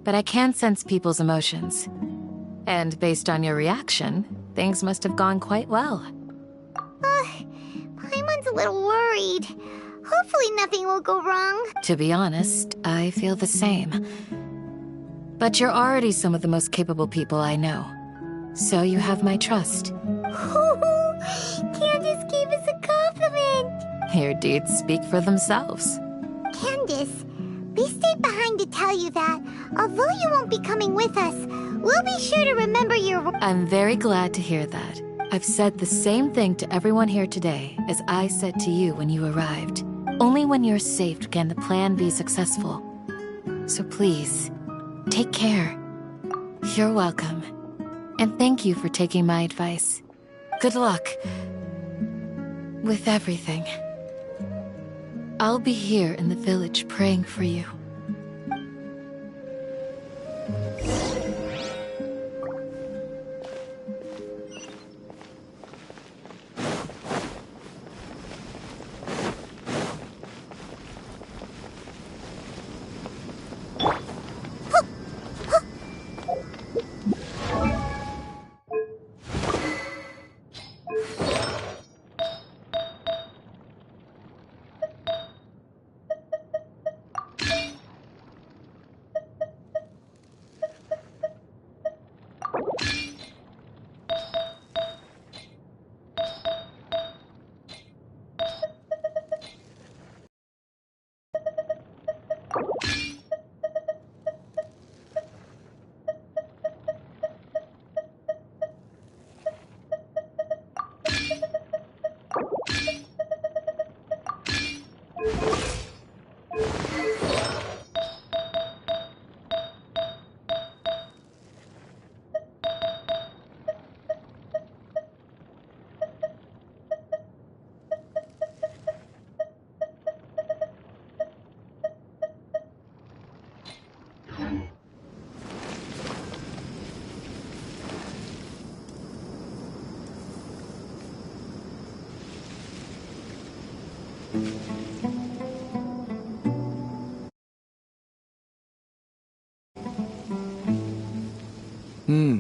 but I can sense people's emotions. And based on your reaction, things must have gone quite well. Paimon's a little worried. Hopefully nothing will go wrong. To be honest, I feel the same. But you're already some of the most capable people I know. So you have my trust. Candace gave us a compliment. Your deeds speak for themselves. Candace, we stayed behind to tell you that, although you won't be coming with us, we'll be sure to remember your... I'm very glad to hear that. I've said the same thing to everyone here today as I said to you when you arrived. Only when you're safe can the plan be successful. So please, take care. You're welcome. And thank you for taking my advice. Good luck with everything. I'll be here in the village praying for you.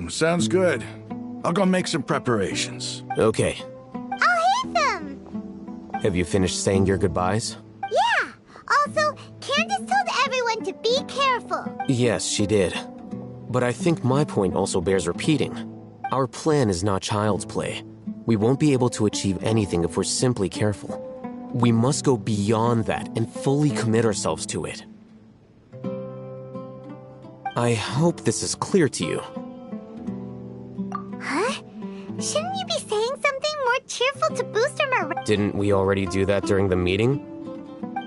Sounds good. I'll go make some preparations. Okay. I'll hit them! Have you finished saying your goodbyes? Yeah! Also, Candace told everyone to be careful. Yes, she did. But I think my point also bears repeating. Our plan is not child's play. We won't be able to achieve anything if we're simply careful. We must go beyond that and fully commit ourselves to it. I hope this is clear to you. Huh? Shouldn't you be saying something more cheerful to boost our morale? Didn't we already do that during the meeting?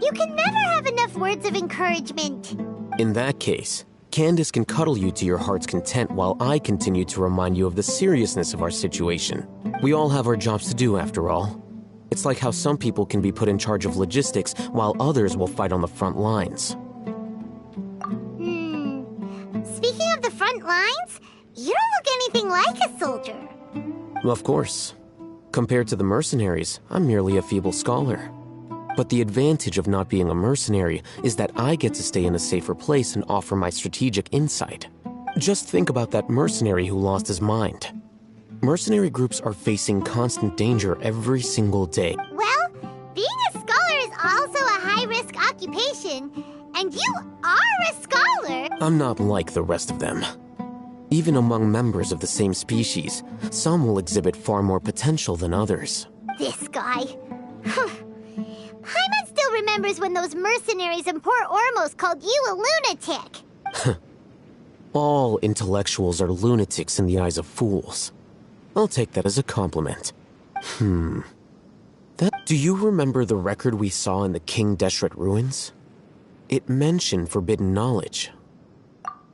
You can never have enough words of encouragement. In that case, Candace can cuddle you to your heart's content while I continue to remind you of the seriousness of our situation. We all have our jobs to do, after all. It's like how some people can be put in charge of logistics while others will fight on the front lines. Speaking of the front lines, you don't look anything like a soldier. Of course. Compared to the mercenaries, I'm merely a feeble scholar. But the advantage of not being a mercenary is that I get to stay in a safer place and offer my strategic insight. Just think about that mercenary who lost his mind. Mercenary groups are facing constant danger every single day. Well, being a scholar is also a high-risk occupation, and you are a scholar. I'm not like the rest of them. Even among members of the same species, some will exhibit far more potential than others. This guy. Paimon still remembers when those mercenaries in Port Ormos called you a lunatic. All intellectuals are lunatics in the eyes of fools. I'll take that as a compliment. Do you remember the record we saw in the King Deshret ruins? It mentioned forbidden knowledge.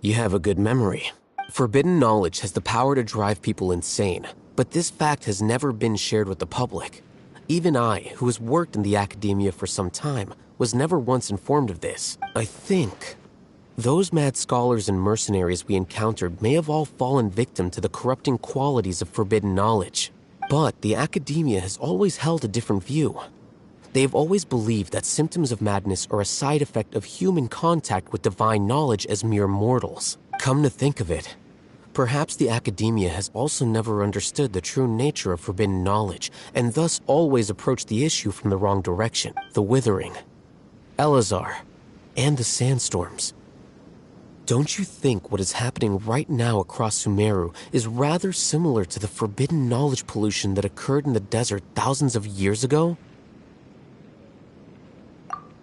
You have a good memory. Forbidden knowledge has the power to drive people insane, but this fact has never been shared with the public. Even I, who has worked in the academia for some time, was never once informed of this. I think those mad scholars and mercenaries we encountered may have all fallen victim to the corrupting qualities of forbidden knowledge. But the academia has always held a different view. They have always believed that symptoms of madness are a side effect of human contact with divine knowledge as mere mortals. Come to think of it, perhaps the academia has also never understood the true nature of forbidden knowledge, and thus always approached the issue from the wrong direction. The Withering, Elazar, and the sandstorms. Don't you think what is happening right now across Sumeru is rather similar to the forbidden knowledge pollution that occurred in the desert thousands of years ago?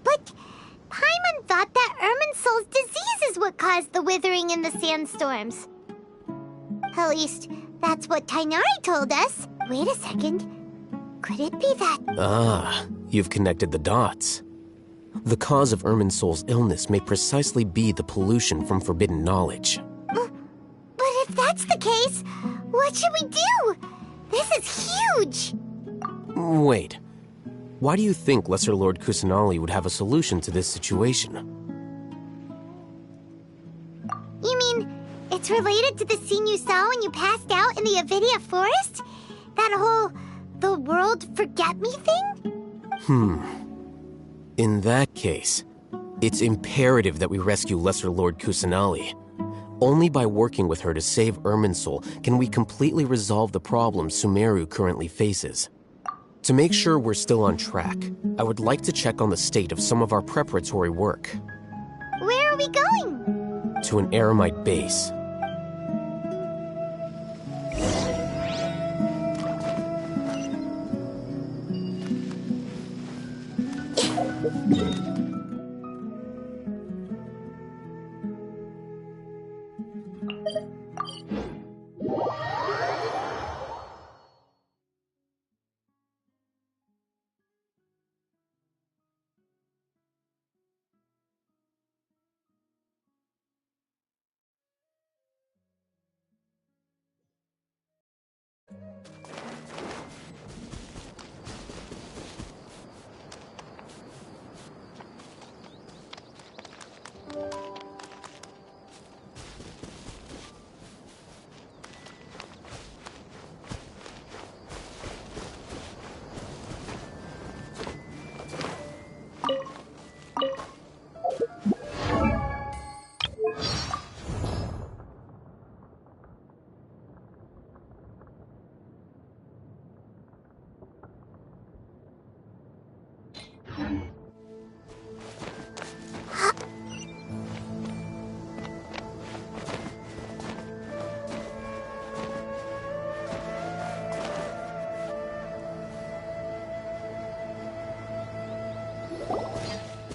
But Paimon thought that Irminsul's disease is what caused the withering and the sandstorms. At least, that's what Tainari told us. Wait a second. Could it be that... Ah, you've connected the dots. The cause of Irminsul's illness may precisely be the pollution from forbidden knowledge. But if that's the case, what should we do? This is huge! Wait. Why do you think Lesser Lord Kusanali would have a solution to this situation? You mean, it's related to the scene you saw when you passed out in the Avidia forest? That whole, the world forget me thing? In that case, it's imperative that we rescue Lesser Lord Kusanali. Only by working with her to save Irminsul can we completely resolve the problems Sumeru currently faces. To make sure we're still on track, I would like to check on the state of some of our preparatory work. Where are we going? To an Eremite base.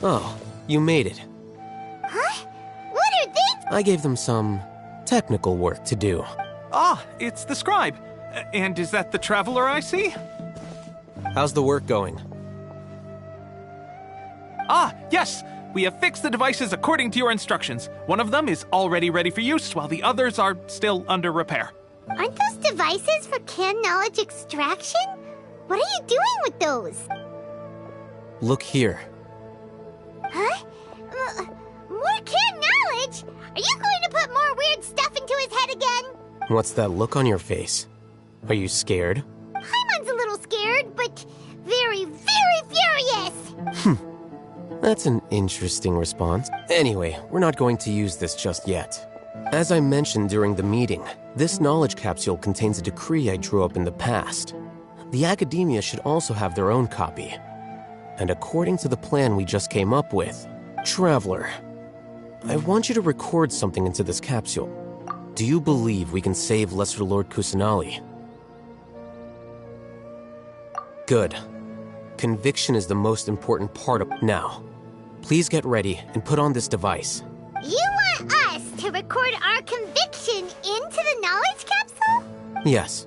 Oh, you made it. Huh? What are they? I gave them some technical work to do. Ah, it's the scribe. And is that the traveler I see? How's the work going? Ah, yes! We have fixed the devices according to your instructions. One of them is already ready for use, while the others are still under repair. Aren't those devices for canned knowledge extraction? What are you doing with those? Look here. Huh? More canned knowledge? Are you going to put more weird stuff into his head again? What's that look on your face? Are you scared? Paimon's a little scared, but very, very furious! That's an interesting response. Anyway, we're not going to use this just yet. As I mentioned during the meeting, this knowledge capsule contains a decree I drew up in the past. The academia should also have their own copy. And according to the plan we just came up with, Traveler, I want you to record something into this capsule. Do you believe we can save Lesser Lord Kusanali? Good. Conviction is the most important part of... Now, please get ready and put on this device. You want us to record our conviction into the knowledge capsule? Yes.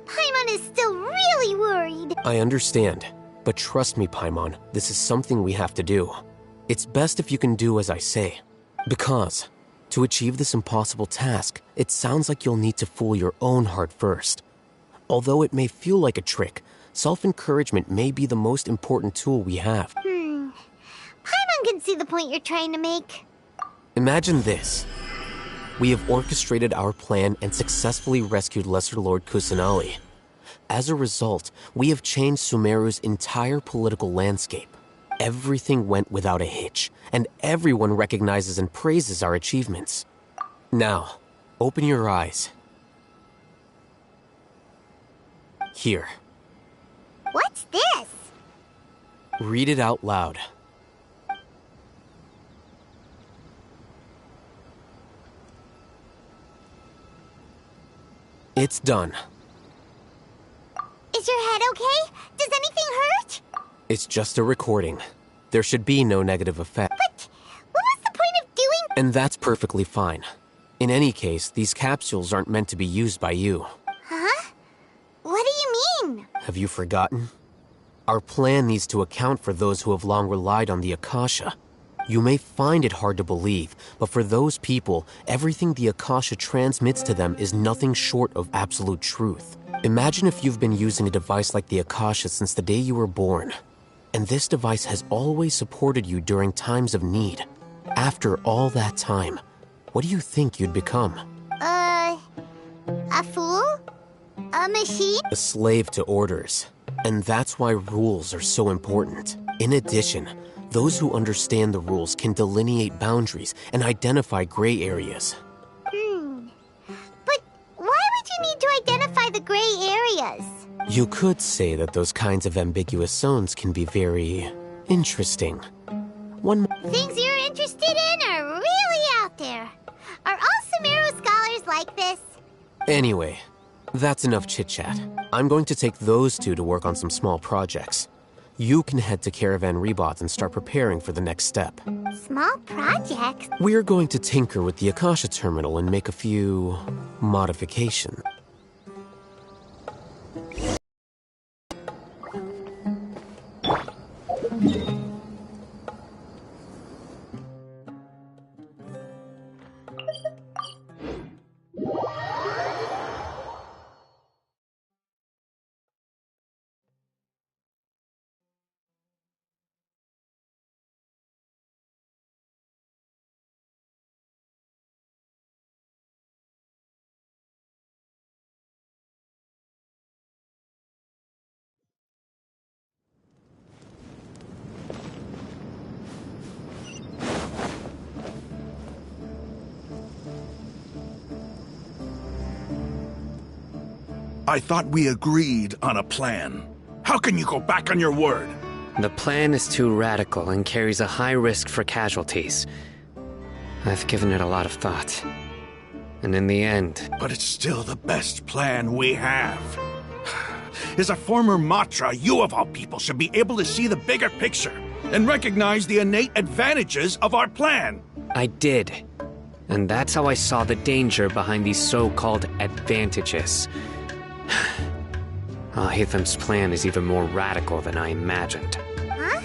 Paimon is still really worried. I understand, but trust me, Paimon, this is something we have to do. It's best if you can do as I say. Because, to achieve this impossible task, it sounds like you'll need to fool your own heart first. Although it may feel like a trick, self-encouragement may be the most important tool we have. Paimon can see the point you're trying to make. Imagine this. We have orchestrated our plan and successfully rescued Lesser Lord Kusanali. As a result, we have changed Sumeru's entire political landscape. Everything went without a hitch, and everyone recognizes and praises our achievements. Now, open your eyes. Here. What's this? Read it out loud. It's done. Is your head okay? Does anything hurt? It's just a recording. There should be no negative effect. But what was the point of doing... And that's perfectly fine. In any case, these capsules aren't meant to be used by you. Huh? What do you mean? Have you forgotten? Our plan needs to account for those who have long relied on the Akasha. You may find it hard to believe, but for those people, everything the Akasha transmits to them is nothing short of absolute truth. Imagine if you've been using a device like the Akasha since the day you were born, and this device has always supported you during times of need. After all that time, what do you think you'd become? A fool? A machine? A slave to orders. And that's why rules are so important. In addition, those who understand the rules can delineate boundaries and identify gray areas. But why would you need to identify the gray areas? You could say that those kinds of ambiguous zones can be very interesting. Things you're interested in are really out there. Are all Sumeru scholars like this? Anyway, that's enough chit-chat. I'm going to take those two to work on some small projects. You can head to Caravan Rebot and start preparing for the next step. Small projects? We're going to tinker with the Akasha terminal and make a few modifications. I thought we agreed on a plan. How can you go back on your word? The plan is too radical and carries a high risk for casualties. I've given it a lot of thought. And in the end... But it's still the best plan we have. As a former Matra, you of all people should be able to see the bigger picture and recognize the innate advantages of our plan. I did. And that's how I saw the danger behind these so-called advantages. Al-Haytham's plan is even more radical than I imagined. Huh?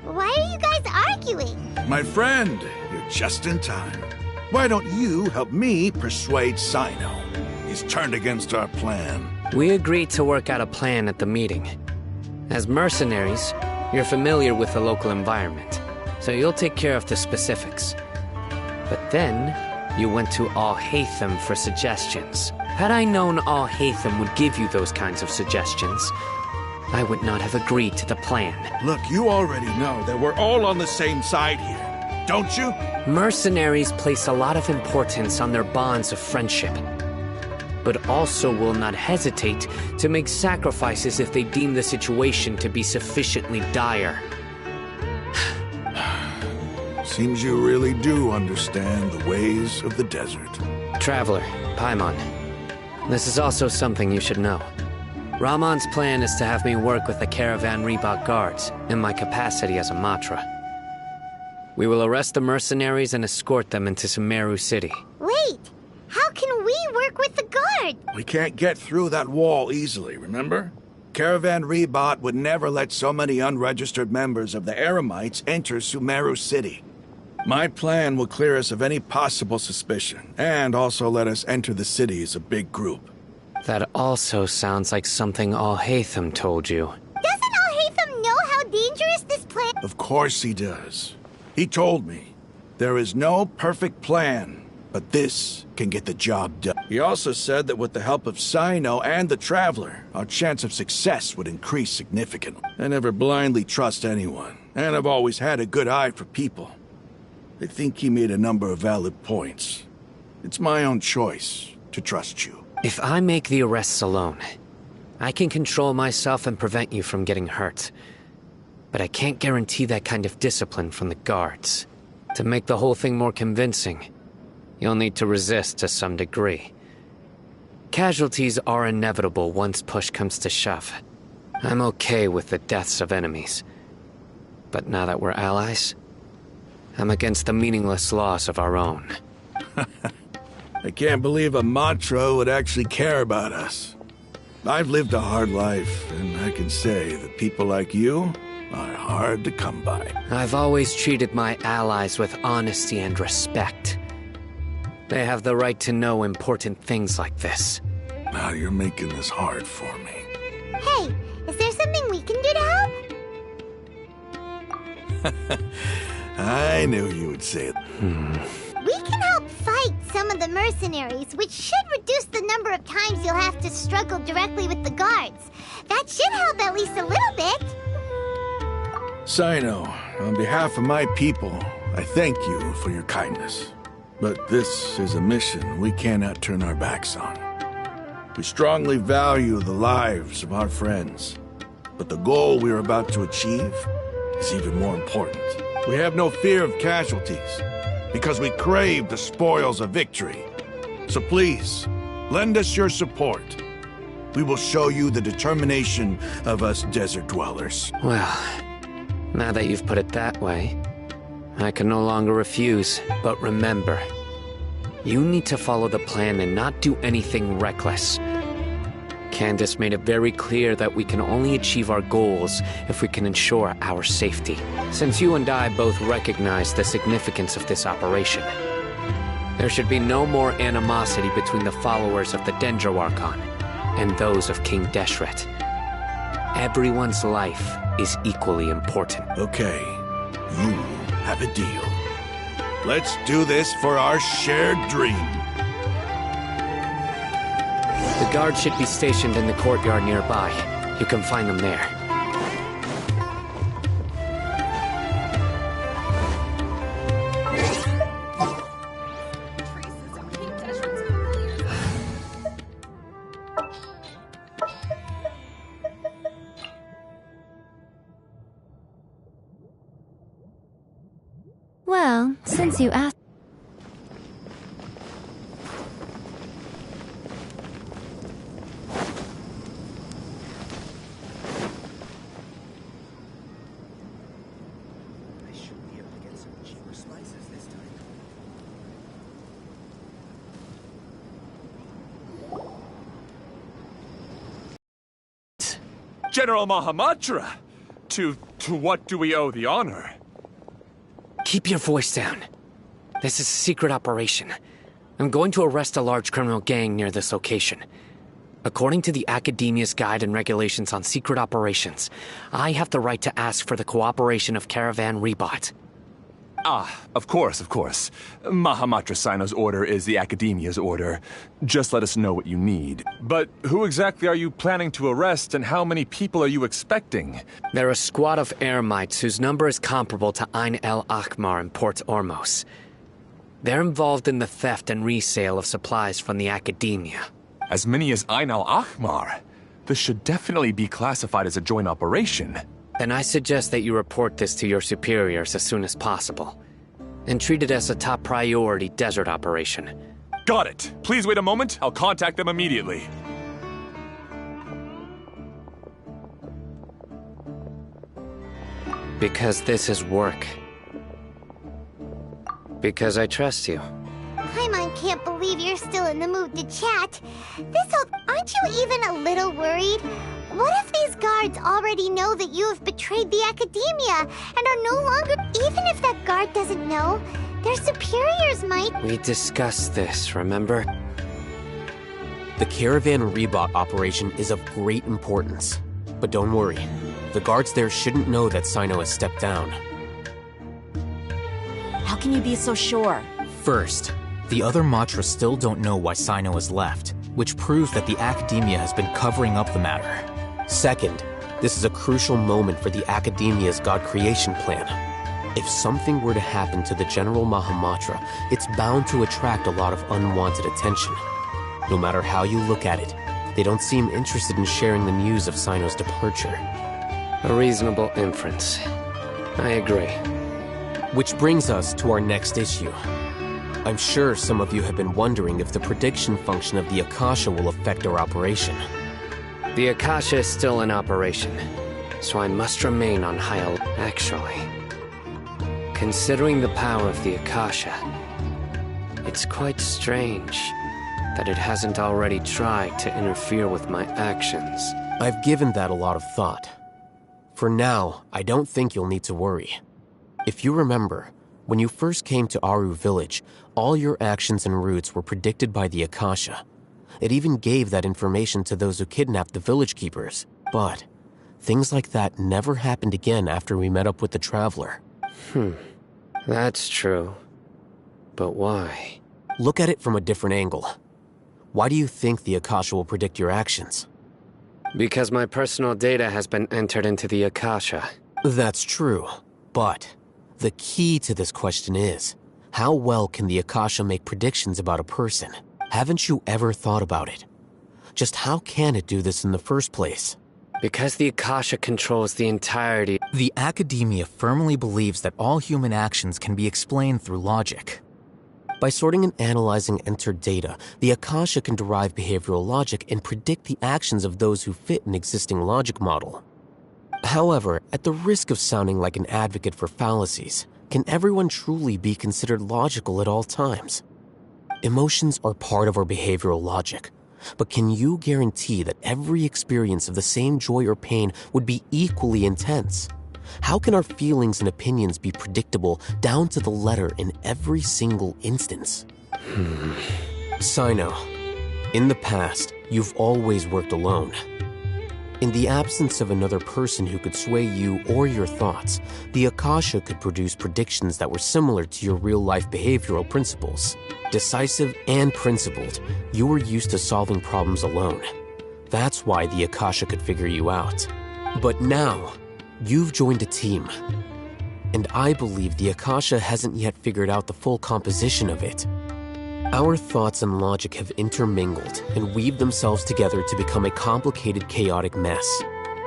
Why are you guys arguing? My friend, you're just in time. Why don't you help me persuade Sino? He's turned against our plan. We agreed to work out a plan at the meeting. As mercenaries, you're familiar with the local environment, so you'll take care of the specifics. But then, you went to Al-Haytham for suggestions. Had I known Al-Haytham would give you those kinds of suggestions, I would not have agreed to the plan. Look, you already know that we're all on the same side here, don't you? Mercenaries place a lot of importance on their bonds of friendship, but also will not hesitate to make sacrifices if they deem the situation to be sufficiently dire. Seems you really do understand the ways of the desert. Traveler, Paimon, this is also something you should know. Rahman's plan is to have me work with the Caravan Rebot guards in my capacity as a Matra. We will arrest the mercenaries and escort them into Sumeru City. Wait, how can we work with the guard? We can't get through that wall easily, remember? Caravan Rebot would never let so many unregistered members of the Eremites enter Sumeru City. My plan will clear us of any possible suspicion, and also let us enter the city as a big group. That also sounds like something Al-Haytham told you. Doesn't Al-Haytham know how dangerous this plan... Of course he does. He told me, there is no perfect plan, but this can get the job done. He also said that with the help of Sino and the Traveler, our chance of success would increase significantly. I never blindly trust anyone, and I've always had a good eye for people. I think he made a number of valid points. It's my own choice to trust you. If I make the arrests alone, I can control myself and prevent you from getting hurt. But I can't guarantee that kind of discipline from the guards. To make the whole thing more convincing, you'll need to resist to some degree. Casualties are inevitable once push comes to shove. I'm okay with the deaths of enemies. But now that we're allies, I'm against the meaningless loss of our own. I can't believe a Matra would actually care about us. I've lived a hard life, and I can say that people like you are hard to come by. I've always treated my allies with honesty and respect. They have the right to know important things like this. Now you're making this hard for me. Hey, is there something we can do to help? I knew you would say it. We can help fight some of the mercenaries, which should reduce the number of times you'll have to struggle directly with the guards. That should help at least a little bit. Sino, on behalf of my people, I thank you for your kindness. But this is a mission we cannot turn our backs on. We strongly value the lives of our friends, but the goal we are about to achieve is even more important. We have no fear of casualties, because we crave the spoils of victory. So please, lend us your support. We will show you the determination of us desert dwellers. Well, now that you've put it that way, I can no longer refuse. But remember, you need to follow the plan and not do anything reckless. Candace made it very clear that we can only achieve our goals if we can ensure our safety. Since you and I both recognize the significance of this operation, there should be no more animosity between the followers of the Dendro Archon and those of King Deshret. Everyone's life is equally important. Okay, you have a deal. Let's do this for our shared dream. The guards should be stationed in the courtyard nearby. You can find them there. Well, since you asked... General Mahamatra! To what do we owe the honor? Keep your voice down. This is a secret operation. I'm going to arrest a large criminal gang near this location. According to the Academia's Guide and Regulations on Secret Operations, I have the right to ask for the cooperation of Caravan Rebot. Ah, of course. Mahamatra Sino's order is the Academia's order. Just let us know what you need. But who exactly are you planning to arrest, and how many people are you expecting? They're a squad of Eremites whose number is comparable to Ain el Akhmar in Port Ormos. They're involved in the theft and resale of supplies from the Academia. As many as Ain el Akhmar? This should definitely be classified as a joint operation. Then I suggest that you report this to your superiors as soon as possible, and treat it as a top priority desert operation. Got it. Please wait a moment. I'll contact them immediately. Because this is work. Because I trust you. Paimon can't believe you're still in the mood to chat. Aren't you even a little worried? What if these guards already know that you have betrayed the Academia and are no longer... Even if that guard doesn't know, their superiors might... We discussed this, remember? The Caravan Rebot operation is of great importance. But don't worry, the guards there shouldn't know that Sino has stepped down. How can you be so sure? First, The other Matra still don't know why Sino has left, which proves that the Academia has been covering up the matter. Second, this is a crucial moment for the Academia's God creation plan. If something were to happen to the General Mahamatra, it's bound to attract a lot of unwanted attention. No matter how you look at it, they don't seem interested in sharing the news of Sino's departure. A reasonable inference. I agree. Which brings us to our next issue. I'm sure some of you have been wondering if the prediction function of the Akasha will affect our operation. The Akasha is still in operation, so I must remain on high alert. Actually, considering the power of the Akasha, it's quite strange that it hasn't already tried to interfere with my actions. I've given that a lot of thought. For now, I don't think you'll need to worry. If you remember, when you first came to Aru Village, all your actions and routes were predicted by the Akasha. It even gave that information to those who kidnapped the village keepers. But things like that never happened again after we met up with the Traveler. That's true. But why? Look at it from a different angle. Why do you think the Akasha will predict your actions? Because my personal data has been entered into the Akasha. That's true, but the key to this question is, how well can the Akasha make predictions about a person? Haven't you ever thought about it? Just how can it do this in the first place? Because the Akasha controls the entirety. The Academia firmly believes that all human actions can be explained through logic. By sorting and analyzing entered data, the Akasha can derive behavioral logic and predict the actions of those who fit an existing logic model. However, at the risk of sounding like an advocate for fallacies, can everyone truly be considered logical at all times? Emotions are part of our behavioral logic, but can you guarantee that every experience of the same joy or pain would be equally intense? How can our feelings and opinions be predictable down to the letter in every single instance? Sino, in the past, you've always worked alone. In the absence of another person who could sway you or your thoughts, the Akasha could produce predictions that were similar to your real-life behavioral principles. Decisive and principled, you were used to solving problems alone. That's why the Akasha could figure you out. But now, you've joined a team. And I believe the Akasha hasn't yet figured out the full composition of it. Our thoughts and logic have intermingled and weaved themselves together to become a complicated, chaotic mess.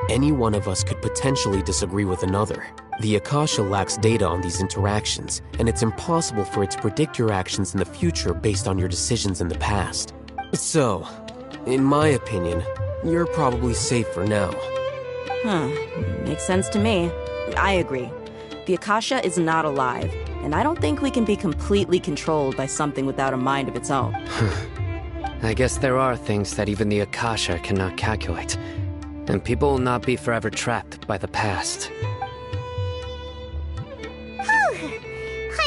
Any one of us could potentially disagree with another. The Akasha lacks data on these interactions, and it's impossible for it to predict your actions in the future based on your decisions in the past. So, in my opinion, you're probably safe for now. Makes sense to me. I agree. The Akasha is not alive, and I don't think we can be completely controlled by something without a mind of its own. I guess there are things that even the Akasha cannot calculate, and people will not be forever trapped by the past.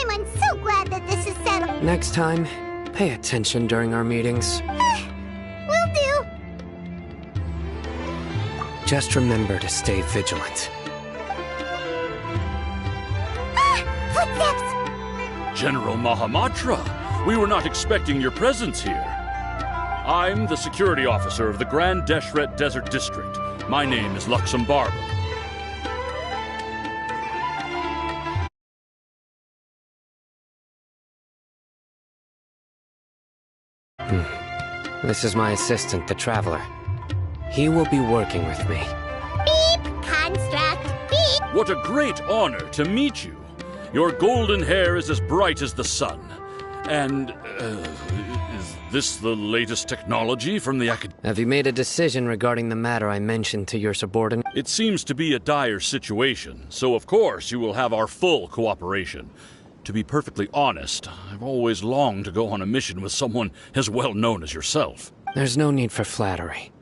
I'm so glad that this is settled. Next time, pay attention during our meetings. Will do. Just remember to stay vigilant. Footsteps! General Mahamatra, we were not expecting your presence here. I'm the security officer of the Grand Deshret Desert District. My name is Luxembarba. This is my assistant, the Traveler. He will be working with me. Beep! Construct! Beep! What a great honor to meet you. Your golden hair is as bright as the sun. And, is this the latest technology from the Academy? Have you made a decision regarding the matter I mentioned to your subordinate? It seems to be a dire situation, so of course you will have our full cooperation. To be perfectly honest, I've always longed to go on a mission with someone as well known as yourself. There's no need for flattery.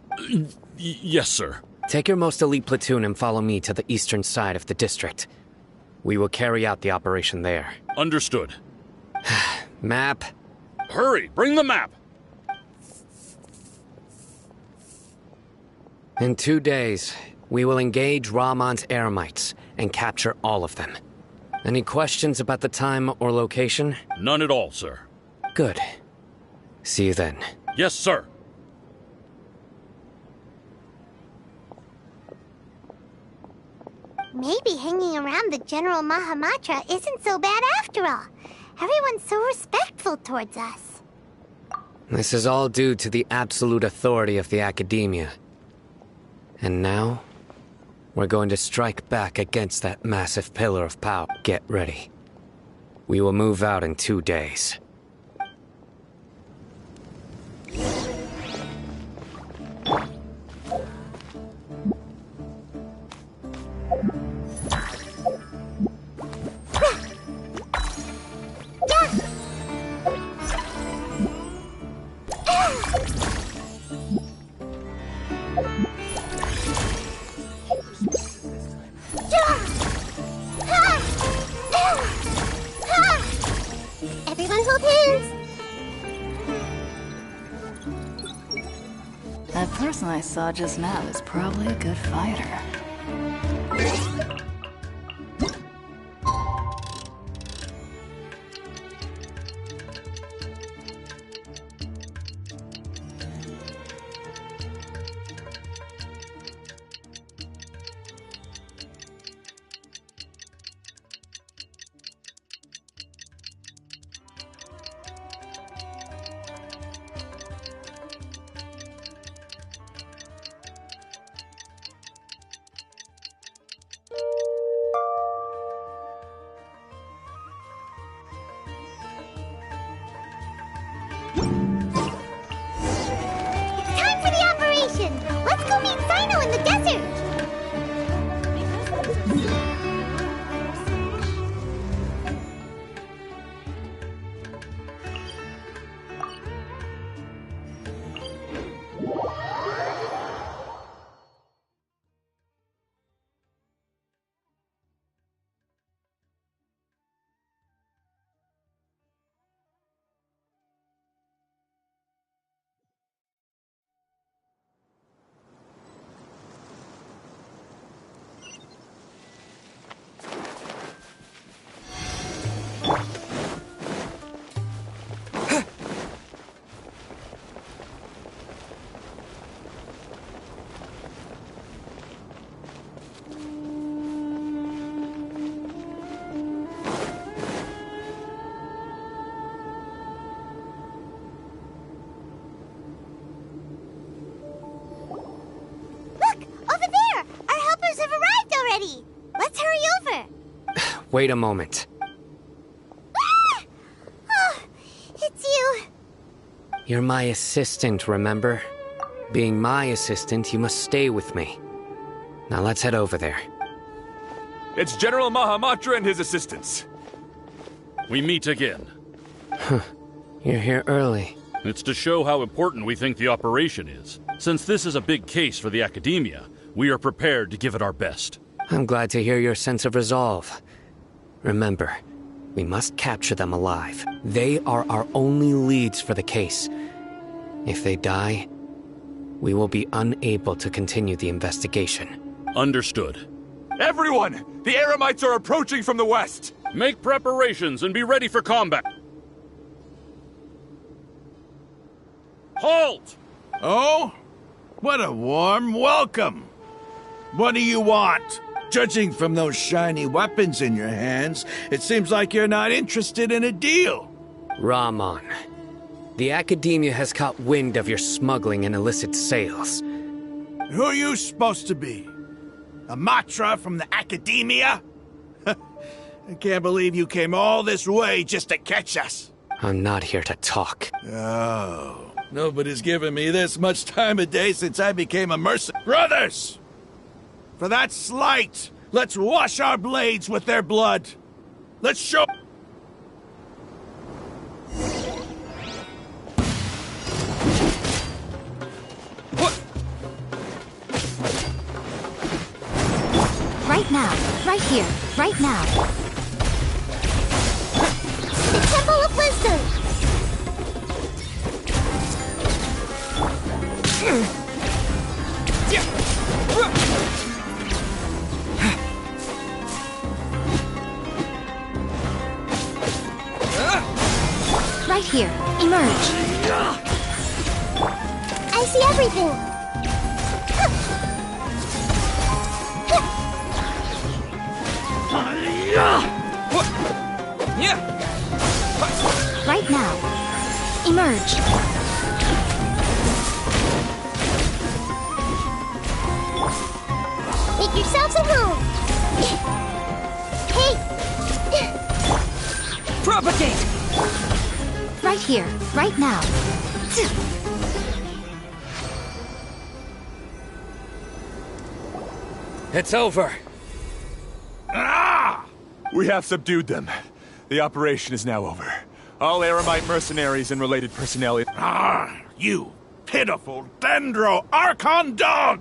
Yes, sir. Take your most elite platoon and follow me to the eastern side of the district. We will carry out the operation there. Understood. Map. Hurry, bring the map! In 2 days, we will engage Rahman's Eremites and capture all of them. Any questions about the time or location? None at all, sir. Good. See you then. Yes, sir. Maybe hanging around the General Mahamatra isn't so bad after all. Everyone's so respectful towards us. This is all due to the absolute authority of the Academia. And now, we're going to strike back against that massive pillar of power. Get ready. We will move out in 2 days. Everyone hold hands. That person I saw just now is probably a good fighter. Time for the operation. Let's go meet Sino in the desert. Let's hurry over. Wait a moment. Ah! Oh, it's you. You're my assistant, remember? Being my assistant, you must stay with me. Now let's head over there. It's General Mahamatra and his assistants. We meet again. You're here early. It's to show how important we think the operation is. Since this is a big case for the Academia, we are prepared to give it our best. I'm glad to hear your sense of resolve. Remember, we must capture them alive. They are our only leads for the case. If they die, we will be unable to continue the investigation. Understood. Everyone! The Eremites are approaching from the west! Make preparations and be ready for combat. Halt! Oh? What a warm welcome! What do you want? Judging from those shiny weapons in your hands, it seems like you're not interested in a deal. Rahman, the Academia has caught wind of your smuggling and illicit sales. Who are you supposed to be? A Matra from the Academia? I can't believe you came all this way just to catch us. I'm not here to talk. Oh, nobody's given me this much time of day since I became a mercenary. Brothers! For that slight, let's wash our blades with their blood. Let's show... What? Right now. Right here. Right now. The Temple of Wisdom! Right here. Emerge. I see everything. Right now. Emerge. Make yourselves at home. Hey! Propagate! Right here, right now. It's over. We have subdued them. The operation is now over. All Eremite mercenaries and related personnel... You pitiful Dendro Archon dog!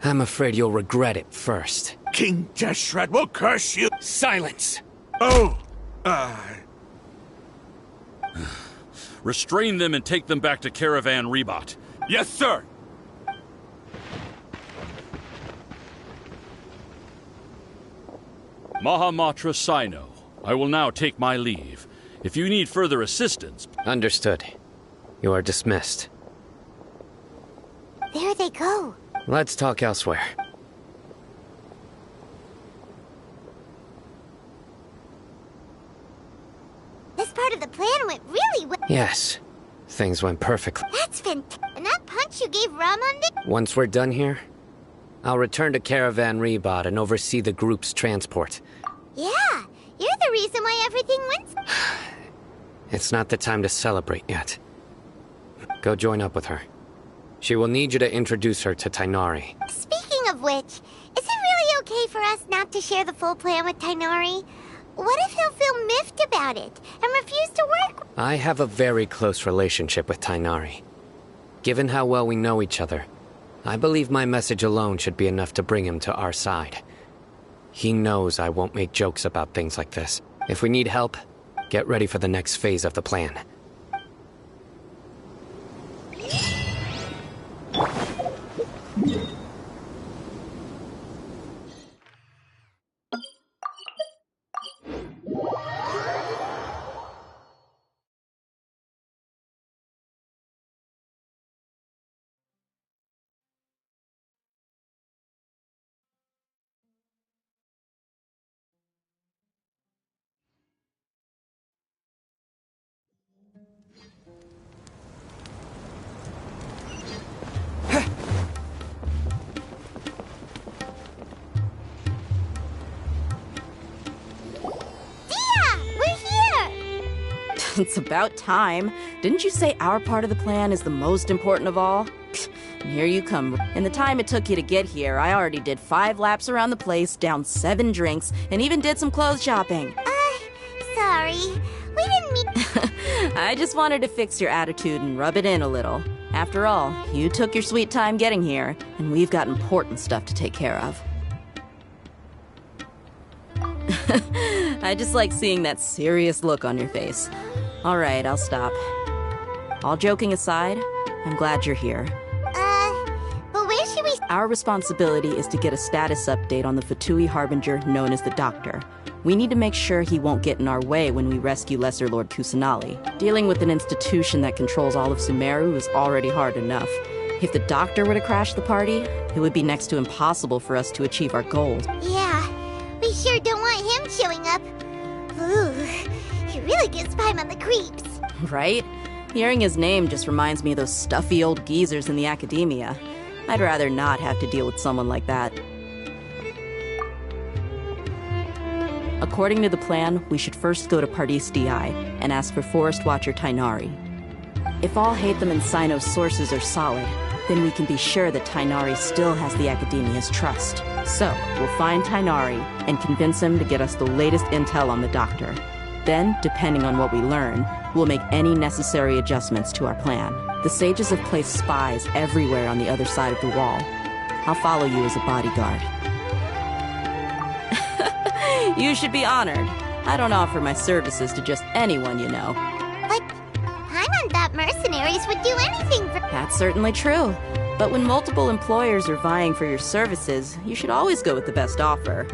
I'm afraid you'll regret it first. King Deshret will curse you! Silence! Oh! Restrain them and take them back to Caravan Rebot. Yes, sir! Mahamatra Sino, I will now take my leave. If you need further assistance... Understood. You are dismissed. There they go. Let's talk elsewhere. This part of the plan went really well. Yes. Things went perfectly. That's fantastic. And that punch you gave Ramon did? Once we're done here, I'll return to Caravan Rebot and oversee the group's transport. Yeah, you're the reason why everything went... It's not the time to celebrate yet. Go join up with her. She will need you to introduce her to Tainari. Speaking of which, is it really okay for us not to share the full plan with Tainari? What if he'll feel miffed about it and refuse to work? I have a very close relationship with Tainari. Given how well we know each other, I believe my message alone should be enough to bring him to our side. He knows I won't make jokes about things like this. If we need help, get ready for the next phase of the plan. It's about time. Didn't you say our part of the plan is the most important of all? And here you come. In the time it took you to get here, I already did 5 laps around the place, downed 7 drinks, and even did some clothes shopping. Sorry. We didn't mean... I just wanted to fix your attitude and rub it in a little. After all, you took your sweet time getting here, and we've got important stuff to take care of. I just like seeing that serious look on your face. All right, I'll stop. All joking aside, I'm glad you're here. But where should we... Our responsibility is to get a status update on the Fatui Harbinger known as the Doctor. We need to make sure he won't get in our way when we rescue Lesser Lord Kusanali. Dealing with an institution that controls all of Sumeru is already hard enough. If the Doctor were to crash the party, it would be next to impossible for us to achieve our goals. Yeah, we sure don't want him showing up. Ooh, he really gives Paimon the creeps. Right? Hearing his name just reminds me of those stuffy old geezers in the academia. I'd rather not have to deal with someone like that. According to the plan, we should first go to Pardis DI and ask for Forest Watcher Tainari. If all Hatham and Sino's sources are solid, then we can be sure that Tainari still has the Academia's trust. So, we'll find Tainari and convince him to get us the latest intel on the Doctor. Then, depending on what we learn, we'll make any necessary adjustments to our plan. The sages have placed spies everywhere on the other side of the wall. I'll follow you as a bodyguard. You should be honored. I don't offer my services to just anyone you know. But Paimon thought mercenaries would do anything for... That's certainly true. But when multiple employers are vying for your services, you should always go with the best offer.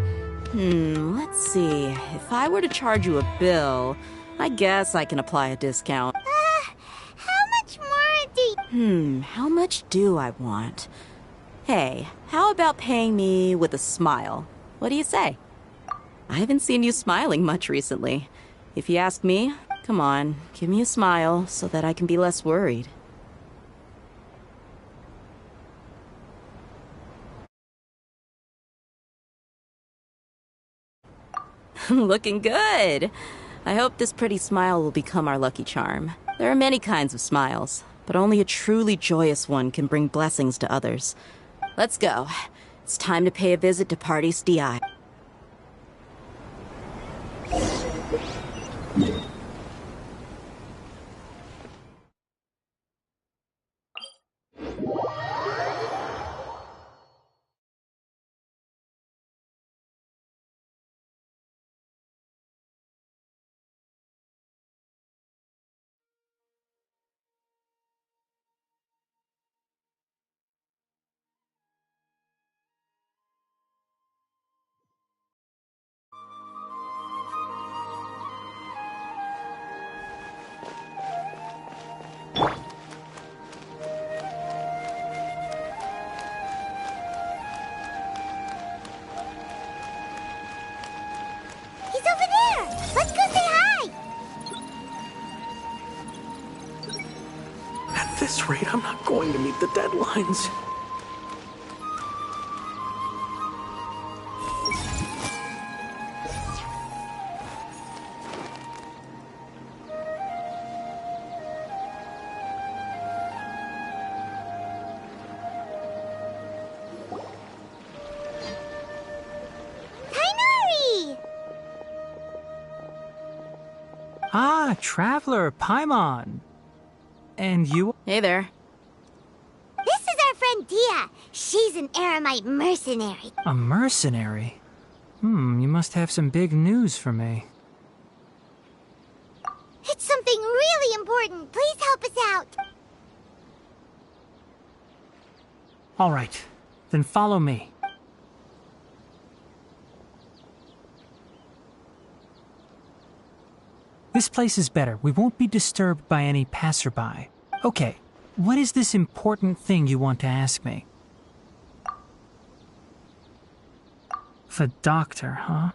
Let's see. If I were to charge you a bill, I guess I can apply a discount. How much do I want? Hey, how about paying me with a smile? What do you say? I haven't seen you smiling much recently. If you ask me, come on, give me a smile so that I can be less worried. Looking good. I hope this pretty smile will become our lucky charm. There are many kinds of smiles, but only a truly joyous one can bring blessings to others. Let's go. It's time to pay a visit to Party's DI. At this rate, I'm not going to meet the deadlines. Ah, Traveler, Paimon. And you? Hey there. This is our friend Dia. She's an Eremite mercenary. A mercenary? You must have some big news for me. It's something really important. Please help us out. All right, then follow me. This place is better. We won't be disturbed by any passerby. Okay, what is this important thing you want to ask me? The doctor, huh?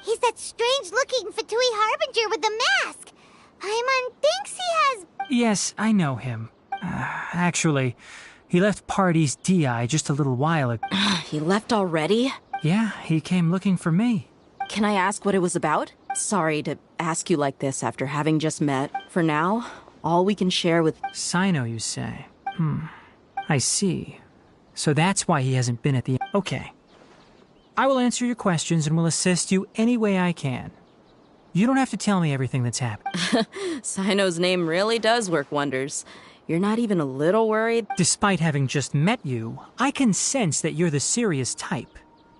He's that strange-looking Fatui Harbinger with the mask. Paimon thinks he has... Yes, I know him. Actually, he left Party's DI just a little while ago. He left already? Yeah, he came looking for me. Can I ask what it was about? Sorry to ask you like this after having just met. For now, all we can share with... Sino, you say? I see. So that's why he hasn't been at the... Okay. I will answer your questions and will assist you any way I can. You don't have to tell me everything that's happened. Sino's name really does work wonders. You're not even a little worried? Despite having just met you, I can sense that you're the serious type.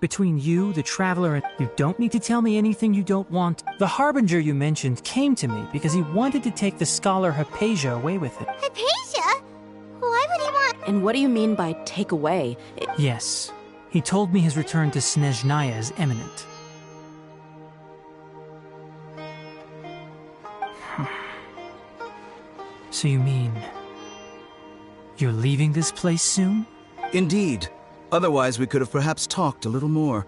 Between you, the Traveler, and you don't need to tell me anything you don't want. The Harbinger you mentioned came to me because he wanted to take the scholar Hypatia away with him. Hypatia? Why would he want... And what do you mean by take away? Yes. He told me his return to Snezhnaya is imminent. So you mean... you're leaving this place soon? Indeed. Otherwise, we could have perhaps talked a little more.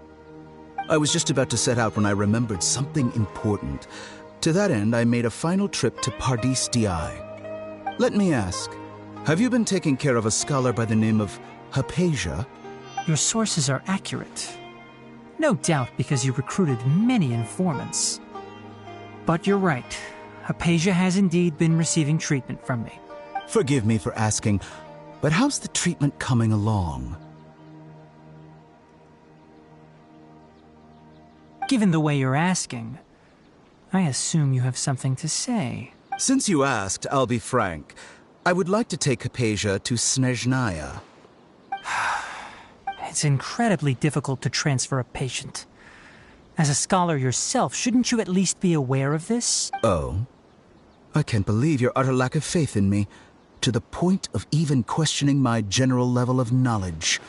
I was just about to set out when I remembered something important. To that end, I made a final trip to Pardis Di. Let me ask, have you been taking care of a scholar by the name of Hypatia? Your sources are accurate. No doubt because you recruited many informants. But you're right. Hypatia has indeed been receiving treatment from me. Forgive me for asking, but how's the treatment coming along? Given the way you're asking, I assume you have something to say. Since you asked, I'll be frank. I would like to take Hypatia to Snezhnaya. It's incredibly difficult to transfer a patient. As a scholar yourself, shouldn't you at least be aware of this? Oh? I can't believe your utter lack of faith in me, to the point of even questioning my general level of knowledge.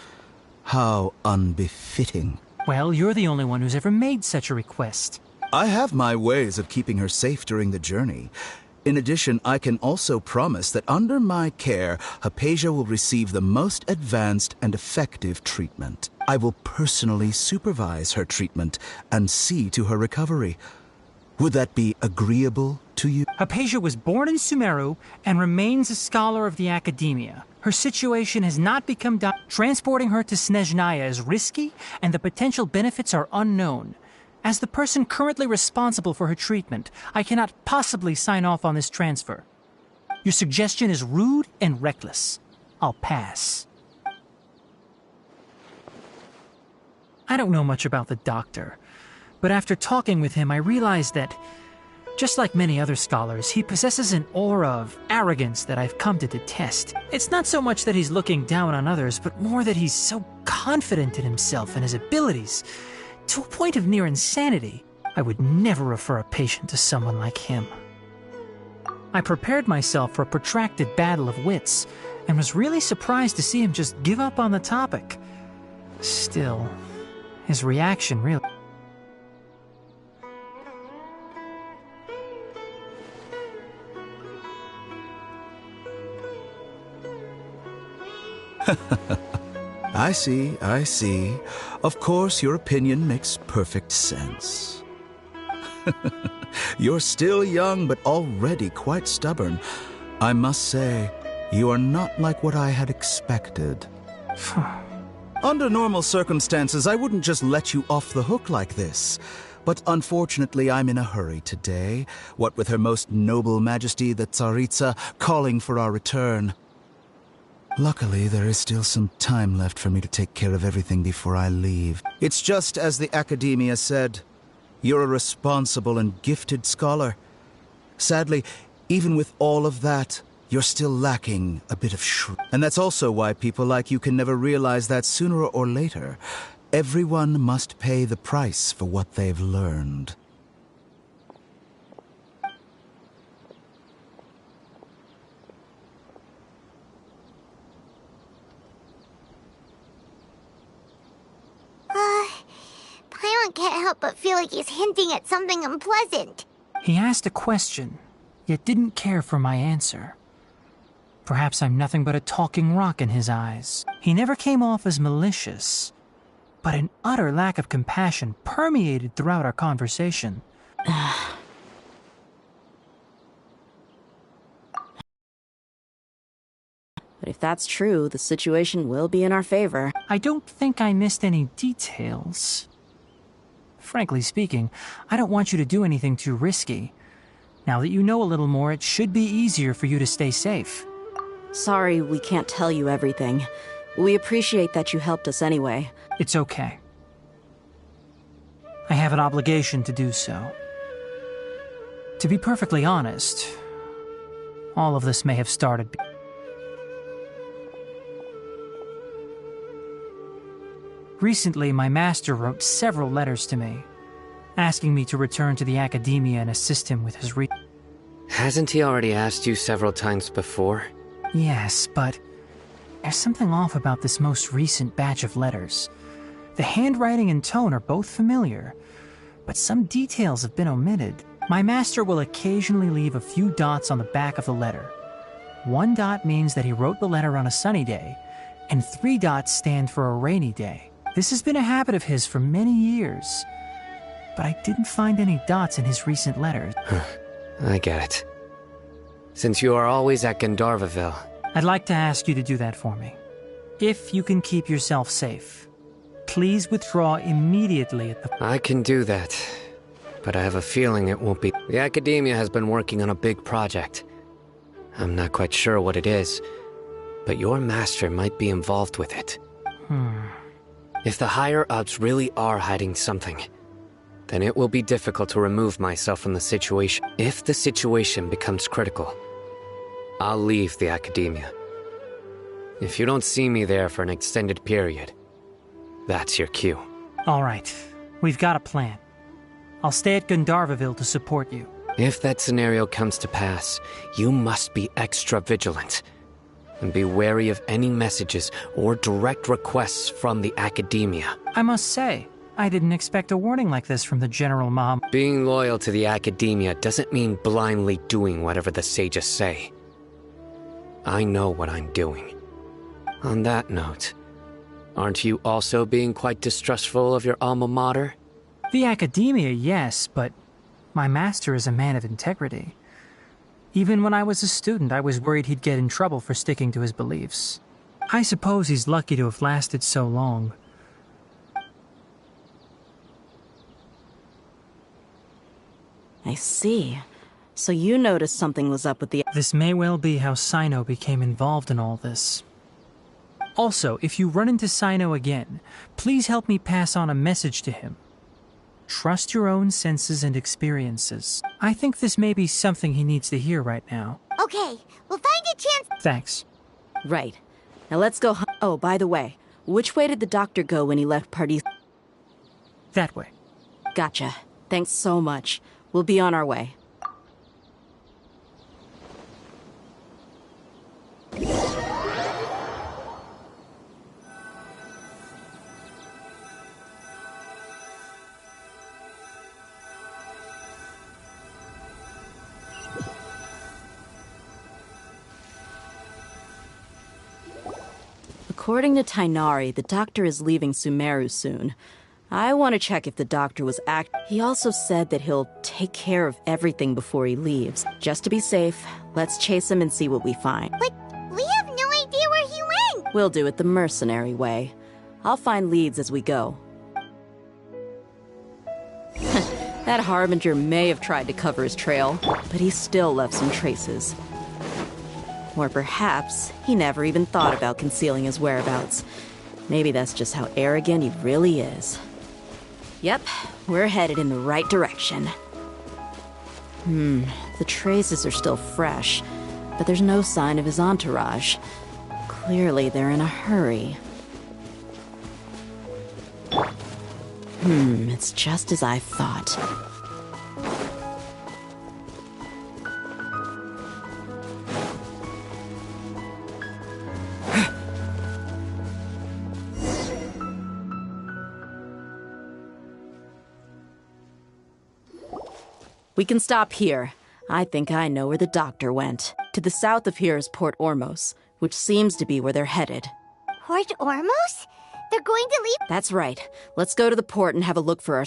How unbefitting. Well, you're the only one who's ever made such a request. I have my ways of keeping her safe during the journey. In addition, I can also promise that under my care, Hypatia will receive the most advanced and effective treatment. I will personally supervise her treatment and see to her recovery. Would that be agreeable to you? Hypatia was born in Sumeru and remains a scholar of the Academia. Her situation has not become transporting her to Snezhnaya is risky, and the potential benefits are unknown. As the person currently responsible for her treatment, I cannot possibly sign off on this transfer. Your suggestion is rude and reckless. I'll pass. I don't know much about the doctor, but after talking with him, I realized that, just like many other scholars, he possesses an aura of arrogance that I've come to detest. It's not so much that he's looking down on others, but more that he's so confident in himself and his abilities, to a point of near insanity. I would never refer a patient to someone like him. I prepared myself for a protracted battle of wits, and was really surprised to see him just give up on the topic. Still, his reaction really... I see. Of course, your opinion makes perfect sense. You're still young, but already quite stubborn. I must say, you are not like what I had expected. Under normal circumstances, I wouldn't just let you off the hook like this. But unfortunately, I'm in a hurry today, what with Her Most Noble Majesty the Tsaritsa calling for our return. Luckily, there is still some time left for me to take care of everything before I leave. It's just as the Academia said. You're a responsible and gifted scholar. Sadly, even with all of that, you're still lacking a bit of And that's also why people like you can never realize that sooner or later, everyone must pay the price for what they've learned. Paimon can't help but feel like he's hinting at something unpleasant. He asked a question, yet didn't care for my answer. Perhaps I'm nothing but a talking rock in his eyes. He never came off as malicious, but an utter lack of compassion permeated throughout our conversation. But if that's true, the situation will be in our favor. I don't think I missed any details. Frankly speaking, I don't want you to do anything too risky. Now that you know a little more, it should be easier for you to stay safe. Sorry we can't tell you everything. We appreciate that you helped us anyway. It's okay. I have an obligation to do so. To be perfectly honest, all of this may have started... Recently, my master wrote several letters to me, asking me to return to the Academia and assist him with his Hasn't he already asked you several times before? Yes, but there's something off about this most recent batch of letters. The handwriting and tone are both familiar, but some details have been omitted. My master will occasionally leave a few dots on the back of the letter. 1 dot means that he wrote the letter on a sunny day, and 3 dots stand for a rainy day. This has been a habit of his for many years, but I didn't find any dots in his recent letters. I get it. Since you are always at Gandharvaville, I'd like to ask you to do that for me. If you can keep yourself safe, please withdraw immediately at the... I can do that, but I have a feeling it won't be... The Academia has been working on a big project. I'm not quite sure what it is, but your master might be involved with it. If the higher-ups really are hiding something, then it will be difficult to remove myself from the situation. If the situation becomes critical, I'll leave the Academia. If you don't see me there for an extended period, that's your cue. All right, we've got a plan. I'll stay at Gandharvaville to support you. If that scenario comes to pass, you must be extra vigilant. And be wary of any messages or direct requests from the Academia. I must say, I didn't expect a warning like this from the General Mom. Being loyal to the Academia doesn't mean blindly doing whatever the sages say. I know what I'm doing. On that note, aren't you also being quite distrustful of your alma mater? The Academia, yes, but my master is a man of integrity. Even when I was a student, I was worried he'd get in trouble for sticking to his beliefs. I suppose he's lucky to have lasted so long. I see. So you noticed something was up with the... This may well be how Sino became involved in all this. Also, if you run into Sino again, please help me pass on a message to him. Trust your own senses and experiences. I think this may be something he needs to hear right now. Okay, we'll find a chance. Thanks. Right. Now let's go... Oh, by the way, which way did the doctor go when he left Pardis? That way. Gotcha. Thanks so much. We'll be on our way. According to Tainari, the doctor is leaving Sumeru soon. I want to check if the doctor was He also said that he'll take care of everything before he leaves. Just to be safe, let's chase him and see what we find. But we have no idea where he went! We'll do it the mercenary way. I'll find leads as we go. That Harbinger may have tried to cover his trail, but he still left some traces. Or perhaps he never even thought about concealing his whereabouts. Maybe that's just how arrogant he really is. Yep, we're headed in the right direction. The traces are still fresh, but there's no sign of his entourage. Clearly they're in a hurry. It's just as I thought. We can stop here. I think I know where the doctor went. To the south of here is Port Ormos, which seems to be where they're headed. Port Ormos? They're going to leave? That's right. Let's go to the port and have a look for our...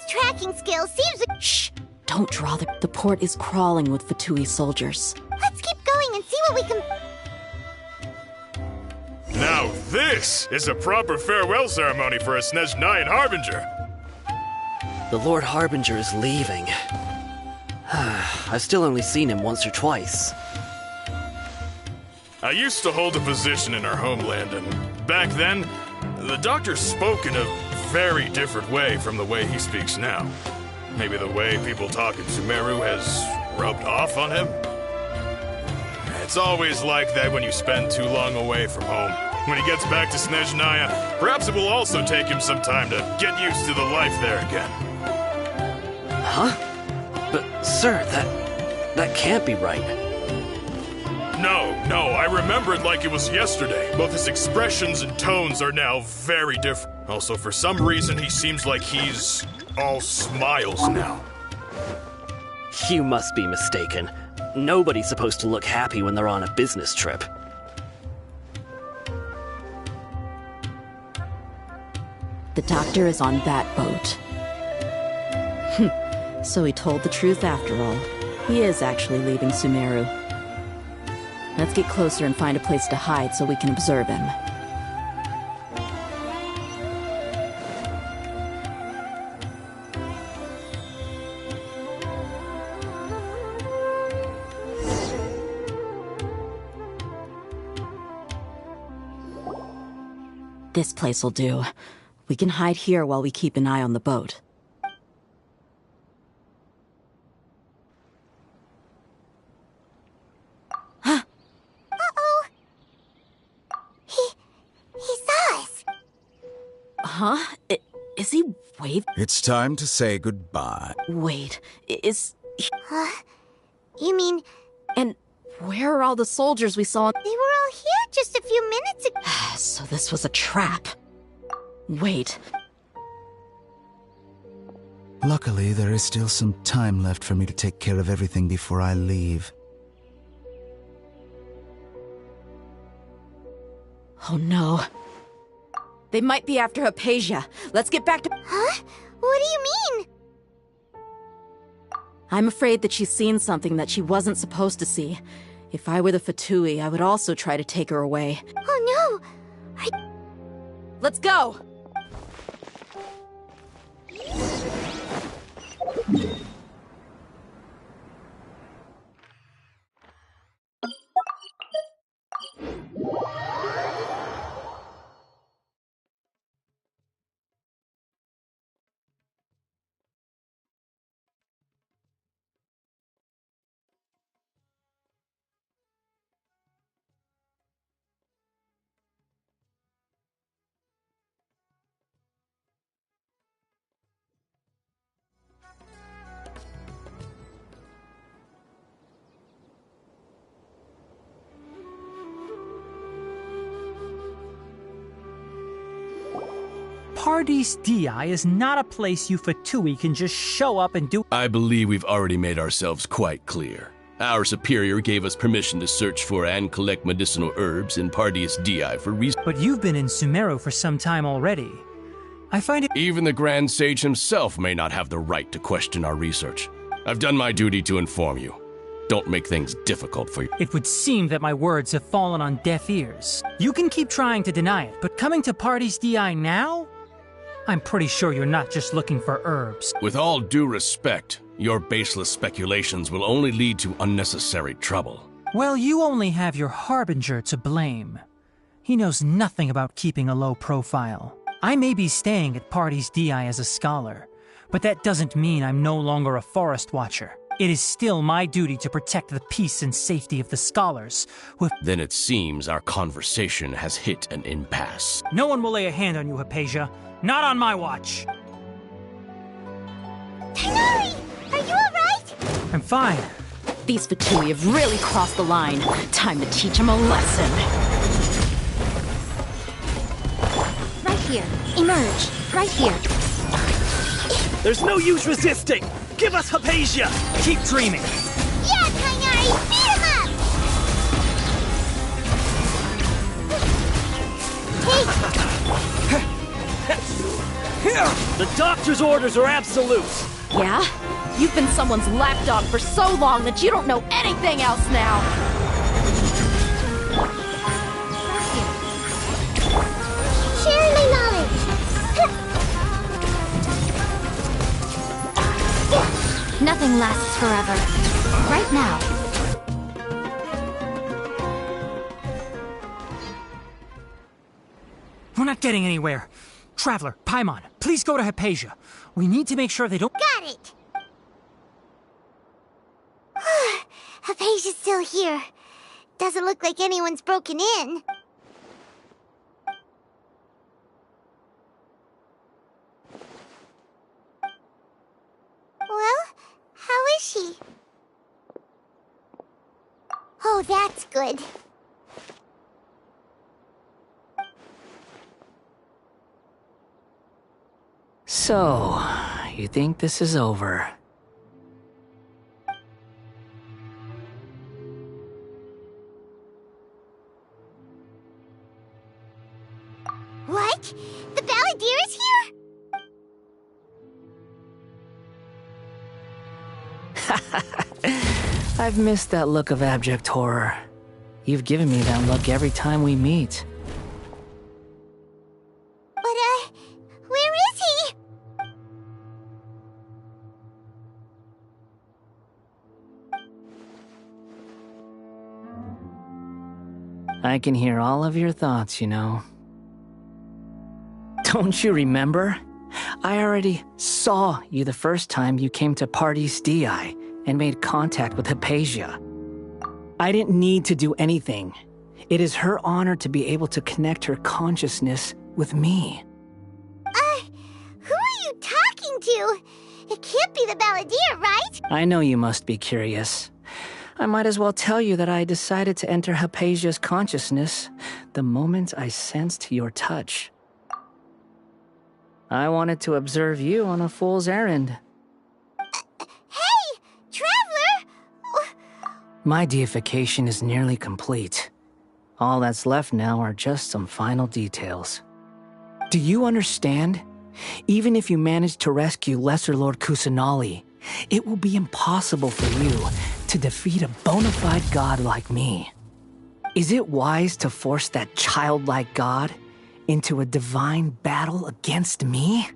Tracking skill seems... Shh! Don't draw the port is crawling with Fatui soldiers. Let's keep going and see what we can... Now this is a proper farewell ceremony for a Snezhnayan Harbinger. The Lord Harbinger is leaving. I've still only seen him once or twice. I used to hold a position in our homeland, and back then, the doctor spoke in a very different way from the way he speaks now. Maybe the way people talk in Sumeru has rubbed off on him? It's always like that when you spend too long away from home. When he gets back to Snezhnaya, perhaps it will also take him some time to get used to the life there again. Huh? But, sir, that can't be right. No, I remember it like it was yesterday. Both his expressions and tones are now very different. Also, for some reason, he seems like he's all smiles now. You must be mistaken. Nobody's supposed to look happy when they're on a business trip. The doctor is on that boat. So he told the truth after all. He is actually leaving Sumeru. Let's get closer and find a place to hide so we can observe him. This place will do. We can hide here while we keep an eye on the boat. Uh-oh! He saw us! Huh? Is he waving? It's time to say goodbye. Wait, is... Huh? You mean... And where are all the soldiers we saw? They were all here just a few minutes ago. So this was a trap. Wait. Luckily, there is still some time left for me to take care of everything before I leave. Oh no. They might be after Hypatia. Let's get back to... Huh? What do you mean? I'm afraid that she's seen something that she wasn't supposed to see. If I were the Fatui, I would also try to take her away. Oh no! Let's go! Paradis Di is not a place you Fatui can just show up and do. I believe we've already made ourselves quite clear. Our superior gave us permission to search for and collect medicinal herbs in Paradis Di for reasons. But you've been in Sumeru for some time already. I find it... Even the Grand Sage himself may not have the right to question our research. I've done my duty to inform you. Don't make things difficult for you. It would seem that my words have fallen on deaf ears. You can keep trying to deny it, but coming to Paradis Di now? I'm pretty sure you're not just looking for herbs. With all due respect, your baseless speculations will only lead to unnecessary trouble. Well, you only have your Harbinger to blame. He knows nothing about keeping a low profile. I may be staying at Paradis Di as a scholar, but that doesn't mean I'm no longer a forest watcher. It is still my duty to protect the peace and safety of the scholars who have... Then it seems our conversation has hit an impasse. No one will lay a hand on you, Hypatia. Not on my watch. Tighnari! Are you alright? I'm fine. These Fatui have really crossed the line. Time to teach them a lesson. Right here. Emerge. Right here. There's no use resisting! Give us Hypatia! Keep dreaming! Yeah, Tighnari! Beat him up! The doctor's orders are absolute! Yeah? You've been someone's lapdog for so long that you don't know anything else now! Share my knowledge! Nothing lasts forever. Right now. We're not getting anywhere. Traveler, Paimon, please go to Hypatia. We need to make sure they don't... Got it! Hypatia's still here. Doesn't look like anyone's broken in. Well, how is she? Oh, that's good. So, you think this is over? What? The Balladeer is here? I've missed that look of abject horror. You've given me that look every time we meet. But, where is he? I can hear all of your thoughts, you know. Don't you remember? I already saw you the first time you came to Parties DI and made contact with Hypatia. I didn't need to do anything. It is her honor to be able to connect her consciousness with me. Who are you talking to? It can't be the balladeer, right? I know you must be curious. I might as well tell you that I decided to enter Hypatia's consciousness the moment I sensed your touch. I wanted to observe you on a fool's errand. Hey, Traveler! My deification is nearly complete. All that's left now are just some final details. Do you understand? Even if you manage to rescue Lesser Lord Kusanali, it will be impossible for you to defeat a bona fide god like me. Is it wise to force that childlike god into a divine battle against me?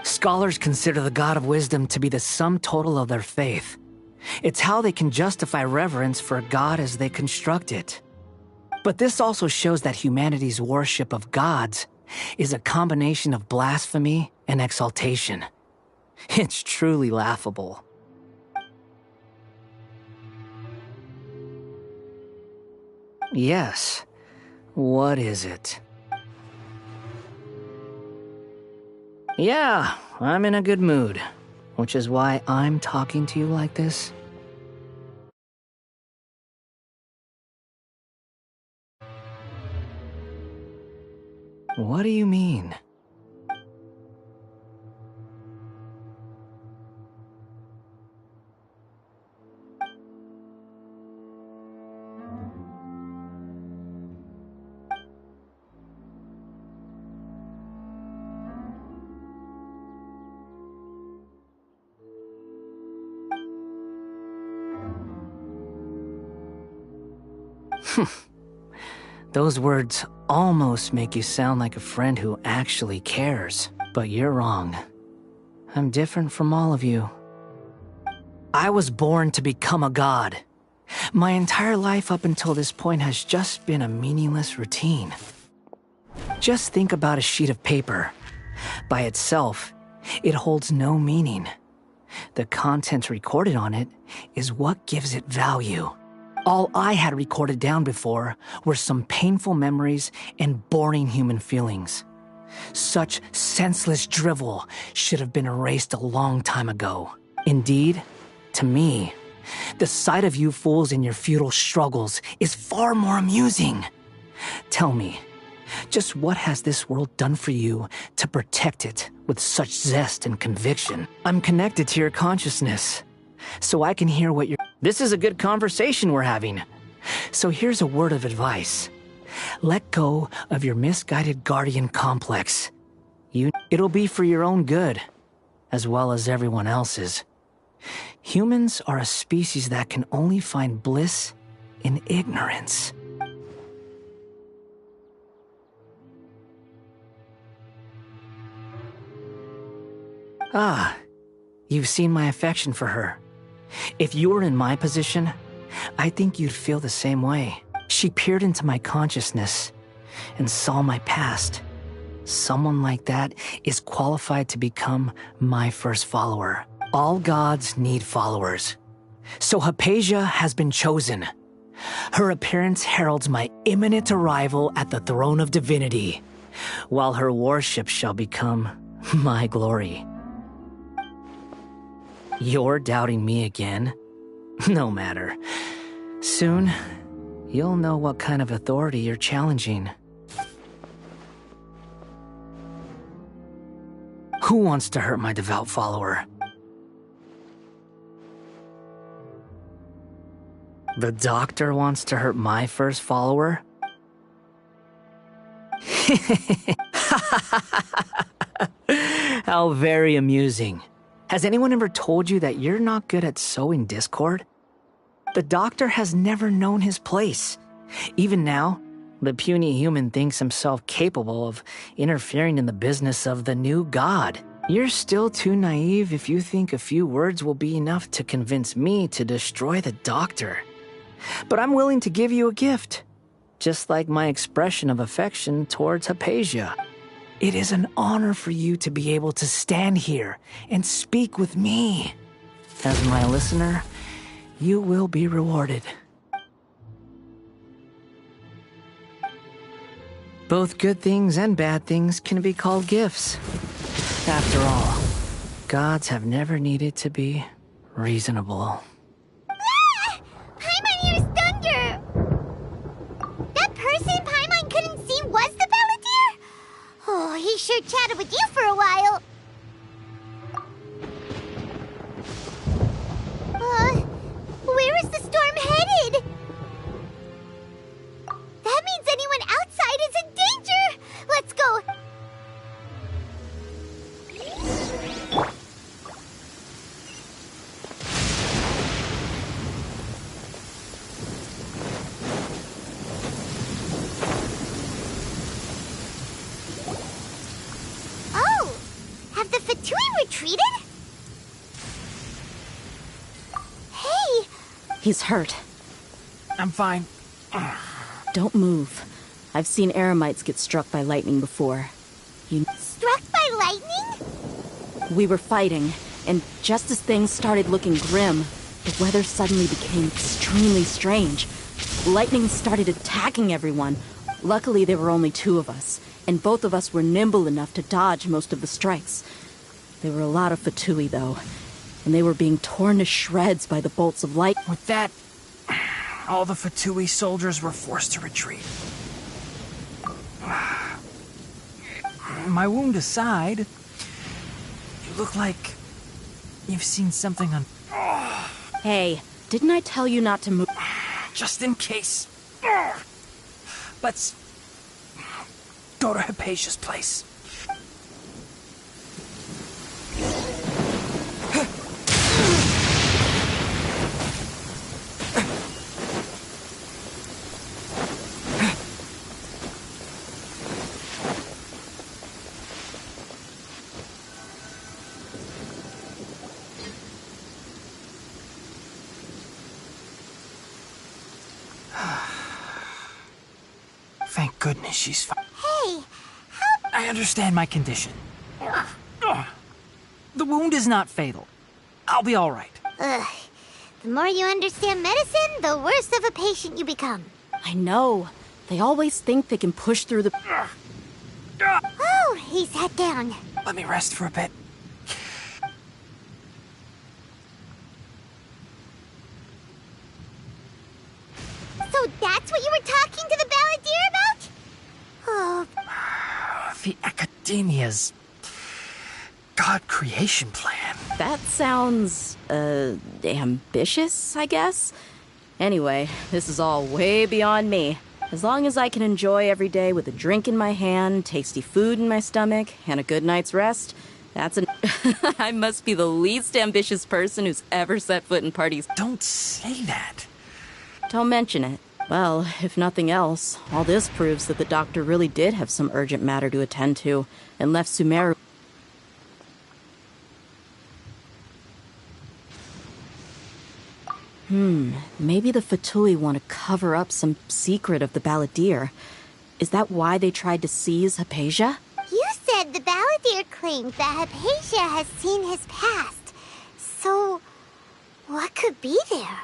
Scholars consider the God of Wisdom to be the sum total of their faith. It's how they can justify reverence for a god as they construct it. But this also shows that humanity's worship of gods is a combination of blasphemy and exaltation. It's truly laughable. Yes. What is it? Yeah, I'm in a good mood, which is why I'm talking to you like this. What do you mean? Those words almost make you sound like a friend who actually cares. But you're wrong. I'm different from all of you. I was born to become a god. My entire life up until this point has just been a meaningless routine. Just think about a sheet of paper. By itself, it holds no meaning. The content recorded on it is what gives it value. All I had recorded down before were some painful memories and boring human feelings. Such senseless drivel should have been erased a long time ago. Indeed, to me, the sight of you fools in your futile struggles is far more amusing. Tell me, just what has this world done for you to protect it with such zest and conviction? I'm connected to your consciousness, so I can hear what you're... This is a good conversation we're having. So here's a word of advice. Let go of your misguided guardian complex. It'll be for your own good, as well as everyone else's. Humans are a species that can only find bliss in ignorance. Ah, you've seen my affection for her. If you were in my position, I think you'd feel the same way. She peered into my consciousness and saw my past. Someone like that is qualified to become my first follower. All gods need followers. So Hypatia has been chosen. Her appearance heralds my imminent arrival at the throne of divinity, while her worship shall become my glory. You're doubting me again? No matter. Soon, you'll know what kind of authority you're challenging. Who wants to hurt my devout follower? The doctor wants to hurt my first follower? How very amusing. Has anyone ever told you that you're not good at sowing discord? The Doctor has never known his place. Even now, the puny human thinks himself capable of interfering in the business of the new god. You're still too naive if you think a few words will be enough to convince me to destroy the Doctor. But I'm willing to give you a gift, just like my expression of affection towards Hypatia. It is an honor for you to be able to stand here and speak with me. As my listener, you will be rewarded. Both good things and bad things can be called gifts. After all, gods have never needed to be reasonable. Ah! Paimon hears thunder! That person Paimon couldn't see was the Balladeer? Oh, he sure chatted with you for a while. Where is the storm headed? That means anyone outside is in danger! Let's go! Oh! Have the Fatui retreated? Hey! He's hurt. I'm fine. Don't move. I've seen eremites get struck by lightning before. Struck by lightning? We were fighting, and just as things started looking grim, the weather suddenly became extremely strange. Lightning started attacking everyone. Luckily, there were only two of us, and both of us were nimble enough to dodge most of the strikes. There were a lot of Fatui, though, and they were being torn to shreds by the bolts of light. With that, all the Fatui soldiers were forced to retreat. My wound aside, you look like you've seen something on... Hey, didn't I tell you not to move? Just in case. Let's go to Hypatia's place. Thank goodness she's fine. Hey, I understand my condition. The wound is not fatal. I'll be all right. Ugh. The more you understand medicine, the worse of a patient you become. I know. They always think they can push through the... Oh, he sat down. Let me rest for a bit. So that's what you were talking to the Balladeer about? Oh. The Academia's God creation plan. That sounds, ambitious, I guess? Anyway, this is all way beyond me. As long as I can enjoy every day with a drink in my hand, tasty food in my stomach, and a good night's rest, that's an... I must be the least ambitious person who's ever set foot in parties. Don't say that. Don't mention it. Well, if nothing else, all this proves that the Doctor really did have some urgent matter to attend to, and left Sumeru... Maybe the Fatui want to cover up some secret of the Balladeer. Is that why they tried to seize Hypatia? You said the Balladeer claimed that Hypatia has seen his past. So, what could be there?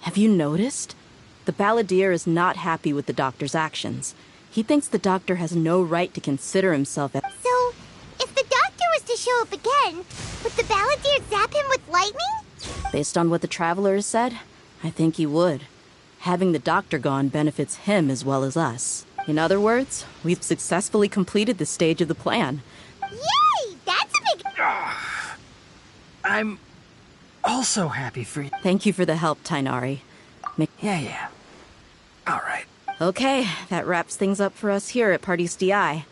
Have you noticed? The Balladeer is not happy with the Doctor's actions. He thinks the Doctor has no right to consider himself as... So, if the Doctor was to show up again, would the Balladeer zap him with lightning? Based on what the Traveler has said, I think he would. Having the Doctor gone benefits him as well as us. In other words, we've successfully completed this stage of the plan. Yay! That's a big... I'm also happy for you. Thank you for the help, Tainari. Yeah. All right. Okay, that wraps things up for us here at Party SDI.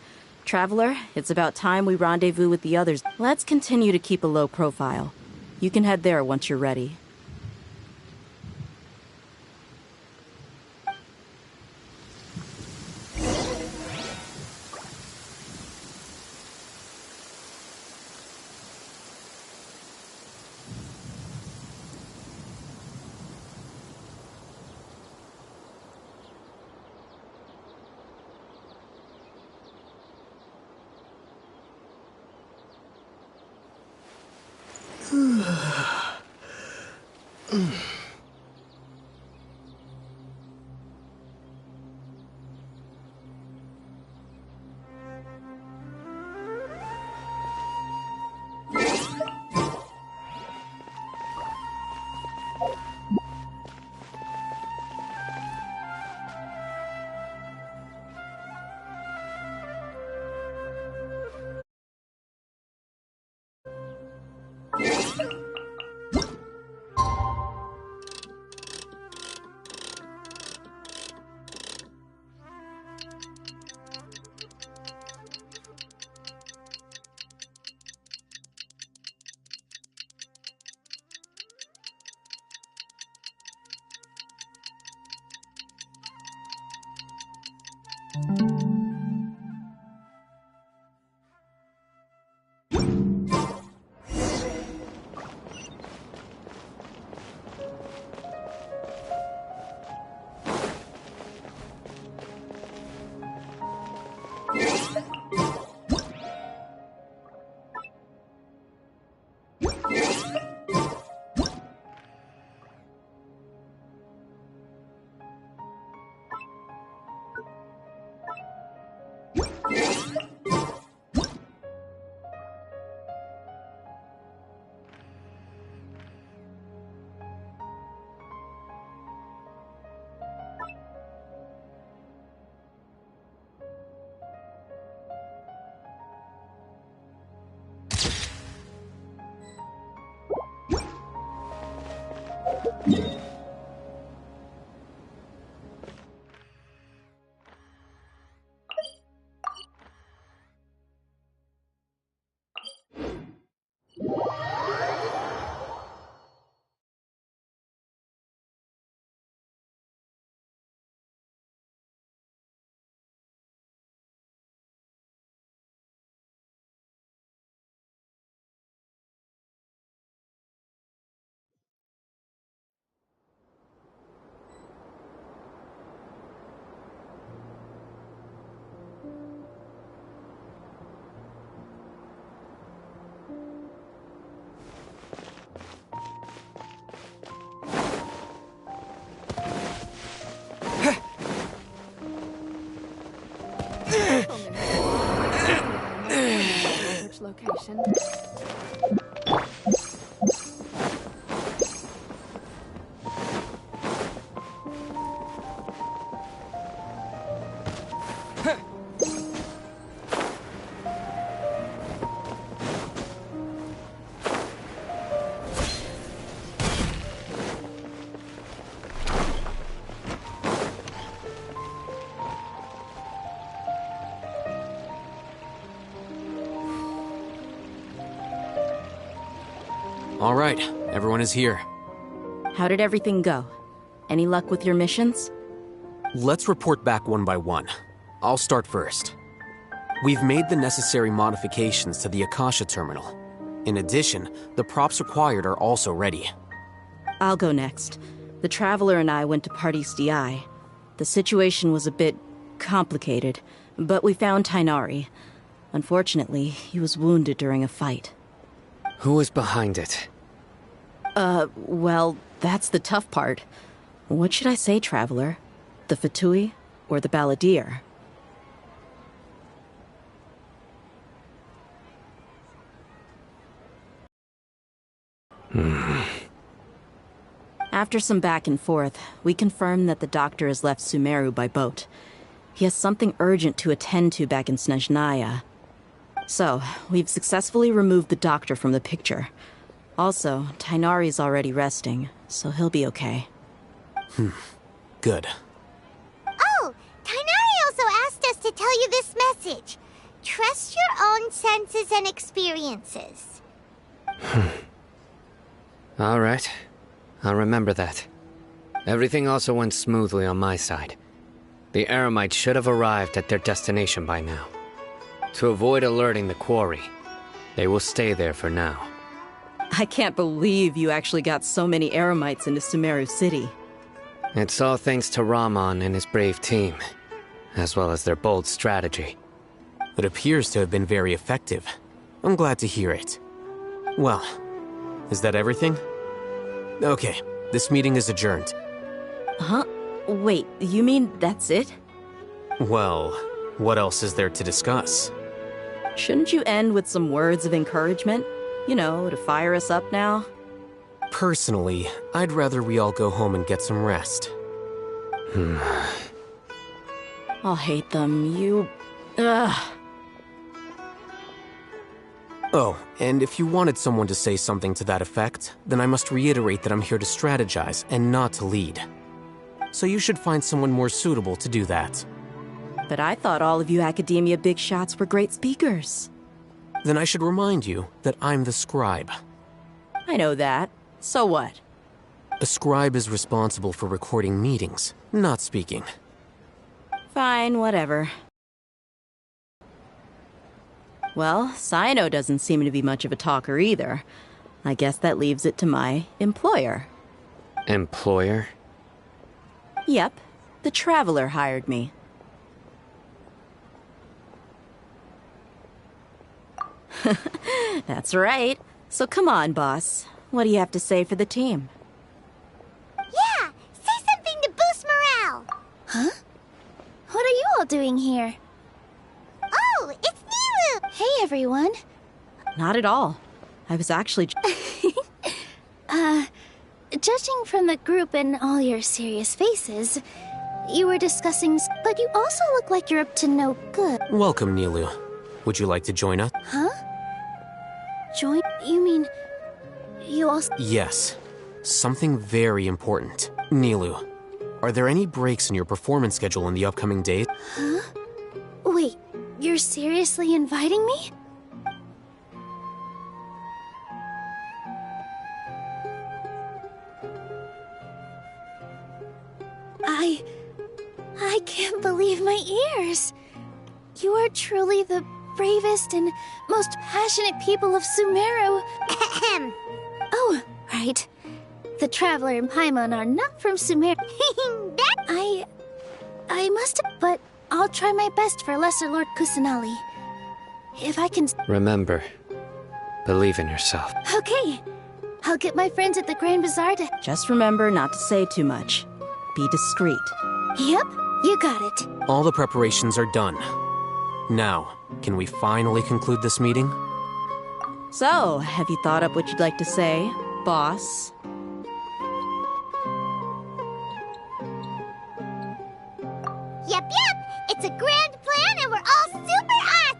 Traveler, it's about time we rendezvous with the others. Let's continue to keep a low profile. You can head there once you're ready. Location. All right, everyone is here. How did everything go? Any luck with your missions? Let's report back one by one. I'll start first. We've made the necessary modifications to the Akasha terminal. In addition, the props required are also ready. I'll go next. The Traveler and I went to Parties DI. The situation was a bit complicated, but we found Tainari. Unfortunately, he was wounded during a fight. Who was behind it? Well, that's the tough part. What should I say, Traveler? The Fatui or the Balladeer? After some back and forth, we confirmed that the doctor has left Sumeru by boat. He has something urgent to attend to back in Snezhnaya. So, we've successfully removed the doctor from the picture. Also, Tainari's already resting, so he'll be okay. Good. Oh, Tainari also asked us to tell you this message. Trust your own senses and experiences. All right. I'll remember that. Everything also went smoothly on my side. The Eremites should have arrived at their destination by now. To avoid alerting the quarry, they will stay there for now. I can't believe you actually got so many Eremites into Sumeru City. It's all thanks to Rahman and his brave team, as well as their bold strategy. It appears to have been very effective. I'm glad to hear it. Well, is that everything? Okay, this meeting is adjourned. Huh? Wait, you mean that's it? Well, what else is there to discuss? Shouldn't you end with some words of encouragement? You know, to fire us up now? Personally, I'd rather we all go home and get some rest. I'll hate them, Ugh. Oh, and if you wanted someone to say something to that effect, then I must reiterate that I'm here to strategize and not to lead. So you should find someone more suitable to do that. But I thought all of you academia big shots were great speakers. Then I should remind you that I'm the scribe. I know that. So what? A scribe is responsible for recording meetings, not speaking. Fine, whatever. Well, Sino doesn't seem to be much of a talker either. I guess that leaves it to my employer. Employer? Yep, the Traveler hired me. That's right. So come on, boss. What do you have to say for the team? Yeah! Say something to boost morale! Huh? What are you all doing here? Oh, it's Nilu! Hey, everyone. Not at all. I was actually... Judging from the group and all your serious faces, you were discussing... But you also look like you're up to no good. Welcome, Nilu. Would you like to join us? Huh? Join? You mean... You also... Yes. Something very important. Nilu, are there any breaks in your performance schedule in the upcoming days? Huh? Wait, you're seriously inviting me? I can't believe my ears. You are truly the bravest and most passionate people of Sumeru. Ahem. Oh, right. The Traveler and Paimon are not from Sumeru. I must have, but I'll try my best for Lesser Lord Kusanali. If I can... Remember, believe in yourself. Okay. I'll get my friends at the Grand Bazaar to... Just remember not to say too much. Be discreet. Yep, you got it. All the preparations are done. Now, can we finally conclude this meeting? So, have you thought up what you'd like to say, boss? Yep. It's a grand plan and we're all super awesome!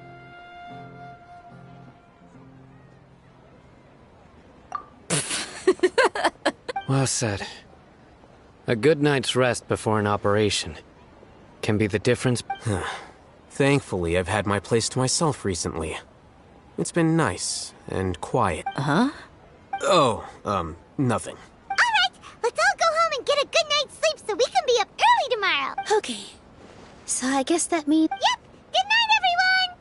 Well said. A good night's rest before an operation can be the difference. Thankfully, I've had my place to myself recently. It's been nice and quiet. Huh? Oh, nothing. Alright, let's all go home and get a good night's sleep so we can be up early tomorrow! Okay. So I guess that means... Yep! Good night, everyone!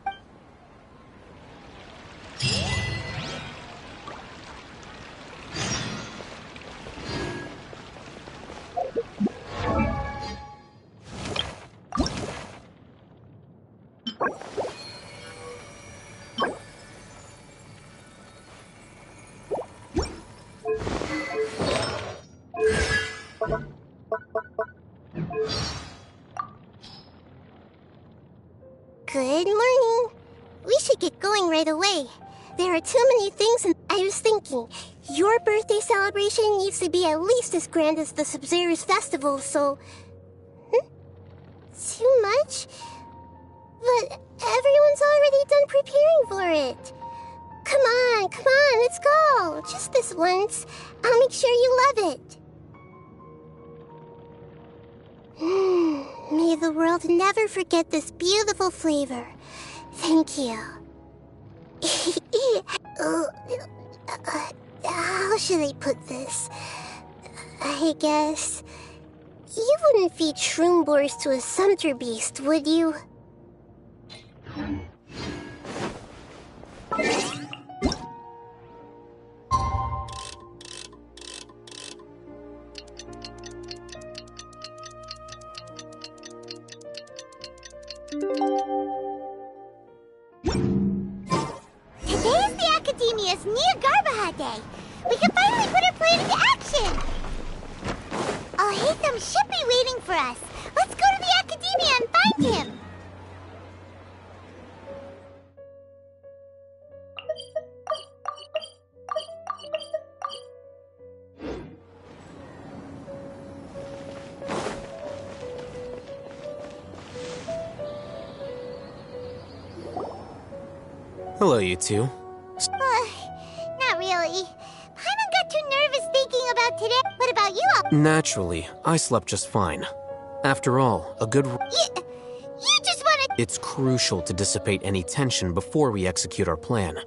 Good morning. We should get going right away. There are too many things, and I was thinking, your birthday celebration needs to be at least as grand as the Sub-Zero's festival, so... Too much? But everyone's already done preparing for it. Come on, let's go. Just this once. I'll make sure you love it. May the world never forget this beautiful flavor. Thank you. How should I put this? I guess... You wouldn't feed shroom-boars to a sumpter beast, would you? Today's the Academia's Niagarbaha Day. We can finally put our plan into action. Alhaitham should be waiting for us. Let's go to the Academia and find him. Hello, you two. Not really. Paimon got too nervous thinking about today. What about you all? Naturally, I slept just fine. After all, a good... You just wanna... It's crucial to dissipate any tension before we execute our plan.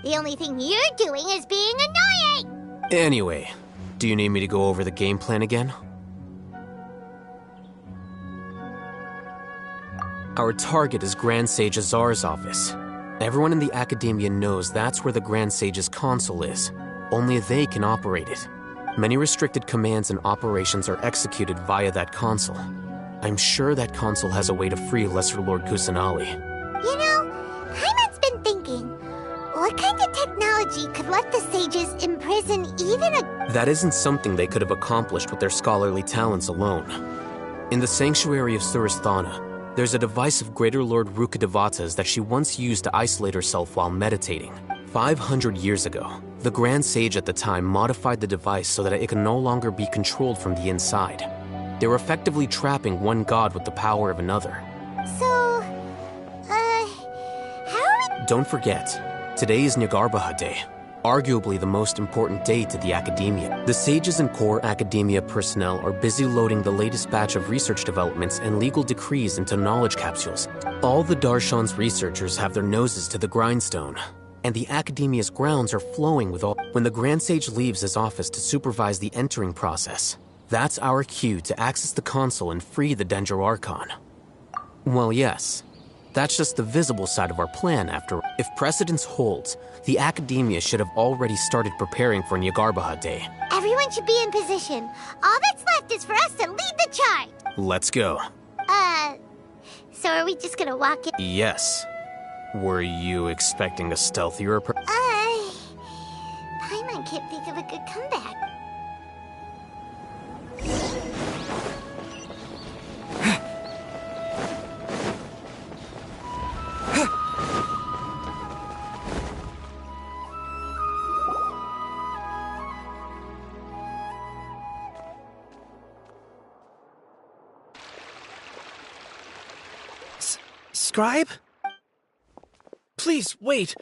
The only thing you're doing is being annoying! Anyway, do you need me to go over the game plan again? Our target is Grand Sage Azar's office. Everyone in the Academia knows that's where the Grand Sage's console is. Only they can operate it. Many restricted commands and operations are executed via that console. I'm sure that console has a way to free Lesser Lord Kusanali. You know, Paimon's been thinking, what kind of technology could let the sages imprison even a... That isn't something they could have accomplished with their scholarly talents alone. In the Sanctuary of Suristhana, there's a device of Greater Lord Rukkhadevata's that she once used to isolate herself while meditating. 500 years ago, the Grand Sage at the time modified the device so that it could no longer be controlled from the inside. They were effectively trapping one god with the power of another. So, how are we... Don't forget, today is Niagarbaha Day, arguably the most important day to the Academia. The sages and core Academia personnel are busy loading the latest batch of research developments and legal decrees into knowledge capsules. All the Darshan's researchers have their noses to the grindstone, and the Academia's grounds are flowing with all... When the Grand Sage leaves his office to supervise the entering process, that's our cue to access the console and free the Dendro Archon. Well, yes. That's just the visible side of our plan after... If precedence holds, the Academia should have already started preparing for Niagarbaha Day. Everyone should be in position. All that's left is for us to lead the charge. Let's go. So are we just gonna walk in? Yes. Were you expecting a stealthier approach? Paimon can't think of a good comeback. Scribe? Please, wait.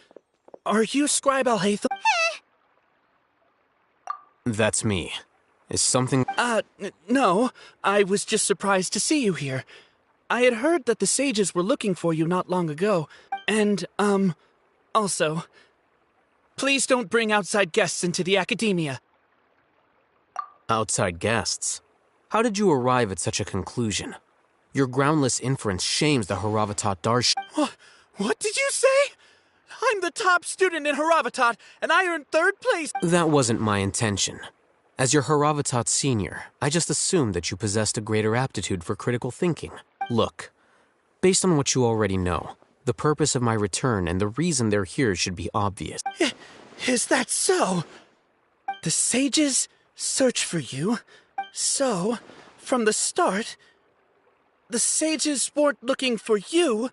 Are you Scribe Alhaitham? That's me. Is something... No. I was just surprised to see you here. I had heard that the sages were looking for you not long ago. And, also, please don't bring outside guests into the Academia. Outside guests? How did you arrive at such a conclusion? Your groundless inference shames the Haravatat Darsh... What did you say? I'm the top student in Haravatat, and I earned 3rd place. That wasn't my intention. As your Haravatat senior, I just assumed that you possessed a greater aptitude for critical thinking. Look, based on what you already know, the purpose of my return and the reason they're here should be obvious. Is that so? The sages search for you. So, from the start, the sages weren't looking for you,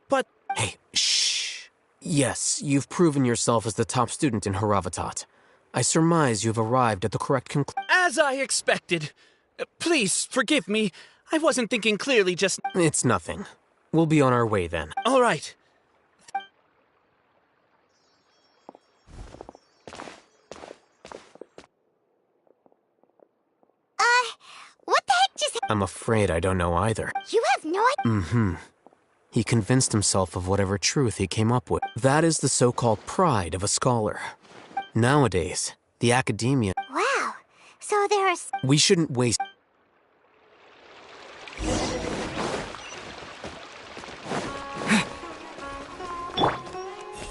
but... Hey, shh. Yes, you've proven yourself as the top student in Haravatat. I surmise you've arrived at the correct conclusion. As I expected. Please, forgive me. I wasn't thinking clearly just... It's nothing. We'll be on our way then. All right. What the heck just... I'm afraid I don't know either. You have no idea? Mm-hmm. He convinced himself of whatever truth he came up with. That is the so-called pride of a scholar. Nowadays, the academia... Wow, so there are... We shouldn't waste...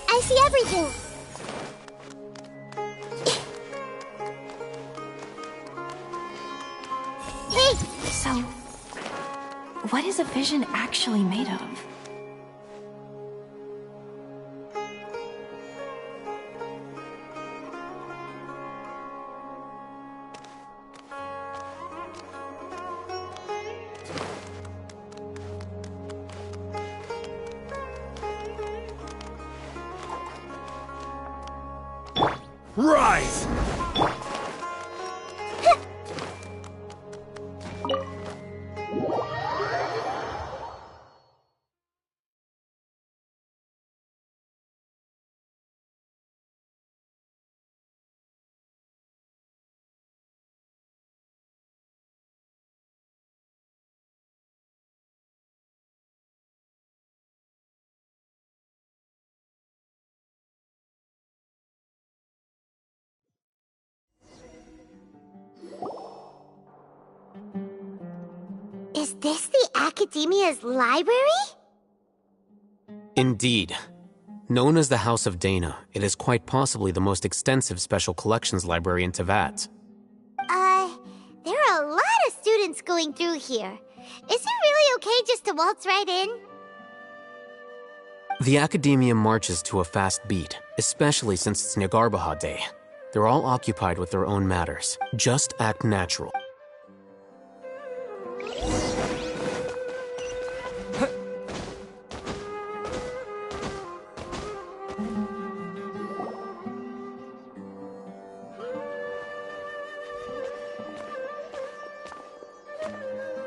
I see everything. Hey! So, what is a vision actually made of? Rise! Is this the Academia's library? Indeed. Known as the House of Dana, it is quite possibly the most extensive special collections library in Teyvat. There are a lot of students going through here. Is it really okay just to waltz right in? The Academia marches to a fast beat, especially since it's Nagarbaha Day. They're all occupied with their own matters. Just act natural.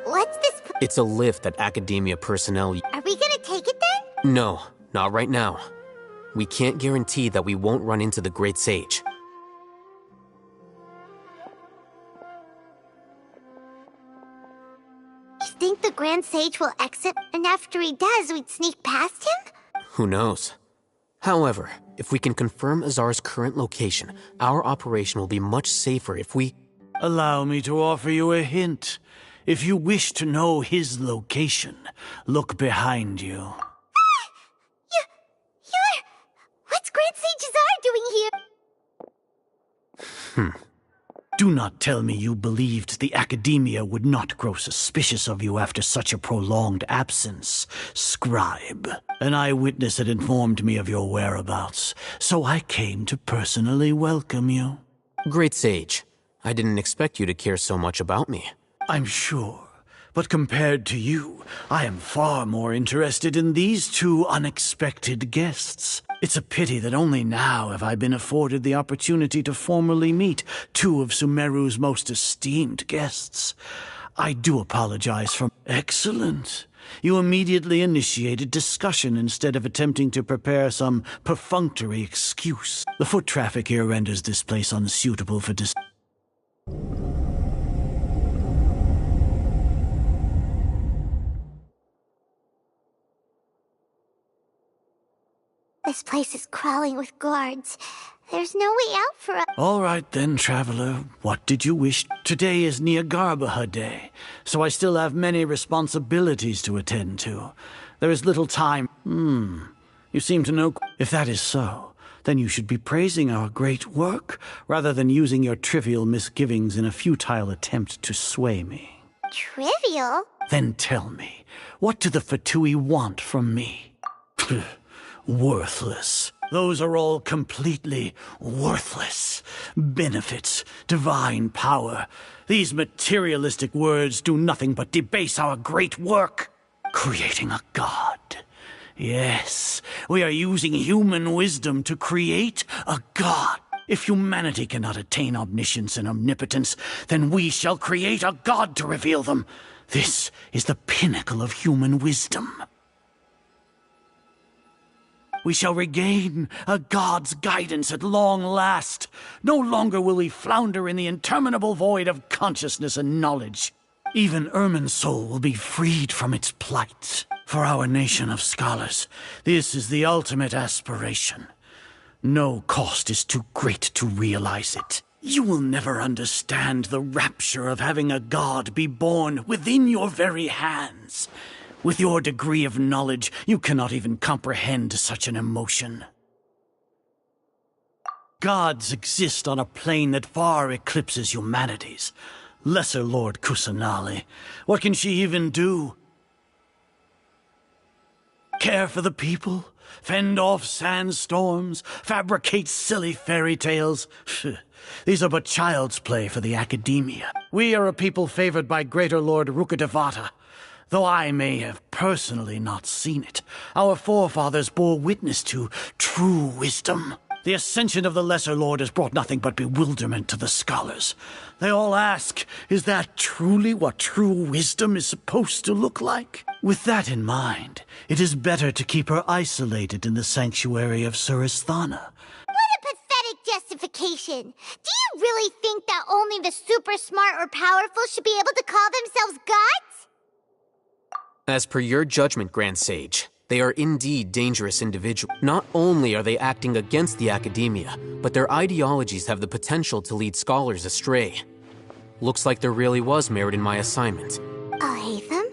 What's this? It's a lift that Academia personnel... Are we gonna take it then? No, not right now. We can't guarantee that we won't run into the Great Sage. You think the Grand Sage will exit, and after he does, we'd sneak past him? Who knows? However, if we can confirm Azar's current location, our operation will be much safer if we... Allow me to offer you a hint. If you wish to know his location, look behind you. What's Grand Sage Azar doing here? Do not tell me you believed the Academia would not grow suspicious of you after such a prolonged absence, scribe. An eyewitness had informed me of your whereabouts, so I came to personally welcome you. Great Sage, I didn't expect you to care so much about me. I'm sure, but compared to you, I am far more interested in these two unexpected guests. It's a pity that only now have I been afforded the opportunity to formally meet two of Sumeru's most esteemed guests. I do apologize for... Excellent. You immediately initiated discussion instead of attempting to prepare some perfunctory excuse. The foot traffic here renders this place unsuitable for This place is crawling with guards. There's no way out for us. All right then, traveler. What did you wish? Today is Niagarbaha Day, so I still have many responsibilities to attend to. There is little time. You seem to know... If that is so, then you should be praising our great work, rather than using your trivial misgivings in a futile attempt to sway me. Trivial? Then tell me, what do the Fatui want from me? Worthless. Those are all completely worthless. Benefits, divine power. These materialistic words do nothing but debase our great work. Creating a god. Yes, we are using human wisdom to create a god. If humanity cannot attain omniscience and omnipotence, then we shall create a god to reveal them. This is the pinnacle of human wisdom. We shall regain a god's guidance at long last. No longer will we flounder in the interminable void of consciousness and knowledge. Even Irmin's soul will be freed from its plight. For our nation of scholars, this is the ultimate aspiration. No cost is too great to realize it. You will never understand the rapture of having a god be born within your very hands. With your degree of knowledge, you cannot even comprehend such an emotion. Gods exist on a plane that far eclipses humanity's. Lesser Lord Kusanali, what can she even do? Care for the people? Fend off sandstorms? Fabricate silly fairy tales? These are but child's play for the academia. We are a people favored by Greater Lord Rukadevata. Though I may have personally not seen it, our forefathers bore witness to true wisdom. The ascension of the Lesser Lord has brought nothing but bewilderment to the scholars. They all ask, is that truly what true wisdom is supposed to look like? With that in mind, it is better to keep her isolated in the sanctuary of Suristhana. What a pathetic justification! Do you really think that only the super smart or powerful should be able to call themselves gods? As per your judgment, Grand Sage, they are indeed dangerous individuals. Not only are they acting against the academia, but their ideologies have the potential to lead scholars astray. Looks like there really was merit in my assignment. Hatham?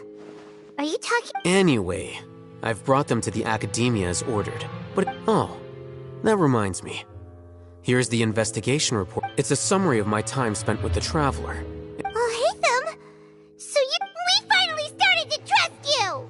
Are you talking— Anyway, I've brought them to the academia as ordered. But, oh, that reminds me. Here's the investigation report. It's a summary of my time spent with the Traveler. Hatham? So we finally started to trust you!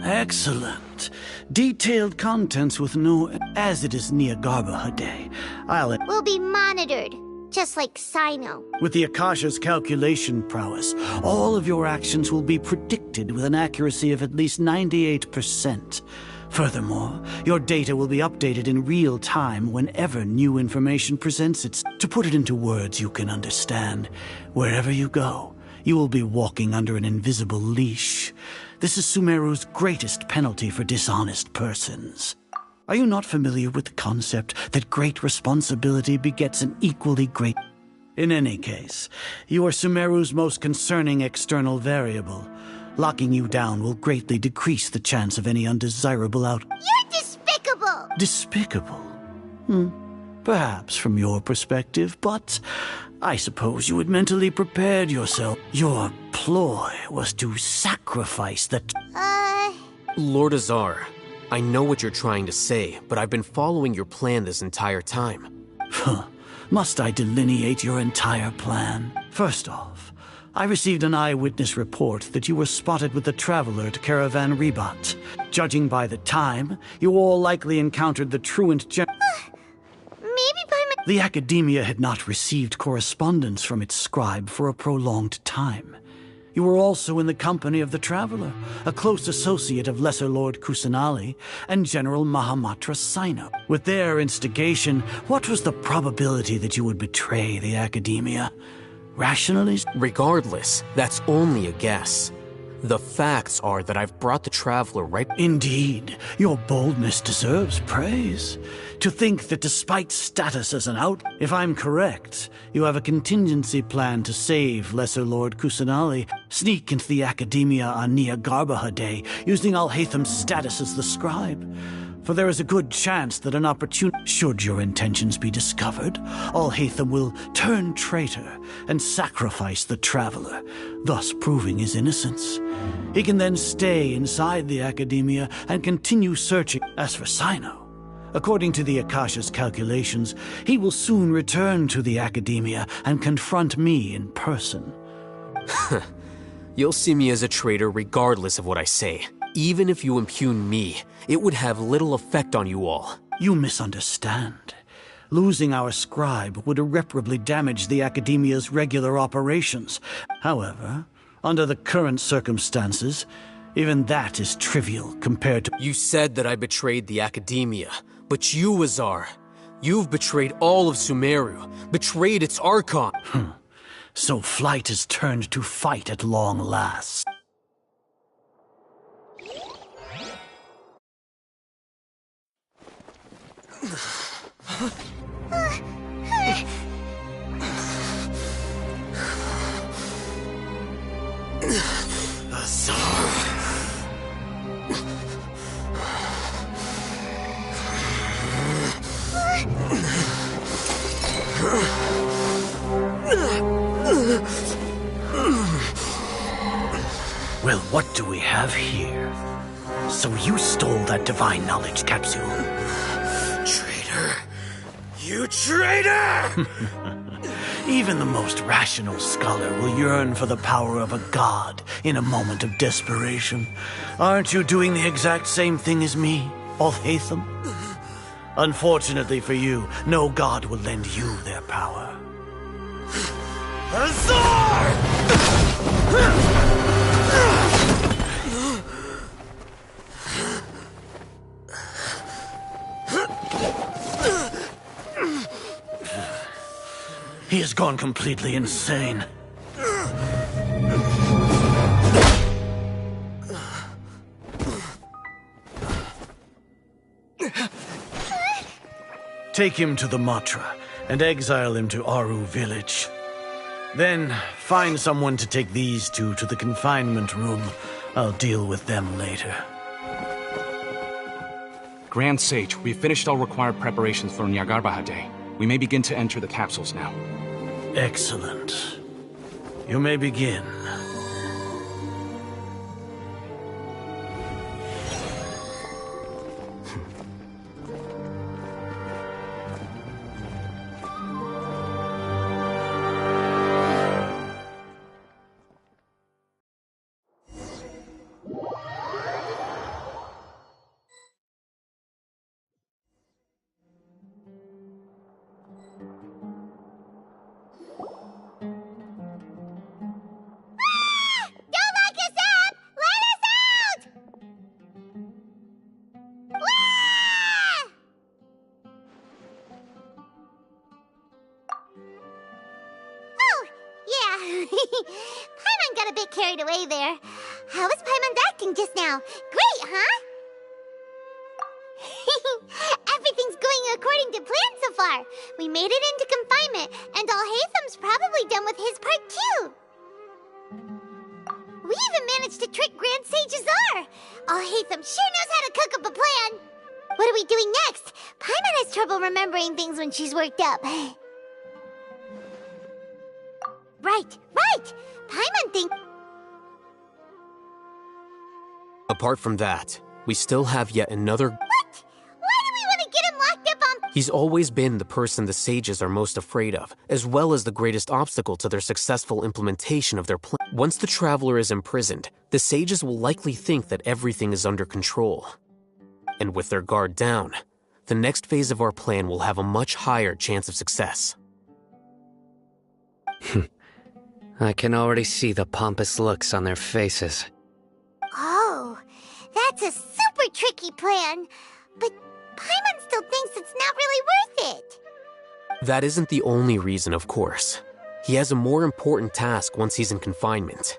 Excellent. Detailed contents with no— As it is Niagarba Day, We'll be monitored, just like Sino. With the Akasha's calculation prowess, all of your actions will be predicted with an accuracy of at least 98%. Furthermore, your data will be updated in real time whenever new information presents itself. To put it into words you can understand, wherever you go, you will be walking under an invisible leash. This is Sumeru's greatest penalty for dishonest persons. Are you not familiar with the concept that great responsibility begets an equally great— In any case, you are Sumeru's most concerning external variable. Locking you down will greatly decrease the chance of any undesirable You're despicable! Despicable? Perhaps from your perspective, but I suppose you had mentally prepared yourself. Your ploy was to sacrifice the— Lord Azar, I know what you're trying to say, but I've been following your plan this entire time. Must I delineate your entire plan? First off, I received an eyewitness report that you were spotted with the Traveler to Caravan Rebat. Judging by the time, you all likely encountered the truant Maybe by my— The Academia had not received correspondence from its scribe for a prolonged time. You were also in the company of the Traveler, a close associate of Lesser Lord Kusanali and General Mahamatra Sino. With their instigation, what was the probability that you would betray the Academia? Rationally? Regardless, that's only a guess. The facts are that I've brought the Traveler right— Indeed, your boldness deserves praise. To think that despite status as an if I'm correct, you have a contingency plan to save Lesser Lord Kusanali, sneak into the Academia on Niagarba Day, using Alhatham's status as the scribe. For there is a good chance that an opportunity— Should your intentions be discovered, Alhatham will turn traitor and sacrifice the Traveler, thus proving his innocence. He can then stay inside the Academia and continue searching. As for Sino, according to the Akasha's calculations, he will soon return to the Academia and confront me in person. You'll see me as a traitor regardless of what I say. Even if you impugn me, it would have little effect on you all. You misunderstand. Losing our scribe would irreparably damage the Academia's regular operations. However, under the current circumstances, even that is trivial compared to— You said that I betrayed the Academia, but you, Azar, you've betrayed all of Sumeru, betrayed its Archon. So flight has turned to fight at long last. Well, what do we have here? So you stole that divine knowledge capsule. Traitor! You traitor! Even the most rational scholar will yearn for the power of a god in a moment of desperation. Aren't you doing the exact same thing as me, Alhaitham? Unfortunately for you, no god will lend you their power. Azar! He has gone completely insane. Take him to the Matra and exile him to Aru village. Then find someone to take these two to the confinement room. I'll deal with them later. Grand Sage, we've finished all required preparations for Nyagarbha Day. We may begin to enter the capsules now. Excellent. You may begin. Paimon got a bit carried away there. How was Paimon's acting just now? Great, huh? Everything's going according to plan so far. We made it into confinement, and Alhaitham's probably done with his part too. We even managed to trick Grand Sage Azar. Alhaitham sure knows how to cook up a plan. What are we doing next? Paimon has trouble remembering things when she's worked up. Right. Paimon thinks... Apart from that, we still have yet another... What? Why do we want to get him locked up on... He's always been the person the sages are most afraid of, as well as the greatest obstacle to their successful implementation of their plan. Once the traveler is imprisoned, the sages will likely think that everything is under control. And with their guard down, the next phase of our plan will have a much higher chance of success. I can already see the pompous looks on their faces. Oh, that's a super tricky plan. But Paimon still thinks it's not really worth it. That isn't the only reason, of course. He has a more important task once he's in confinement.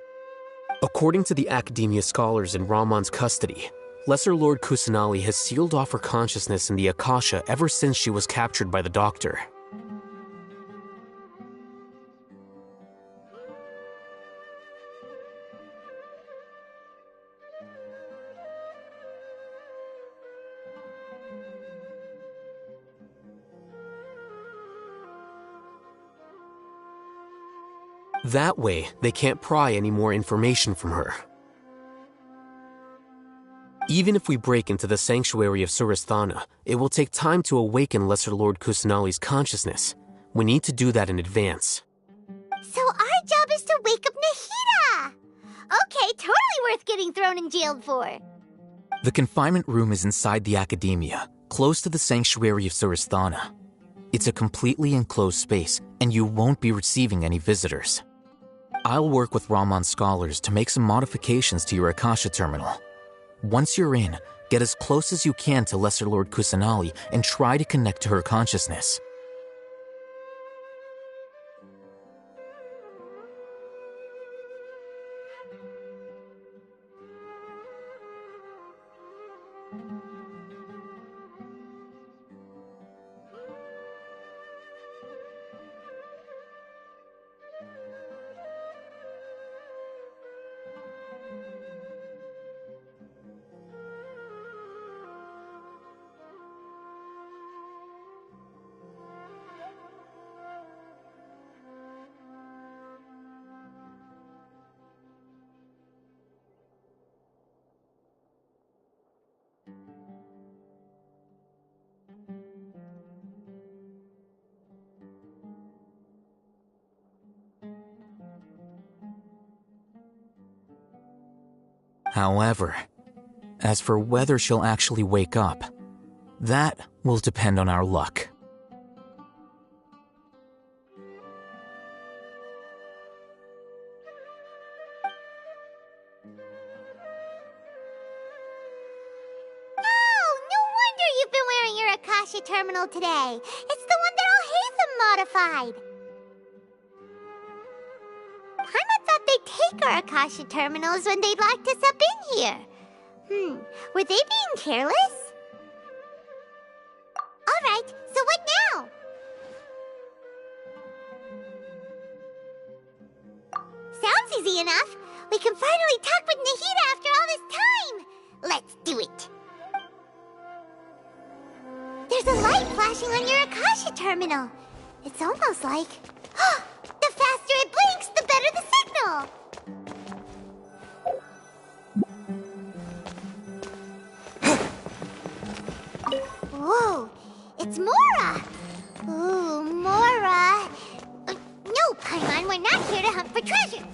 According to the Academia scholars in Ramon's custody, Lesser Lord Kusanali has sealed off her consciousness in the Akasha ever since she was captured by the Doctor. That way, they can't pry any more information from her. Even if we break into the sanctuary of Surasthana, it will take time to awaken Lesser Lord Kusanali's consciousness. We need to do that in advance. So our job is to wake up Nahida! Okay, totally worth getting thrown in jail for. The confinement room is inside the Academia, close to the sanctuary of Surasthana. It's a completely enclosed space, and you won't be receiving any visitors. I'll work with Ramon's scholars to make some modifications to your Akasha terminal. Once you're in, get as close as you can to Lesser Lord Kusanali and try to connect to her consciousness. However, as for whether she'll actually wake up, that will depend on our luck. You've been wearing your Akasha terminal today. It's the one that Al-Haytham modified. Paimon thought they'd take our Akasha terminals when they locked us up in here. Were they being careless? Alright, so what now? Sounds easy enough. We can finally talk with Nahida after all this time. Let's do it. There's a light flashing on your Akasha terminal. It's almost like... the faster it blinks, the better the signal! Whoa, it's Mora! Ooh, Mora! No, Paimon, we're not here to hunt for treasure.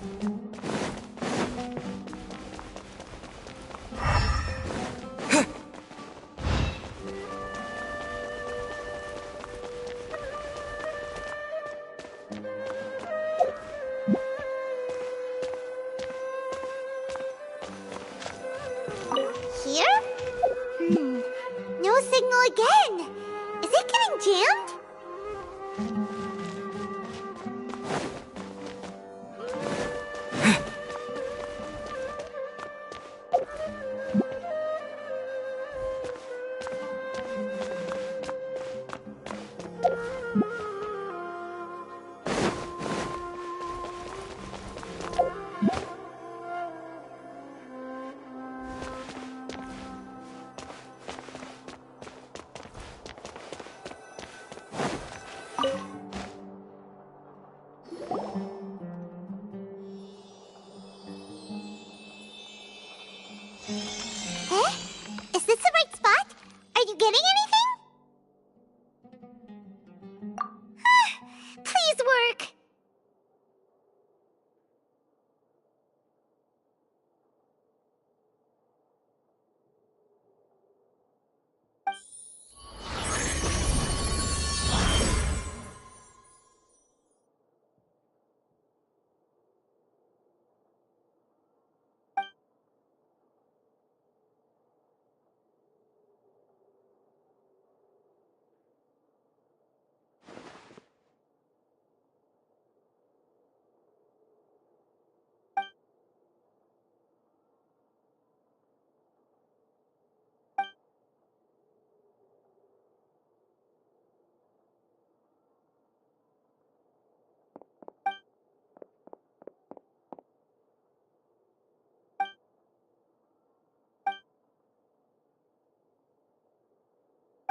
Here? No signal again. Is it getting jammed? Is this the right spot? Are you getting anything? Please work.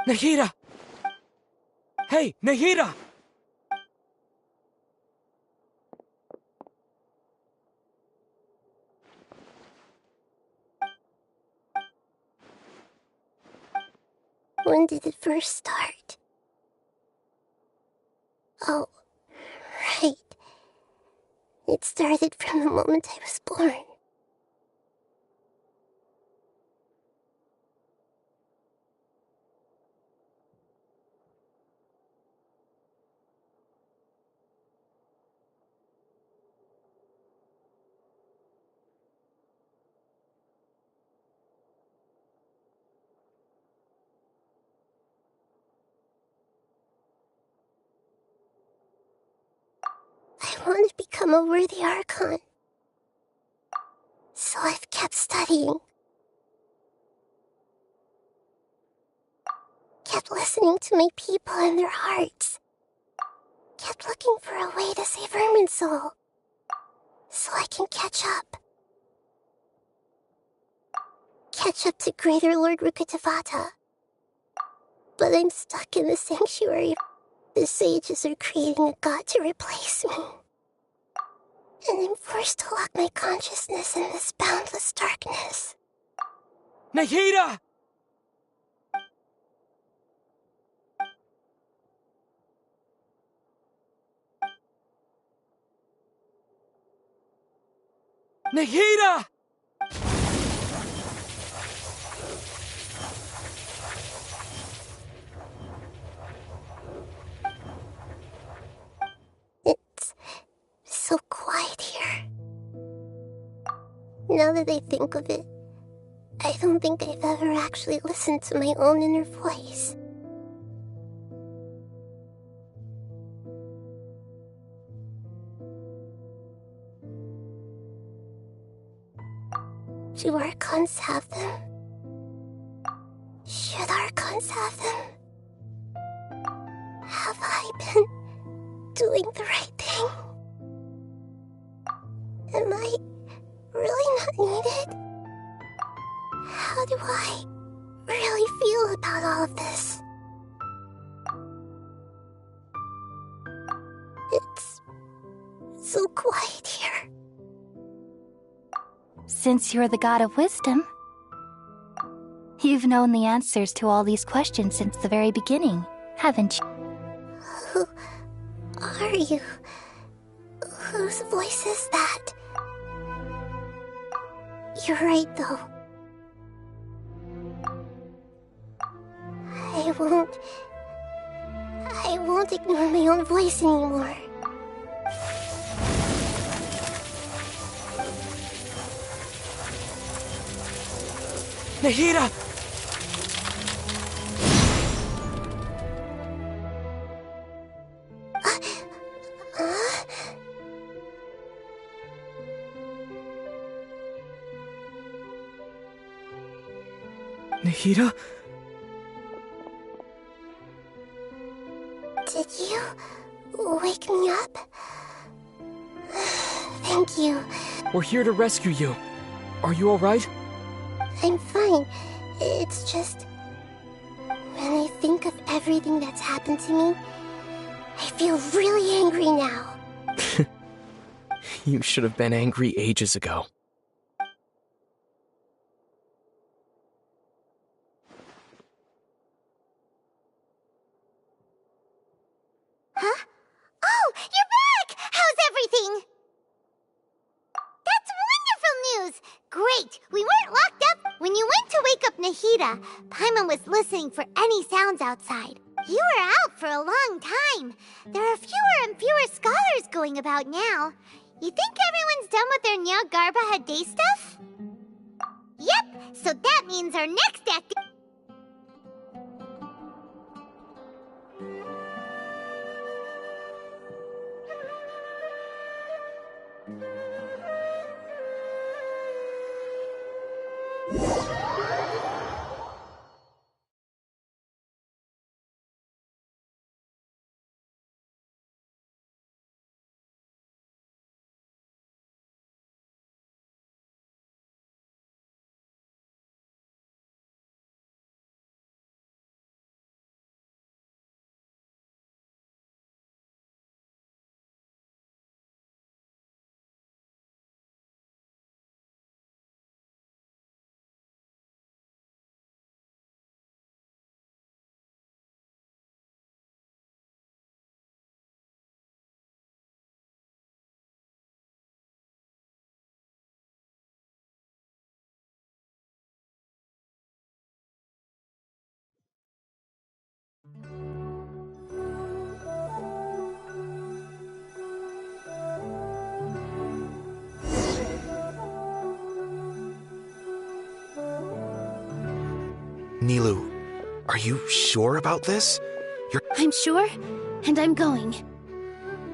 Nahida! Hey, Nahida! When did it first start? Oh, right. It started from the moment I was born. I want to become a worthy Archon. So I've kept studying. Kept listening to my people and their hearts. Kept looking for a way to save Irminsul. So I can catch up. Catch up to Greater Lord Rukkhadevata. But I'm stuck in the sanctuary. The sages are creating a god to replace me. And I'm forced to lock my consciousness in this boundless darkness. Nahida! Nahida! Now that I think of it, I don't think I've ever actually listened to my own inner voice. Do Archons have them? Should Archons have them? Have I been doing the right thing? Am I really not needed? How do I really feel about all of this? It's so quiet here. Since you're the god of wisdom, you've known the answers to all these questions since the very beginning, haven't you? Who are you? Whose voice is that? You're right, though. I won't ignore my own voice anymore. Nahida! Nahida? Did you wake me up? Thank you. We're here to rescue you. Are you alright? I'm fine. It's just... when I think of everything that's happened to me, I feel really angry now. You should have been angry ages ago. Huh? Oh, you're back! How's everything? That's wonderful news! Great! We weren't locked up. When you went to wake up Nahida, Paimon was listening for any sounds outside. You were out for a long time. There are fewer and fewer scholars going about now. You think everyone's done with their Nya Garbaha Day stuff? Yep, so that means our next activity... Nilu, are you sure about this? I'm sure, and I'm going.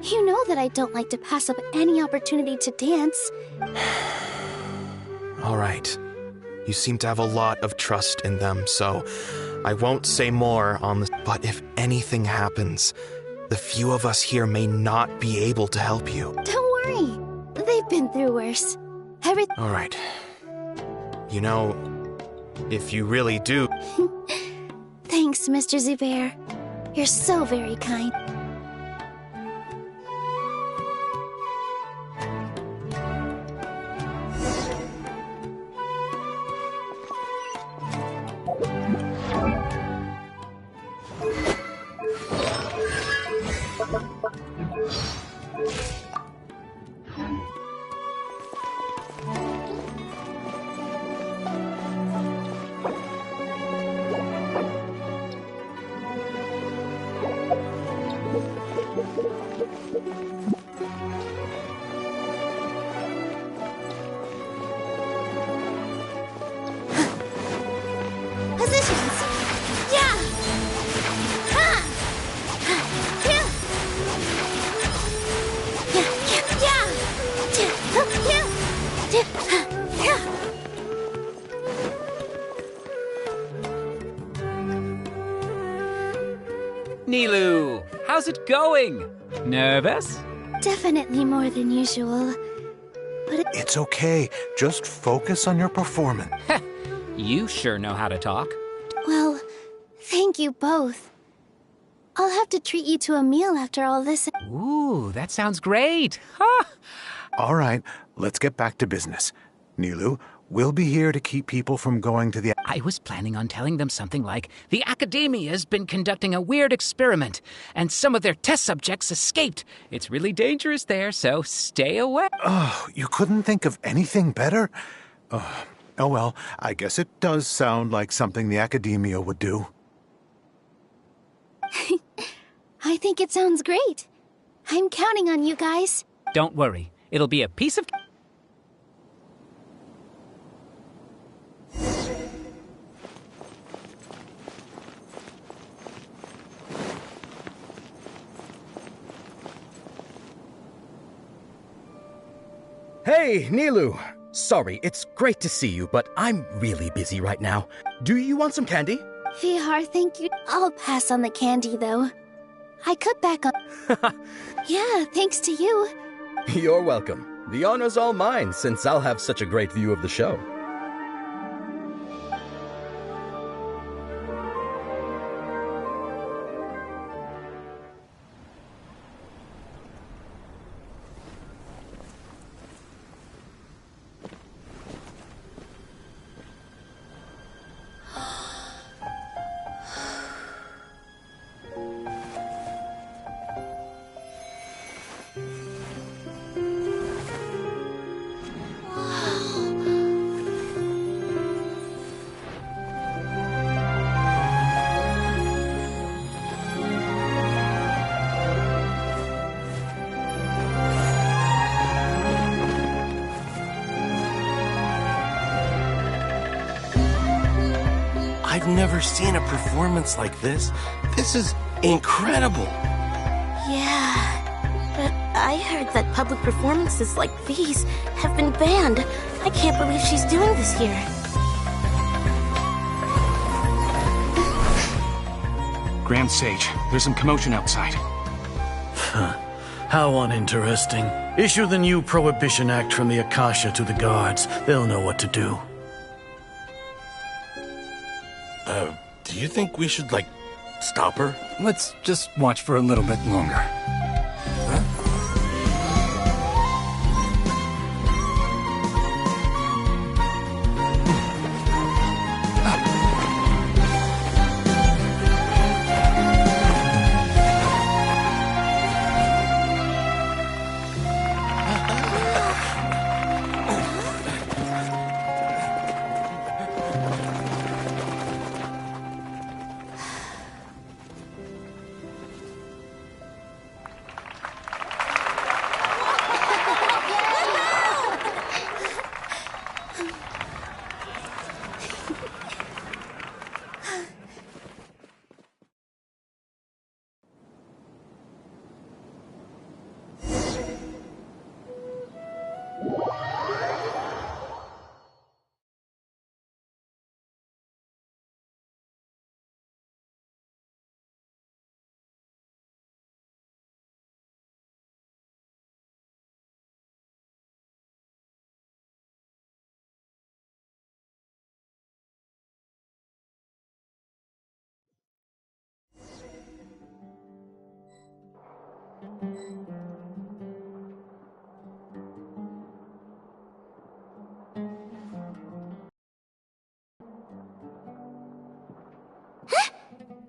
You know that I don't like to pass up any opportunity to dance. All right. You seem to have a lot of trust in them, so I won't say more on this. But if anything happens, the few of us here may not be able to help you. Don't worry. They've been through worse. All right. You know, if you really do... Thanks, Mr. Zubair. You're so very kind. How's it going? Nervous? Definitely more than usual. But It's okay. Just focus on your performance. You sure know how to talk. well, thank you both. I'll have to treat you to a meal after all this. Ooh, that sounds great. Huh? All right, let's get back to business. Nilu, we'll be here to keep people from going to the... I was planning on telling them something like, the Academia's been conducting a weird experiment, and some of their test subjects escaped. It's really dangerous there, so stay away. Oh, you couldn't think of anything better? Oh well, I guess it does sound like something the Academia would do. I think it sounds great. I'm counting on you guys. Don't worry, it'll be a piece of... Hey, Nilu! Sorry, it's great to see you, but I'm really busy right now. Do you want some candy? Vihar, thank you. I'll pass on the candy, though. I cut back on... Yeah, thanks to you. You're welcome. The honor's all mine, since I'll have such a great view of the show. I've never seen a performance like this. This is incredible. Yeah, but I heard that public performances like these have been banned. I can't believe she's doing this here. Grand Sage, there's some commotion outside. How uninteresting. Issue the new Prohibition Act from the Akasha to the guards. They'll know what to do. Do you think we should, stop her? Let's just watch for a little bit longer.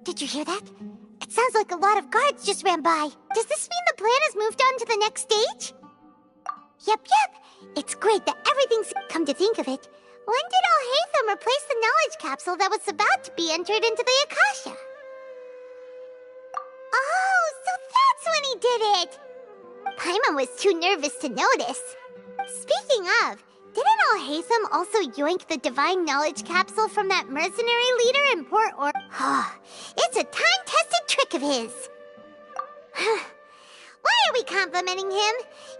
Did you hear that? It sounds like a lot of guards just ran by. Does this mean the plan has moved on to the next stage? Yep. It's great that everything's... Come to think of it, when did Alhaitham replace the knowledge capsule that was about to be entered into the Akasha? Oh, so that's when he did it! Paimon was too nervous to notice. Speaking of, didn't Alhaitham also yoink the divine knowledge capsule from that mercenary leader in Port Or... It's a time-tested trick of his. Why are we complimenting him?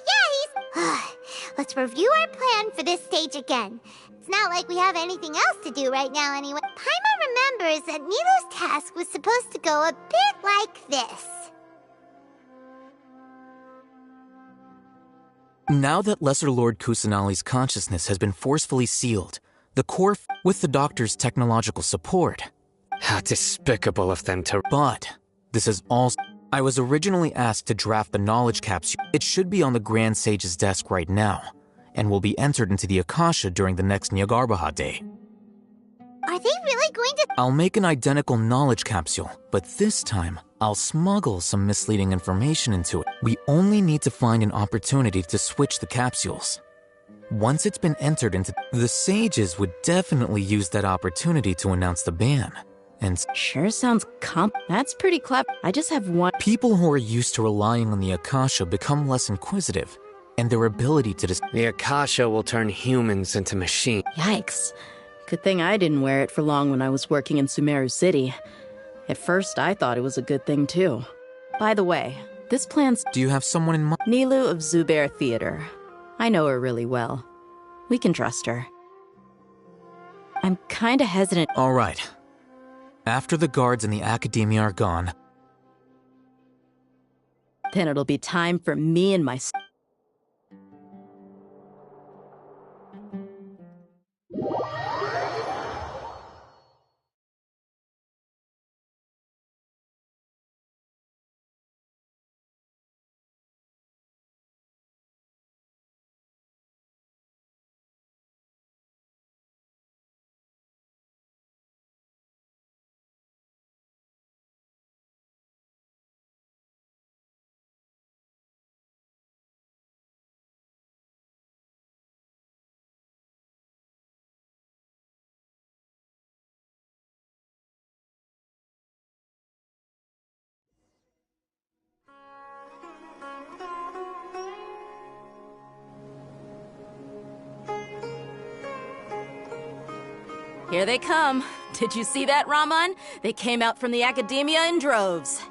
Yeah, he's... Let's review our plan for this stage again. It's not like we have anything else to do right now anyway. Paimon remembers that Nilu's task was supposed to go a bit like this. Now that Lesser Lord Kusanali's consciousness has been forcefully sealed, the core with the doctor's technological support. How despicable of them to... But this is all... I was originally asked to draft the knowledge capsule. It should be on the Grand Sage's desk right now, and will be entered into the Akasha during the next Nyagarbaha Day. Are they really going to... I'll make an identical knowledge capsule, but this time, I'll smuggle some misleading information into it. We only need to find an opportunity to switch the capsules. Once it's been entered into... The sages would definitely use that opportunity to announce the ban. And... Sure sounds That's pretty clever. I just have one... People who are used to relying on the Akasha become less inquisitive, and their ability to... The Akasha will turn humans into machines. Yikes. Good thing I didn't wear it for long when I was working in Sumeru City. At first, I thought it was a good thing, too. By the way, this plan's... Do you have someone in mind? Nilu of Zubair Theater. I know her really well. We can trust her. I'm kinda hesitant... All right. After the guards in the Academia are gone... Then it'll be time for me and my... Here they come. Did you see that, Raman? They came out from the Academia in droves.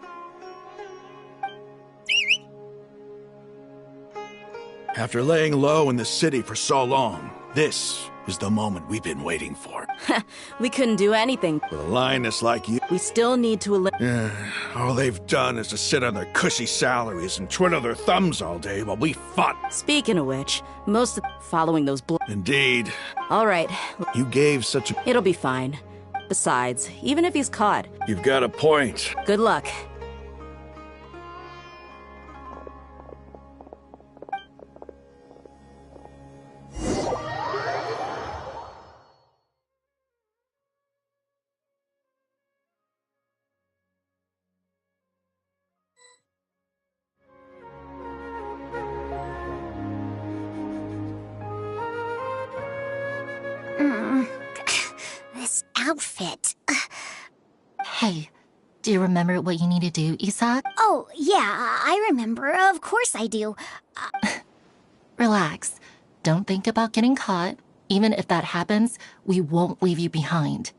After laying low in the city for so long, this is the moment we've been waiting for. We couldn't do anything. With a lioness like you... We still need to eliminate... all they've done is to sit on their cushy salaries and twiddle their thumbs all day while we fought. Speaking of which, most of... Following those Indeed. All right. You gave such a... It'll be fine. Besides, even if he's caught... You've got a point. Good luck. This outfit. Hey, do you remember what you need to do, Isak? Oh, yeah, I remember. Of course I do. Relax. Don't think about getting caught. Even if that happens, we won't leave you behind.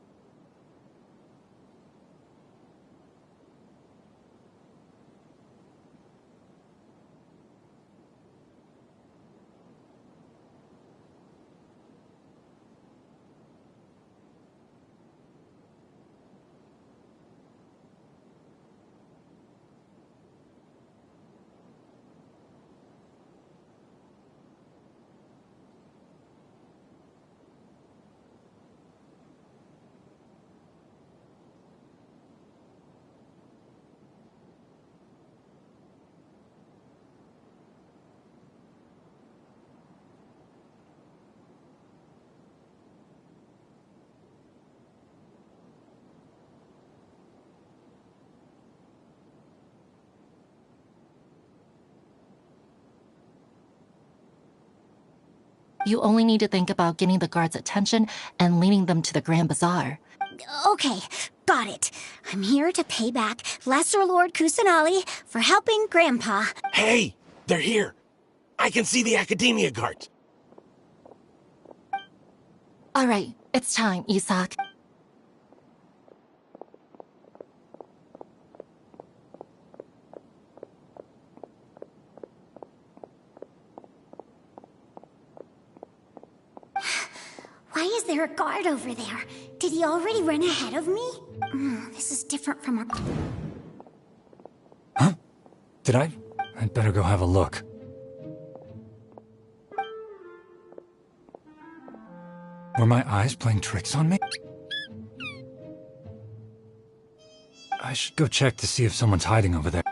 You only need to think about getting the guards' attention and leading them to the Grand Bazaar. Okay, got it. I'm here to pay back Lesser Lord Kusanali for helping Grandpa. Hey, they're here. I can see the Academia guards. All right, it's time, Isak. Why is there a guard over there? Did he already run ahead of me? This is different from our... Huh? Did I? I'd better go have a look. Were my eyes playing tricks on me? I should go check to see if someone's hiding over there.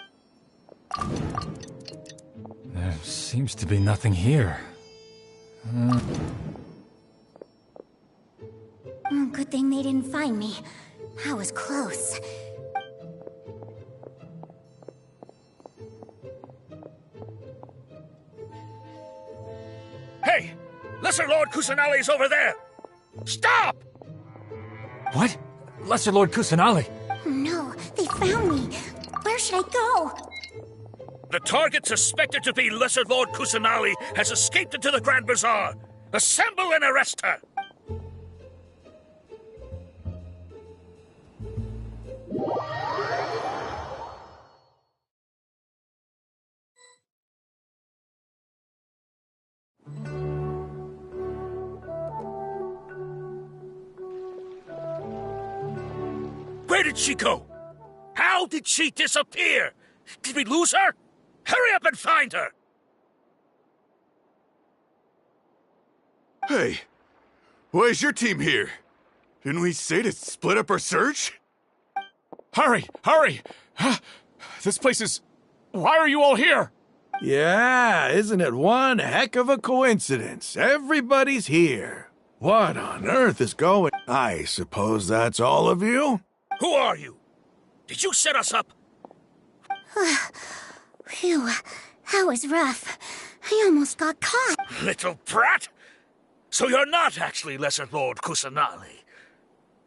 There seems to be nothing here. Good thing they didn't find me. I was close. Hey! Lesser Lord Kusanali's over there! Stop! What? Lesser Lord Kusanali? Oh no, they found me. Where should I go? The target suspected to be Lesser Lord Kusanali has escaped into the Grand Bazaar. Assemble and arrest her! Where did she go? How did she disappear? Did we lose her? Hurry up and find her! Hey, why is your team here? Didn't we say to split up our search? Hurry! Hurry! This place is... Why are you all here? Yeah, isn't it one heck of a coincidence? Everybody's here. What on earth is going... I suppose that's all of you? Who are you? Did you set us up? Phew, that was rough. I almost got caught. Little brat! So you're not actually Lesser Lord Kusanali.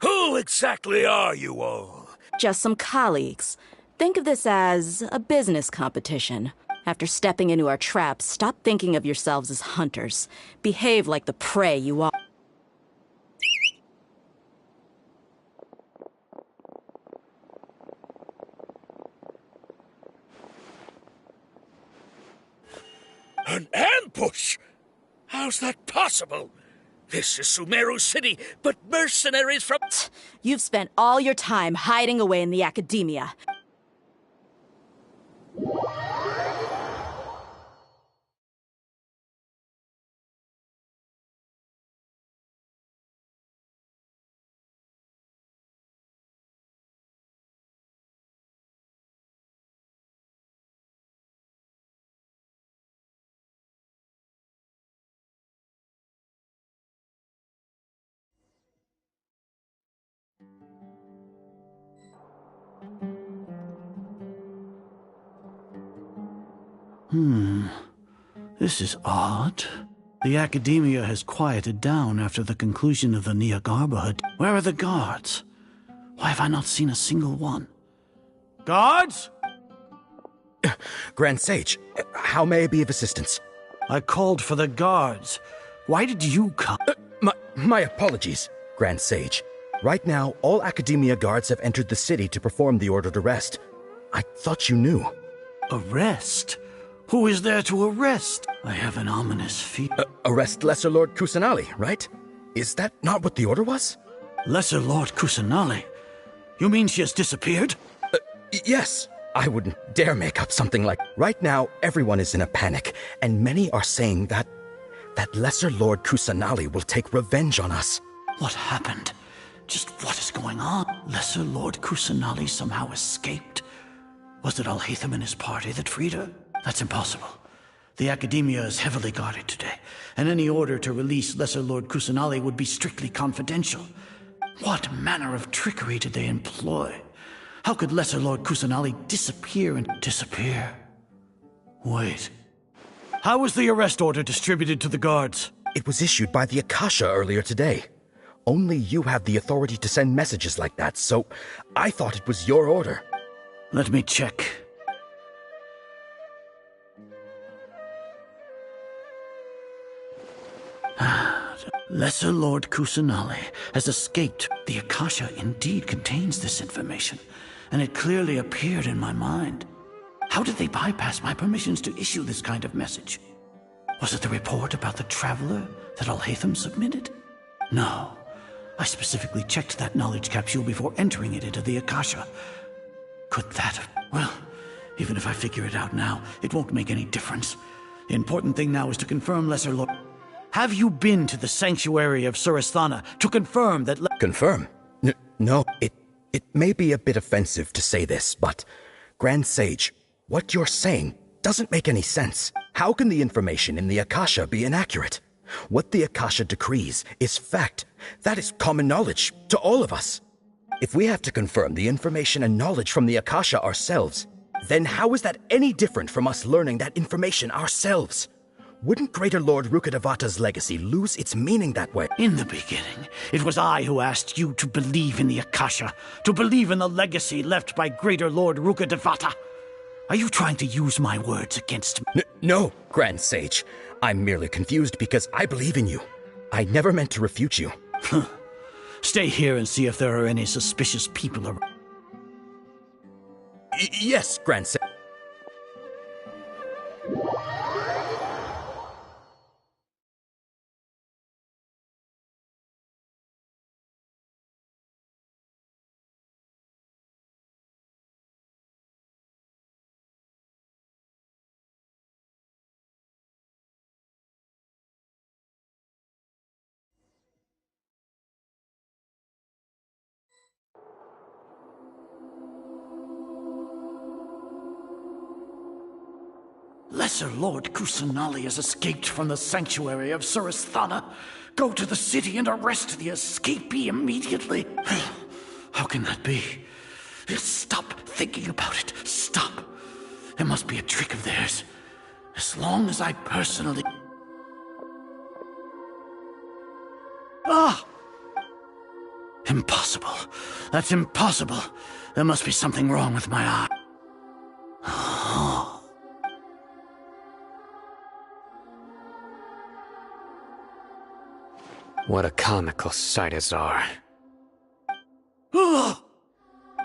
Who exactly are you all? Just some colleagues. Think of this as a business competition. After stepping into our traps, stop thinking of yourselves as hunters. Behave like the prey you are. An ambush? How's that possible? This is Sumeru City, but mercenaries from... You've spent all your time hiding away in the academia. This is odd. The academia has quieted down after the conclusion of the Niagarba. Where are the guards? Why have I not seen a single one? Guards? Grand Sage, how may I be of assistance? I called for the guards. Why did you come? My apologies, Grand Sage. Right now, all Academia guards have entered the city to perform the ordered arrest. I thought you knew. Arrest? Who is there to arrest? I have an ominous feeling. Arrest Lesser Lord Kusanali, right? Is that not what the order was? Lesser Lord Kusanali? You mean she has disappeared? Yes. I wouldn't dare make up something like... Right now, everyone is in a panic, and many are saying that Lesser Lord Kusanali will take revenge on us. What happened? Just what is going on? Lesser Lord Kusanali somehow escaped? Was it Al-Haytham and his party that freed her? That's impossible. The Academia is heavily guarded today, and any order to release Lesser Lord Kusanali would be strictly confidential. What manner of trickery did they employ? How could Lesser Lord Kusanali disappear and disappear? Wait. How was the arrest order distributed to the guards? It was issued by the Akasha earlier today. Only you have the authority to send messages like that, so I thought it was your order. Let me check. Lesser Lord Kusanali has escaped. The Akasha indeed contains this information, and it clearly appeared in my mind. How did they bypass my permissions to issue this kind of message? Was it the report about the traveler that Al-Haytham submitted? No. I specifically checked that knowledge capsule before entering it into the Akasha. Could that have... Well, even if I figure it out now, it won't make any difference. The important thing now is to confirm Lesser Lord... Have you been to the sanctuary of Surasthana to confirm that... Confirm? No, it may be a bit offensive to say this, but... Grand Sage, what you're saying doesn't make any sense. How can the information in the Akasha be inaccurate? What the Akasha decrees is fact. That is common knowledge to all of us. If we have to confirm the information and knowledge from the Akasha ourselves, then how is that any different from us learning that information ourselves? Wouldn't Greater Lord Rukkhadevata's legacy lose its meaning that way? In the beginning, it was I who asked you to believe in the Akasha, to believe in the legacy left by Greater Lord Rukkhadevata. Are you trying to use my words against me? No, Grand Sage. I'm merely confused because I believe in you. I never meant to refute you. Stay here and see if there are any suspicious people around. Yes, Grand Sage. Lesser Lord Kusanali has escaped from the sanctuary of Surasthana. Go to the city and arrest the escapee immediately. How can that be? Stop thinking about it. Stop. It must be a trick of theirs. As long as I personally... Ah! Impossible. That's impossible. There must be something wrong with my eye. What a comical sight, Azar.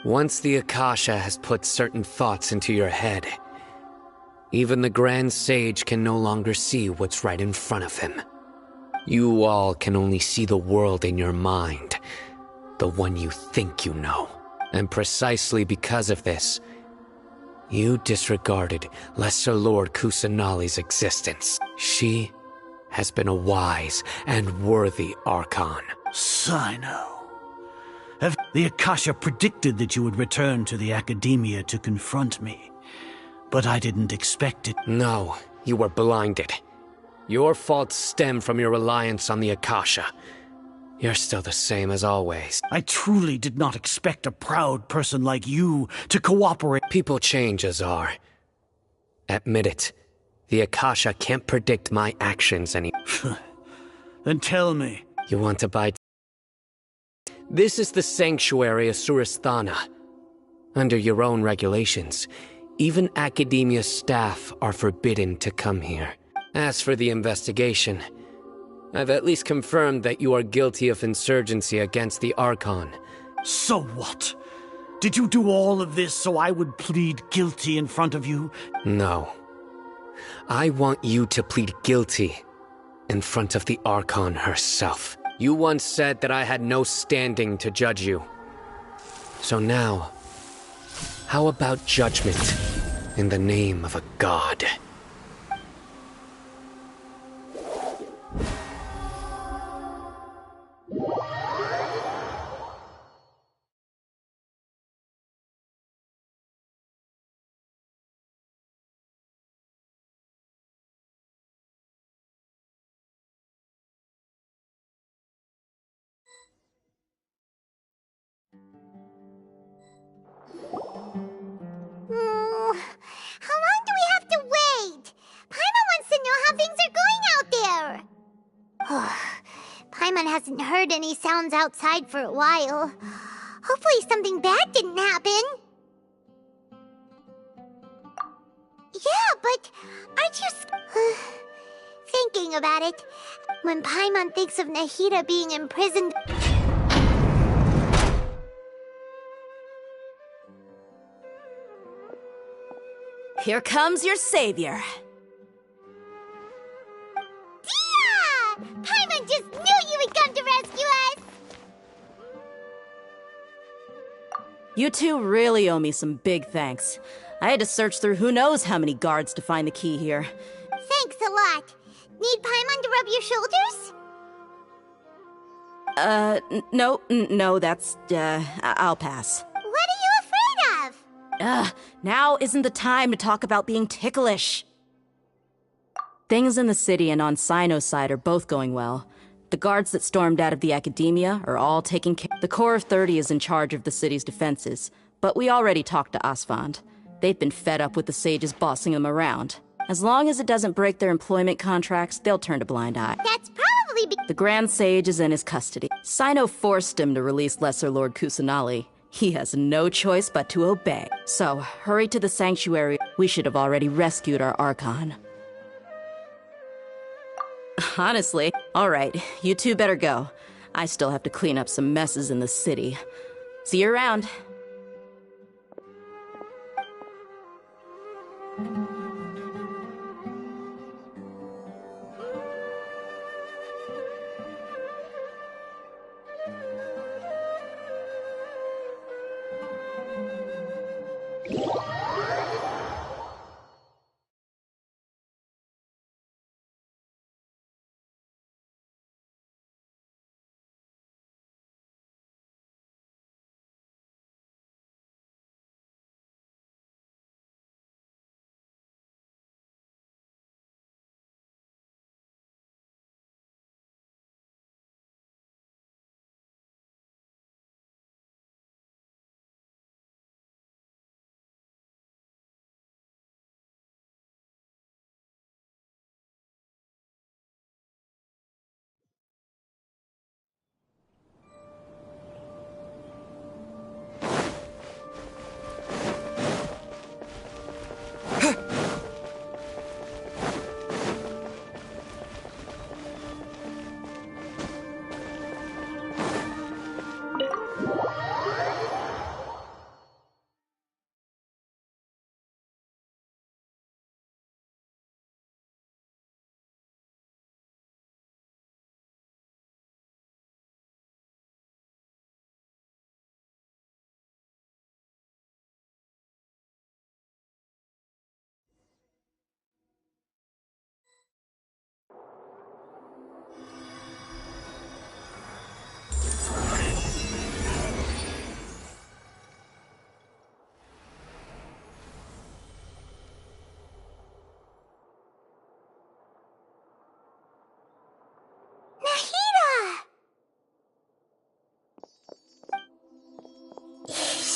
Once the Akasha has put certain thoughts into your head, even the Grand Sage can no longer see what's right in front of him. You all can only see the world in your mind, the one you think you know. And precisely because of this, you disregarded Lesser Lord Kusanali's existence. She has been a wise and worthy Archon. Sino. The Akasha predicted that you would return to the Academia to confront me, but I didn't expect it. No, you were blinded. Your faults stem from your reliance on the Akasha. You're still the same as always. I truly did not expect a proud person like you to cooperate. People change, Azar. Admit it. The Akasha can't predict my actions anymore. Then tell me. You want to buy... This is the sanctuary of Surasthana. Under your own regulations, even Academia staff are forbidden to come here. As for the investigation, I've at least confirmed that you are guilty of insurgency against the Archon. So what? Did you do all of this so I would plead guilty in front of you? No. I want you to plead guilty in front of the Archon herself. You once said that I had no standing to judge you. So now, how about judgment in the name of a god? How long do we have to wait? Paimon wants to know how things are going out there. Paimon hasn't heard any sounds outside for a while. Hopefully something bad didn't happen. Yeah, but aren't you thinking about it? When Paimon thinks of Nahida being imprisoned... Here comes your savior. Dia! Paimon just knew you would come to rescue us! You two really owe me some big thanks. I had to search through who knows how many guards to find the key here. Thanks a lot. Need Paimon to rub your shoulders? No, that's, I'll pass. What are you afraid of? Now isn't the time to talk about being ticklish. Things in the city and on Sino's side are both going well. The guards that stormed out of the academia are all taking care. The Corps of 30 is in charge of the city's defenses, but we already talked to Asfand. They've been fed up with the sages bossing them around. As long as it doesn't break their employment contracts, they'll turn a blind eye. That's probably The Grand Sage is in his custody. Sino forced him to release Lesser Lord Kusanali. He has no choice but to obey. So, hurry to the sanctuary. We should have already rescued our Archon. Honestly, alright, you two better go. I still have to clean up some messes in the city. See you around.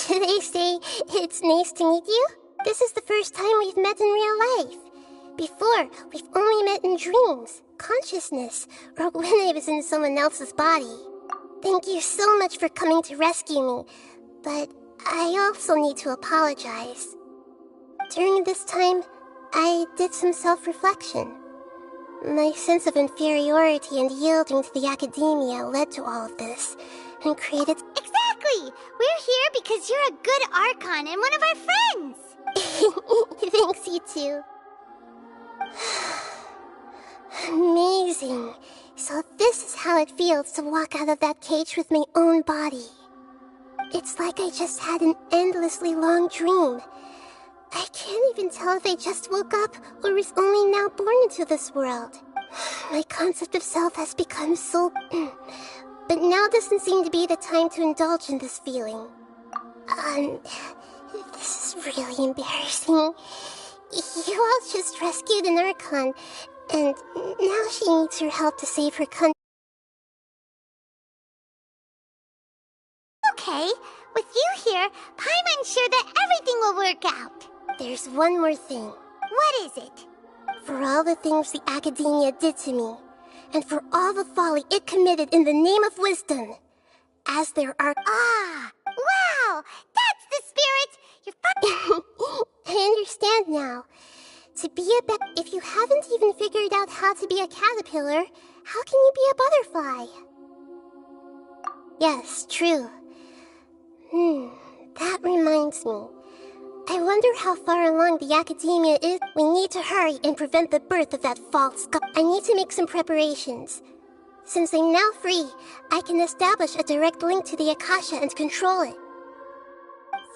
They say it's nice to meet you. This is the first time we've met in real life. Before, we've only met in dreams, consciousness, or when I was in someone else's body. Thank you so much for coming to rescue me, but I also need to apologize. During this time, I did some self-reflection. My sense of inferiority and yielding to the academia led to all of this, and created... Exactly! We're here because you're a good Archon and one of our friends! Thanks, you too. Amazing. So this is how it feels to walk out of that cage with my own body. It's like I just had an endlessly long dream. I can't even tell if I just woke up or was only now born into this world. My concept of self has become so... But now doesn't seem to be the time to indulge in this feeling. This is really embarrassing. You all just rescued an Archon, and now she needs your help to save her country. Okay, with you here, Paimon's sure that everything will work out. There's one more thing. What is it? For all the things the academia did to me, and for all the folly it committed in the name of wisdom, as there are... Ah! Wow! That's the spirit! You're I understand now. To be a if you haven't even figured out how to be a caterpillar, how can you be a butterfly? Yes, true. That reminds me. I wonder how far along the academia is. We need to hurry and prevent the birth of that false god. I need to make some preparations. Since I'm now free, I can establish a direct link to the Akasha and control it.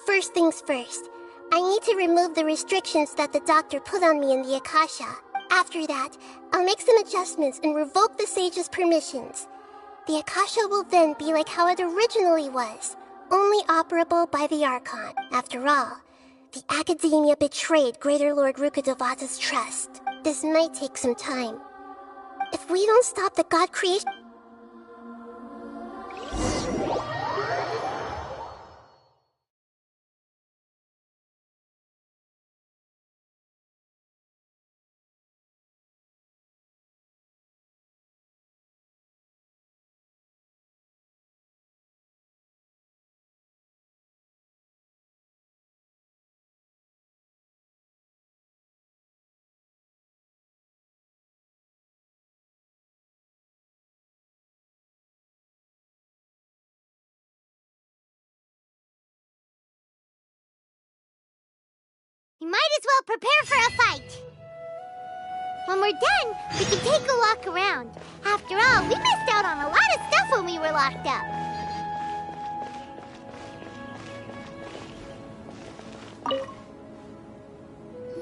First things first, I need to remove the restrictions that the doctor put on me in the Akasha. After that, I'll make some adjustments and revoke the sage's permissions. The Akasha will then be like how it originally was, only operable by the Archon. After all, the Academia betrayed Greater Lord Rukkhadevata's trust. This might take some time. If we don't stop the god creation... We might as well prepare for a fight. When we're done, we can take a walk around. After all, we missed out on a lot of stuff when we were locked up.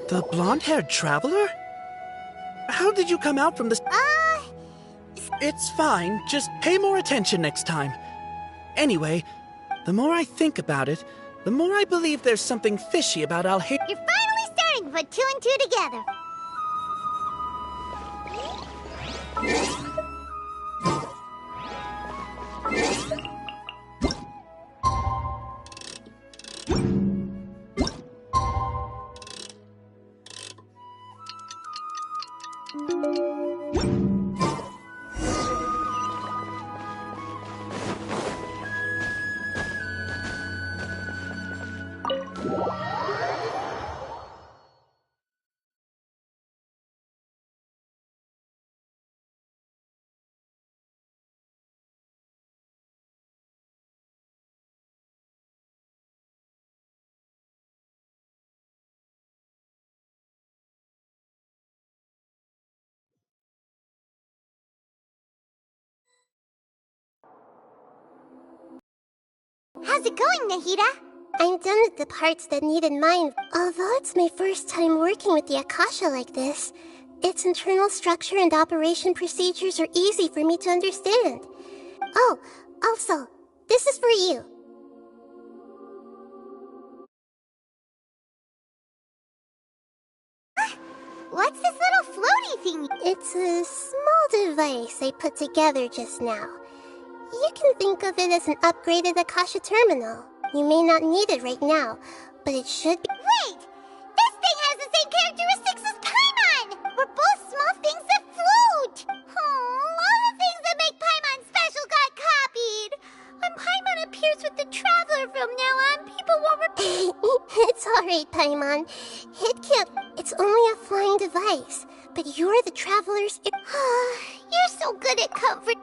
The blonde-haired traveler? How did you come out from the... It's fine. Just pay more attention next time. Anyway, the more I think about it, the more I believe there's something fishy about Alhair. You're finally starting to put two and two together. How's it going, Nahida? I'm done with the parts that needed mine. Although it's my first time working with the Akasha like this, its internal structure and operation procedures are easy for me to understand. Oh, also, this is for you. What's this little floaty thing? It's a small device I put together just now. You can think of it as an upgraded Akasha terminal. You may not need it right now, but it should be— Wait! This thing has the same characteristics as Paimon! We're both small things that float! All the things that make Paimon special got copied! When Paimon appears with the Traveler from now on, people won't repeat— It's alright, Paimon. It can't— It's only a flying device, but you're the Traveler's— You're so good at comfort—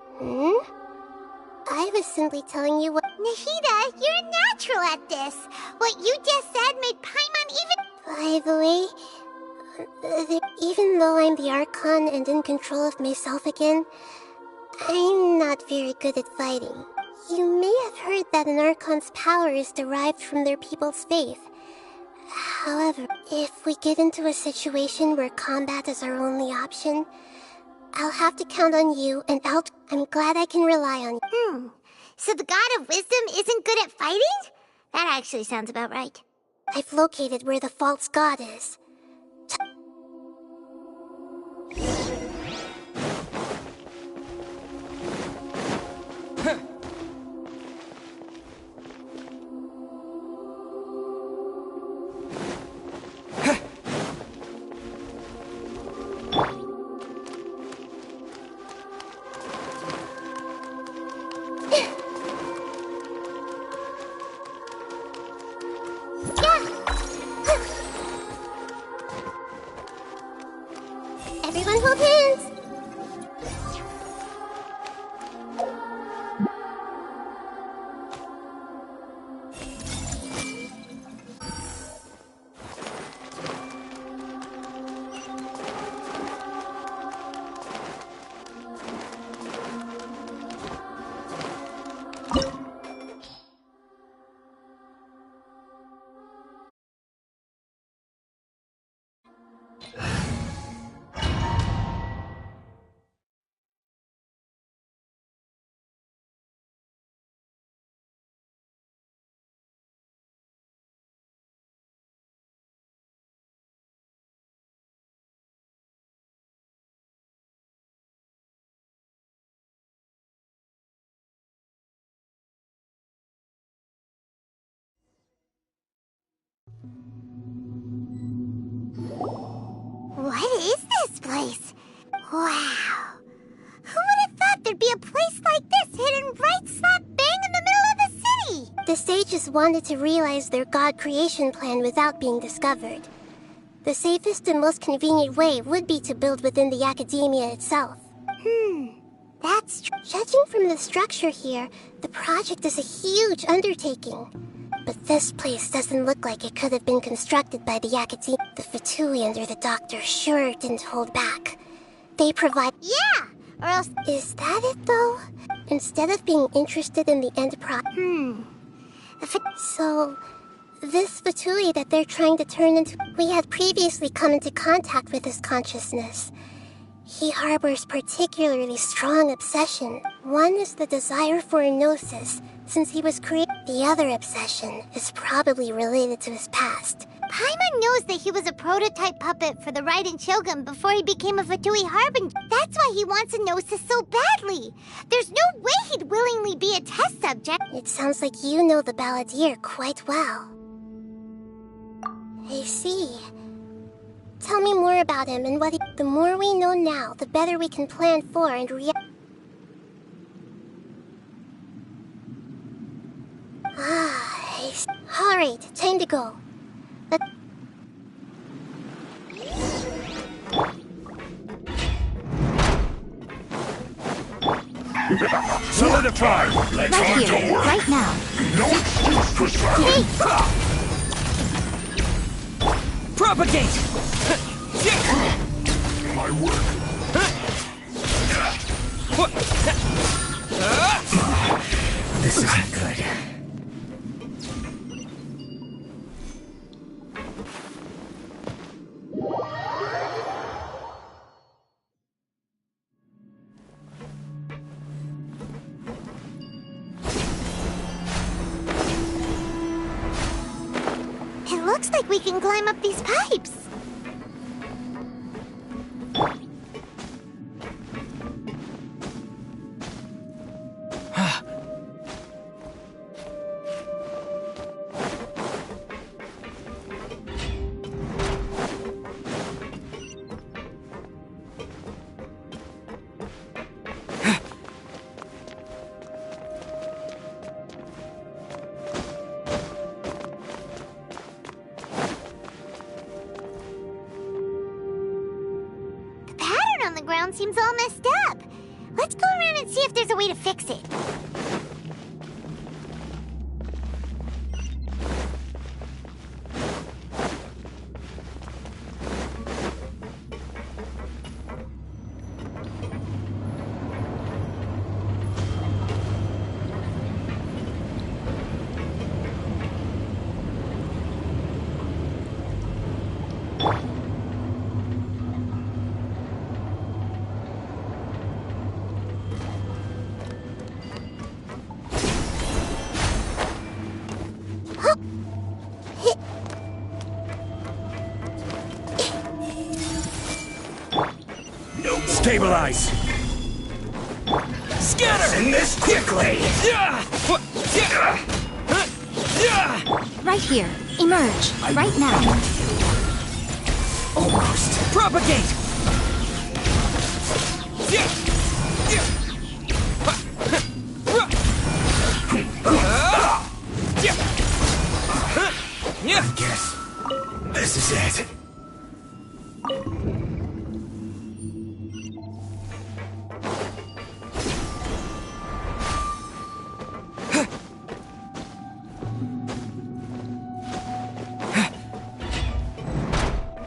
I was simply telling you what— Nahida, you're a natural at this. What you just said made Paimon even— By the way, even though I'm the Archon and in control of myself again, I'm not very good at fighting. You may have heard that an Archon's power is derived from their people's faith. However, if we get into a situation where combat is our only option, I'll have to count on you, and I'm glad I can rely on you. So the God of Wisdom isn't good at fighting? That actually sounds about right. I've located where the false god is. Everyone hold hands! Wow. Who would have thought there'd be a place like this hidden right slap bang in the middle of the city? The sages wanted to realize their god creation plan without being discovered. The safest and most convenient way would be to build within the academia itself. That's true. Judging from the structure here, the project is a huge undertaking. But this place doesn't look like it could have been constructed by the academia. The Fatui under the doctor sure didn't hold back. They provide— Yeah! Or else— Is that it, though? Instead of being interested in the end So, this Fatui that they're trying to turn into— We had previously come into contact with his consciousness. He harbors particularly strong obsession. One is the desire for a gnosis, since he was created. The other obsession is probably related to his past. Paimon knows that he was a prototype puppet for the Raiden Shogun before he became a Fatui Harbinger. That's why he wants a gnosis so badly. There's no way he'd willingly be a test subject. It sounds like you know the Balladeer quite well. I see. Tell me more about him and what the more we know now, the better we can plan for and react. I see. Alright, time to go. Solidify! Right here, right now. No excuse to stop. Propagate! My work. This isn't good. It looks like we can climb up these pipes. Seems all messed up. Let's go around and see if there's a way to fix it. Stabilize! Scatter! Send this quickly! Right here. Emerge. Right now. Almost. Propagate! I guess this is it.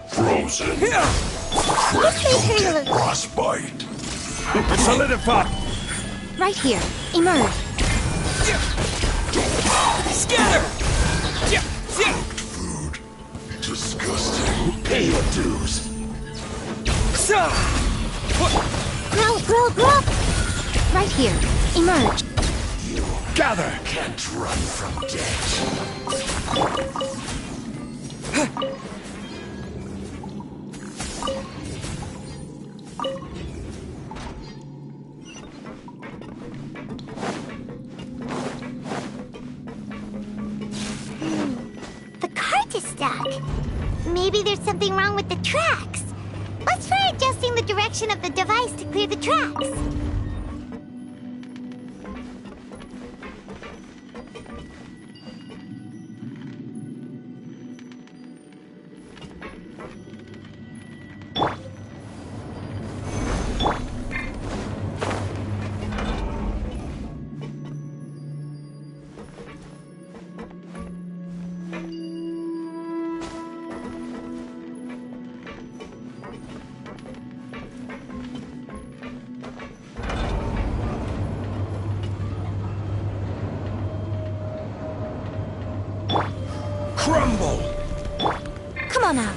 Frozen. Don't frostbite. Solidify! Right here. Emerge. Scatter! Food. Disgusting. Pay your dues. Grow! Right here. Emerge. Gather! Can't run from death. The cart is stuck. Maybe there's something wrong with the tracks. Let's try adjusting the direction direction of the device to clear the tracks. Crumble! Come on out.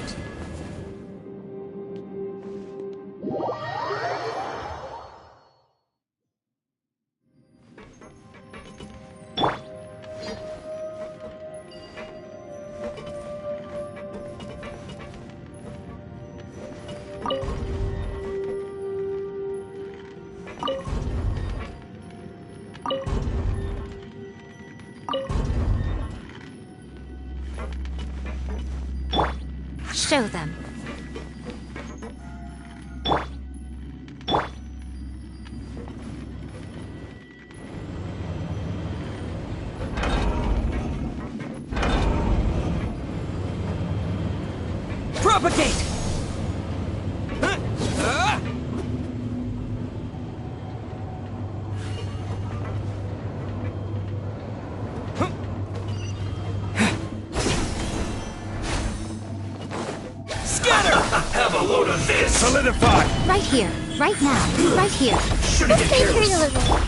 Show them. Propagate! Have a load of this! Solidify! Right here. Right now. Right here. Shouldn't get Let's make careless. her a little.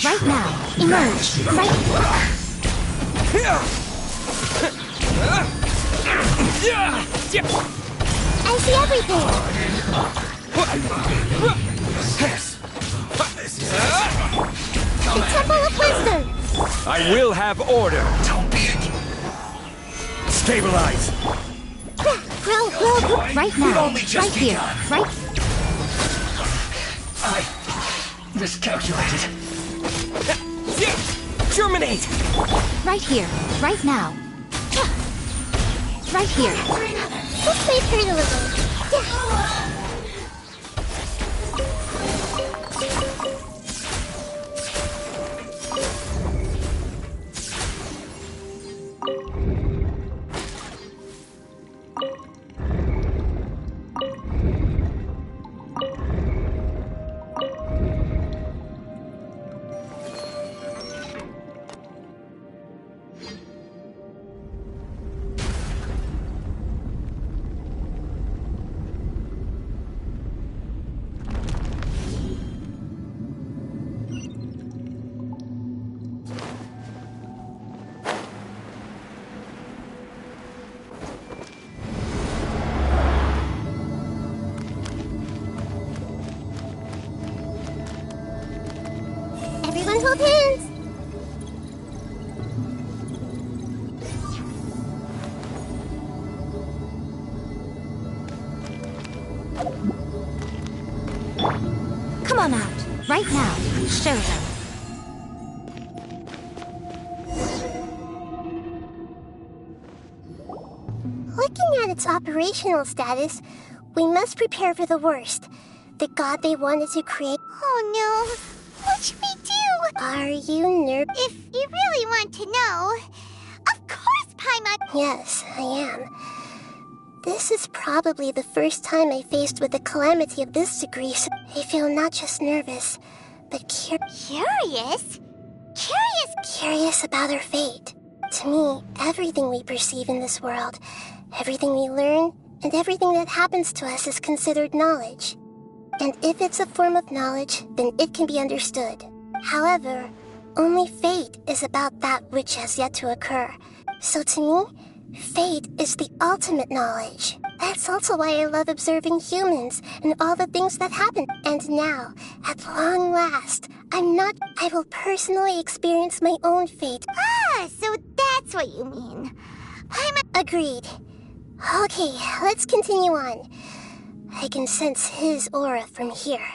Right now. Emerge. Right. I see everything. The Temple of Wisdom. I will have order. Stabilize. Grow. Right now. Right here. Right. I miscalculated. Germinate! Right here. Right now. Right here. Let's make her a little. Everyone hold hands. Come on out. Right now. Show them. Looking at its operational status, we must prepare for the worst. The god they wanted to create. Oh no, what should we do? Are you nervous? If you really want to know, of course, Paimon. Yes, I am. This is probably the first time I faced with a calamity of this degree, so I feel not just nervous, but Curious? Curious about our fate. To me, everything we perceive in this world, everything we learn, and everything that happens to us is considered knowledge. And if it's a form of knowledge, then it can be understood. However, only fate is about that which has yet to occur. So to me, fate is the ultimate knowledge. That's also why I love observing humans and all the things that happen. And now, at long last, I will personally experience my own fate. Ah, so that's what you mean. Agreed. Okay, let's continue on. I can sense his aura from here.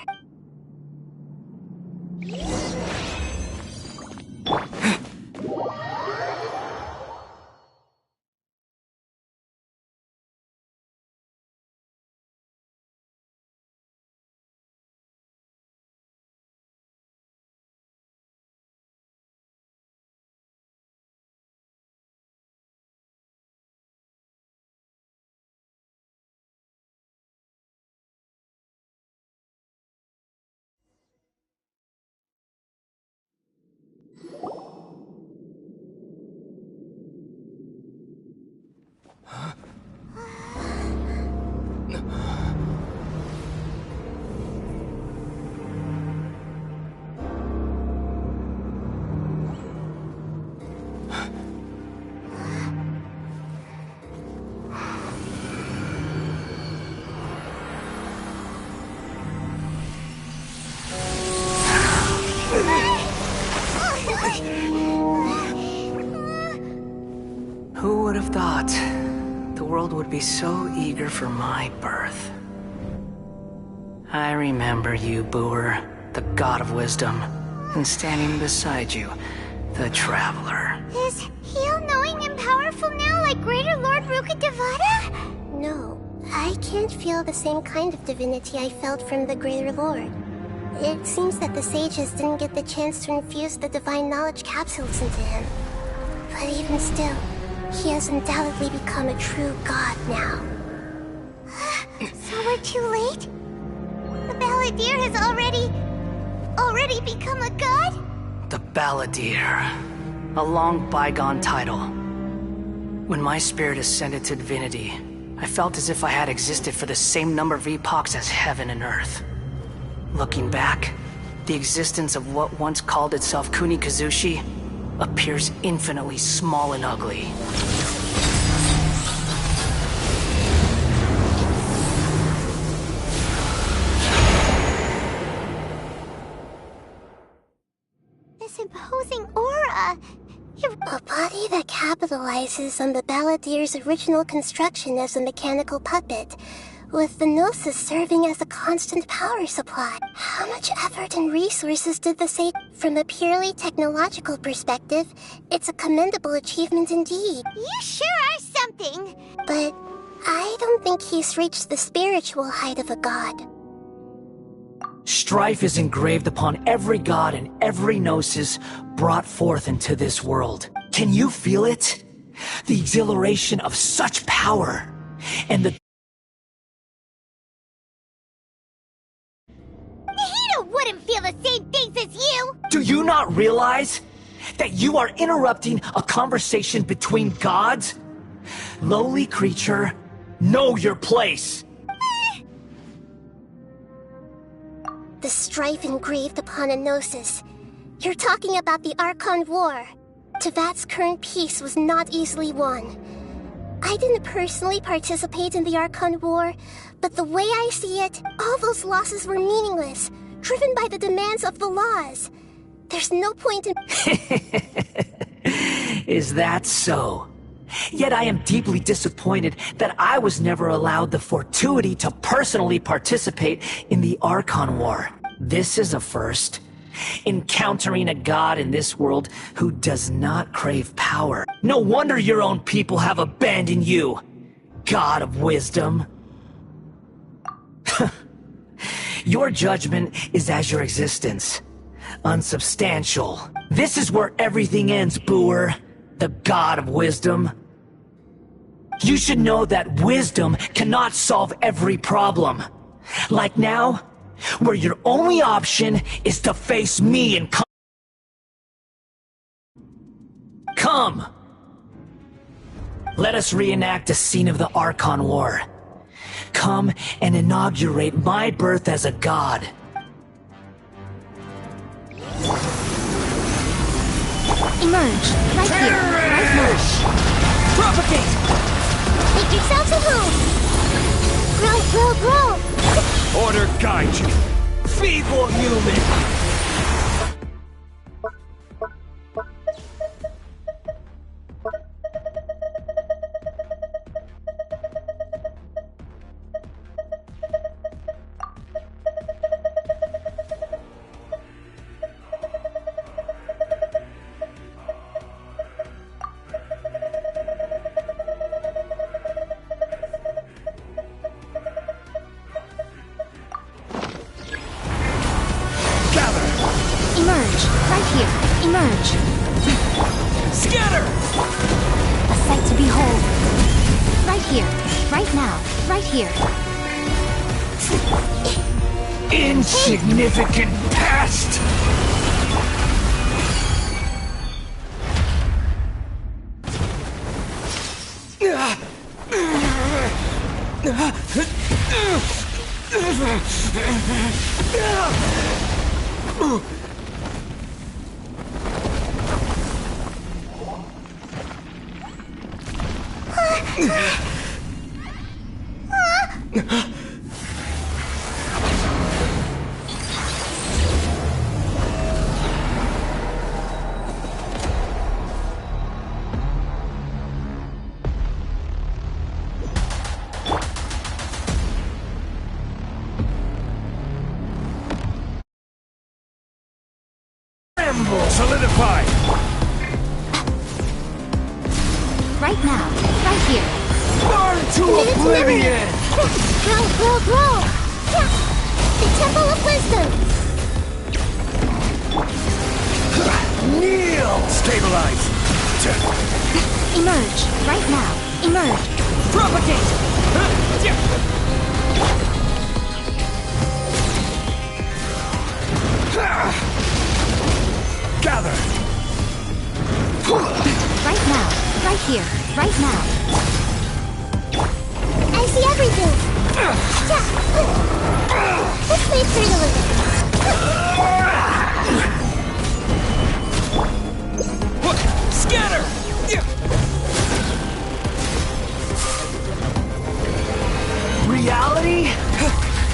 Who would have thought the world would be so eager for my birth? I remember you, Booer, the god of wisdom, and standing beside you, the traveler. Is he all-knowing and powerful now like Greater Lord Rukkhadevata? No, I can't feel the same kind of divinity I felt from the Greater Lord. It seems that the sages didn't get the chance to infuse the divine knowledge capsules into him. But even still, he has undoubtedly become a true god now. So we're too late? The Balladeer has already become a god? The Balladeer. A long bygone title. When my spirit ascended to divinity, I felt as if I had existed for the same number of epochs as heaven and earth. Looking back, the existence of what once called itself Kunikazushi appears infinitely small and ugly. This imposing aura... A body that capitalizes on the Balladeer's original construction as a mechanical puppet, with the Gnosis serving as a constant power supply. How much effort and resources did the sage... From a purely technological perspective, it's a commendable achievement indeed. You sure are something! But I don't think he's reached the spiritual height of a god. Strife is engraved upon every god and every gnosis brought forth into this world. Can you feel it? The exhilaration of such power, and the... Nahida wouldn't feel the same things as you! Do you not realize that you are interrupting a conversation between gods? Lowly creature, know your place! The strife engraved upon a Gnosis. You're talking about the Archon War. Tevat's current peace was not easily won. I didn't personally participate in the Archon War, but the way I see it, all those losses were meaningless, driven by the demands of the laws. There's no point in... Is that so? Yet I am deeply disappointed that I was never allowed the fortuity to personally participate in the Archon War. This is a first. Encountering a god in this world who does not crave power. No wonder your own people have abandoned you. god of wisdom. Your judgment is as your existence. Unsubstantial. This is where everything ends, Booer. The god of wisdom. You should know that wisdom cannot solve every problem. Like now, where your only option is to face me and come! Let us reenact a scene of the Archon War. Come and inaugurate my birth as a god. Emerge, right here, right now. Propagate! Make yourselves at home! Grow, grow, grow! Order guide you. Feeble human! Emerge, right here, emerge. Scatter! A sight to behold. Right here, right now, right here. Insignificant pest! Solidify! Right now, right here. Burn to oblivion! Grow, grow, grow! The Temple of Wisdom! Kneel! Stabilize! Emerge, right now, emerge. Propagate! Gather! Right now, right here, right now. I see everything! Let's wait for it a little. Scatter! Reality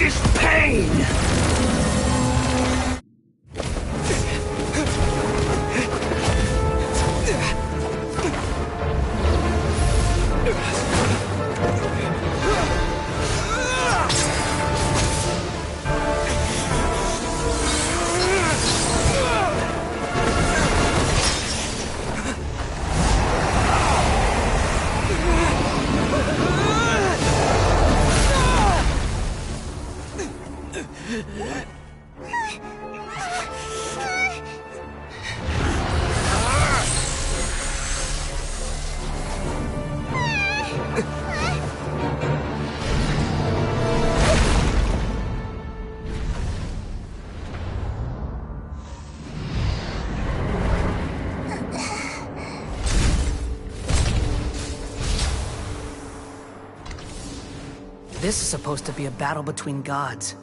is pain! This is supposed to be a battle between gods,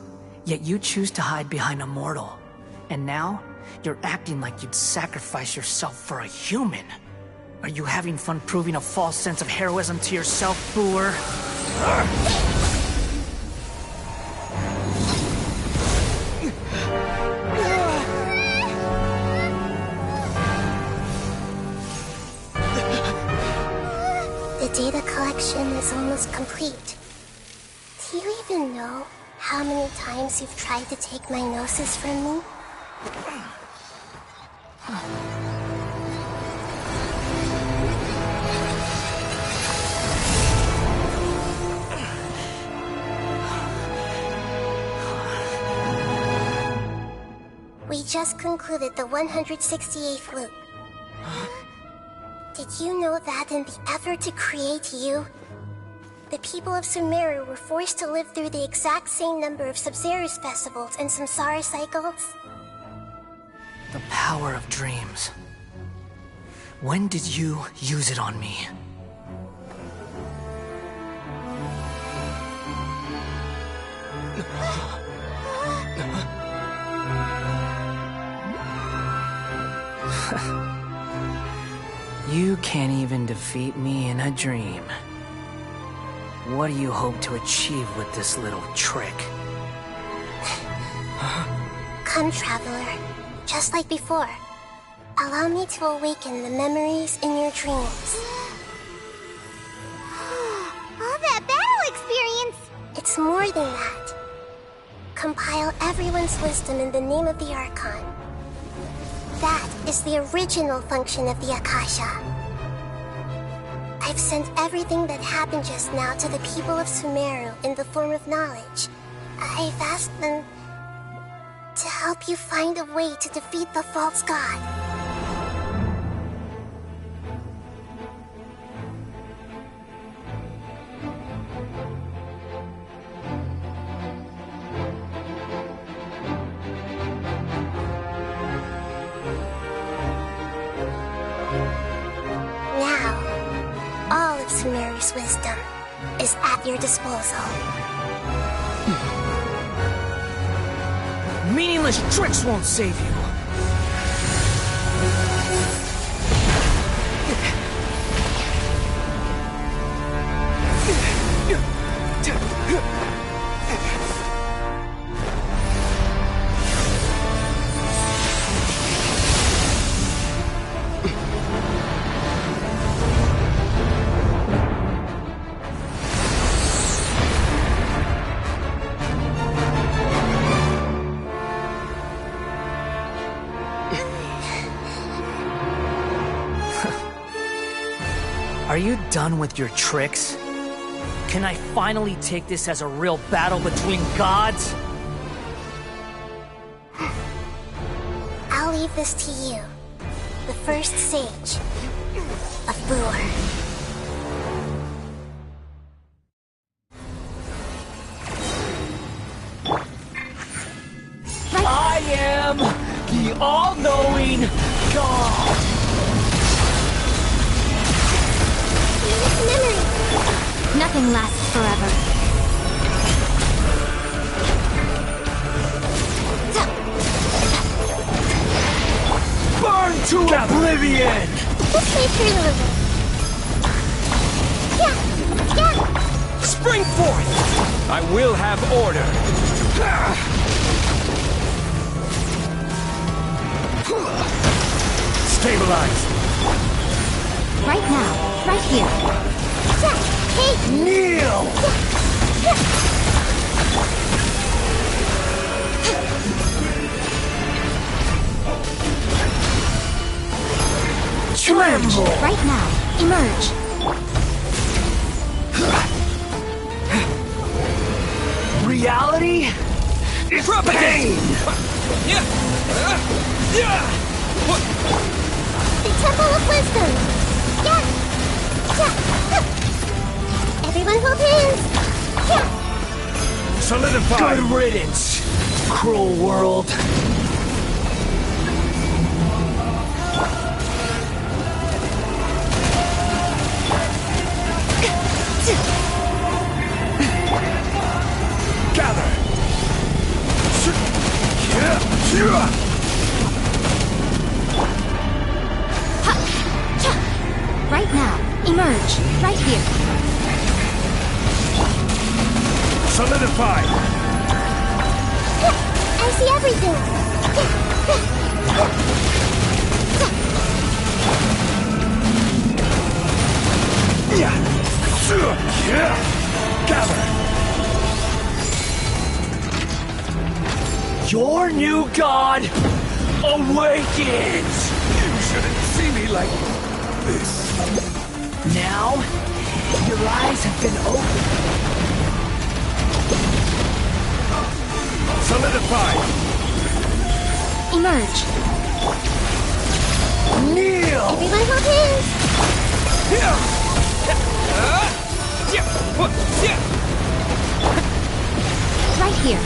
yet you choose to hide behind a mortal. And now, you're acting like you'd sacrifice yourself for a human. Are you having fun proving a false sense of heroism to yourself, Booer? The data collection is almost complete. Do you even know how many times you've tried to take my gnosis from me? just concluded the 168th loop. Did you know that in the effort to create you, the people of Sumeru were forced to live through the exact same number of Sabzeruz festivals and samsara cycles? The power of dreams. When did you use it on me? You can't even defeat me in a dream. What do you hope to achieve with this little trick? Come, Traveler. Just like before. Allow me to awaken the memories in your dreams. All that battle experience! It's more than that. Compile everyone's wisdom in the name of the Archon. That is the original function of the Akasha. I've sent everything that happened just now to the people of Sumeru in the form of knowledge. I've asked them to help you find a way to defeat the false god. Sumeru's wisdom is at your disposal. Meaningless tricks won't save you. Are you done with your tricks? Can I finally take this as a real battle between gods? I'll leave this to you, the first sage of Booer. I am the all-knowing God! Nothing lasts forever. Burn to oblivion! This way through the river. Yeah! Spring forth! I will have order. Stabilize! Right now, right here. Hey! Kneel! Tremble! Right now, emerge. Reality is pain! The Temple of Wisdom! Yeah! Everyone hold hands! Yeah! Solidify! Good riddance, cruel world! Gather! Right now, emerge. Right here. Solidify! I see everything! Gather! Your new god awakens! You shouldn't see me like this. Now, your eyes have been opened. Solidify! Emerge. Kneel! Everyone hold hands! Right here.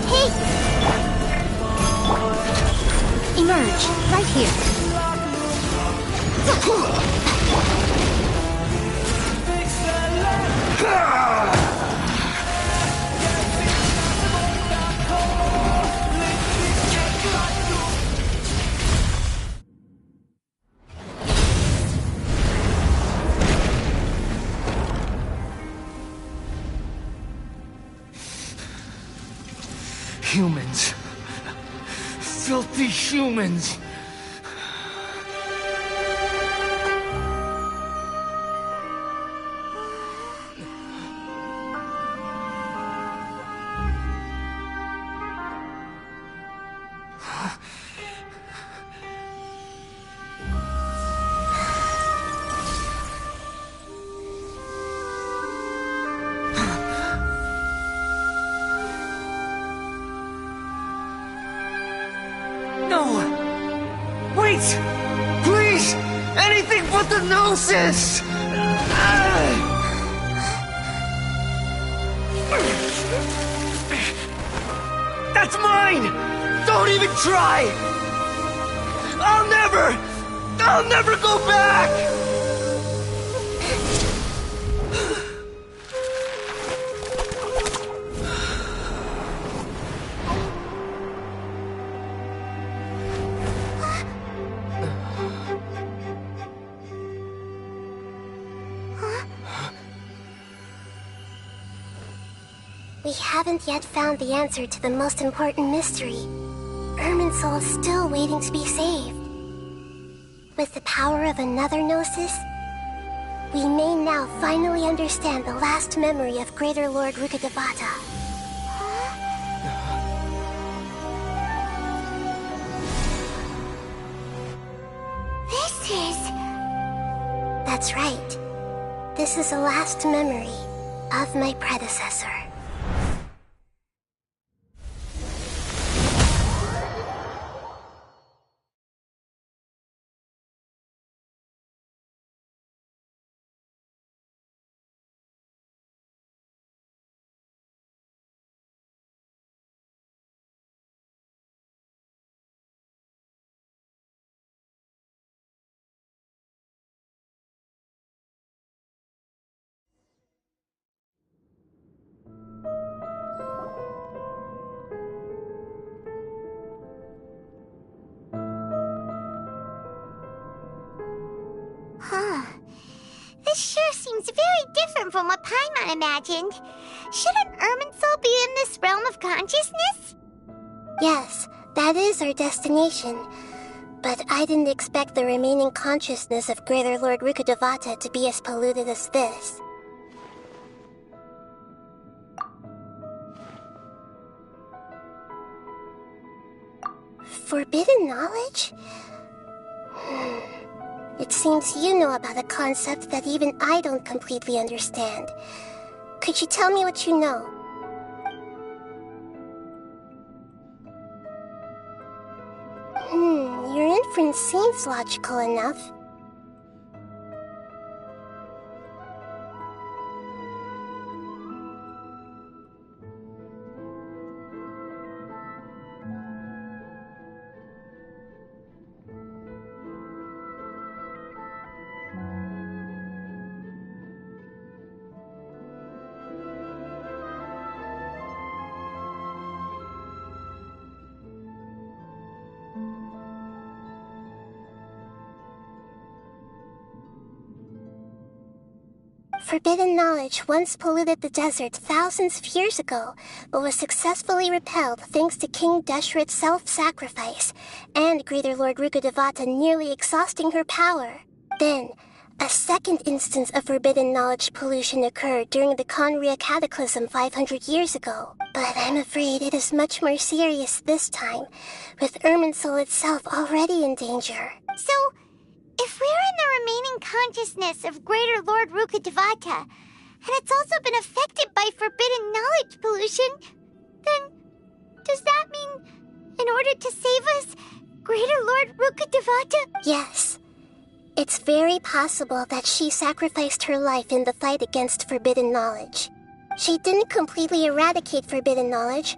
Hey! Emerge. Right here. Humans. Filthy humans. No! Wait! Please! Anything but the Gnosis! That's mine! Don't even try! I'll never go back! We haven't yet found the answer to the most important mystery. Irminsul is still waiting to be saved. With the power of another Gnosis, we may now finally understand the last memory of Greater Lord Rukkhadevata. This is... That's right. This is the last memory of my predecessor. Huh. This sure seems very different from what Paimon imagined. Shouldn't Irminsul be in this realm of consciousness? Yes, that is our destination. But I didn't expect the remaining consciousness of Greater Lord Rukkhadevata to be as polluted as this. Forbidden knowledge? It seems you know about a concept that even I don't completely understand. Could you tell me what you know? Your inference seems logical enough. Forbidden knowledge once polluted the desert thousands of years ago, but was successfully repelled thanks to King Deshret's self-sacrifice, and Greater Lord Rukkhadevata nearly exhausting her power. Then, a second instance of forbidden knowledge pollution occurred during the Conria Cataclysm 500 years ago. But I'm afraid it is much more serious this time, with Irminsul itself already in danger. So, if we're in the remaining consciousness of Greater Lord Rukkhadevata, and it's also been affected by forbidden knowledge pollution, then does that mean in order to save us, Greater Lord Rukkhadevata? Yes. It's very possible that she sacrificed her life in the fight against forbidden knowledge. She didn't completely eradicate forbidden knowledge,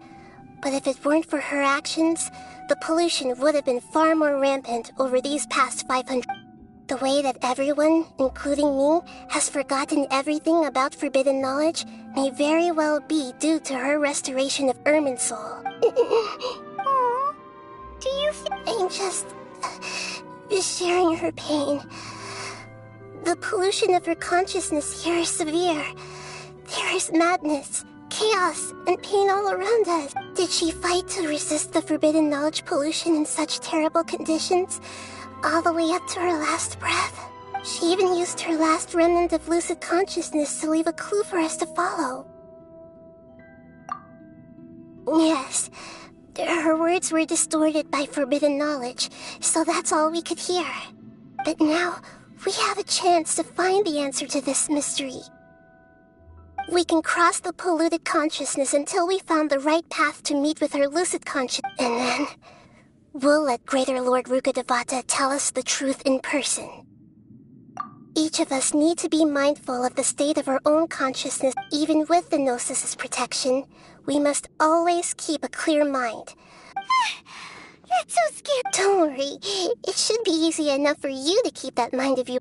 but if it weren't for her actions, the pollution would have been far more rampant over these past 500. The way that everyone, including me, has forgotten everything about forbidden knowledge may very well be due to her restoration of Irminsul. Do you I'm just sharing her pain. The pollution of her consciousness here is severe. There is madness, chaos, and pain all around us. Did she fight to resist the forbidden knowledge pollution in such terrible conditions, all the way up to her last breath? She even used her last remnant of lucid consciousness to leave a clue for us to follow. Yes, her words were distorted by forbidden knowledge, so that's all we could hear. But now, we have a chance to find the answer to this mystery. We can cross the polluted consciousness until we found the right path to meet with our lucid consciousness, and then we'll let Greater Lord Rukkhadevata tell us the truth in person. Each of us need to be mindful of the state of our own consciousness. Even with the Gnosis' protection, we must always keep a clear mind. That's so scary. Don't worry, it should be easy enough for you to keep that mind of yours.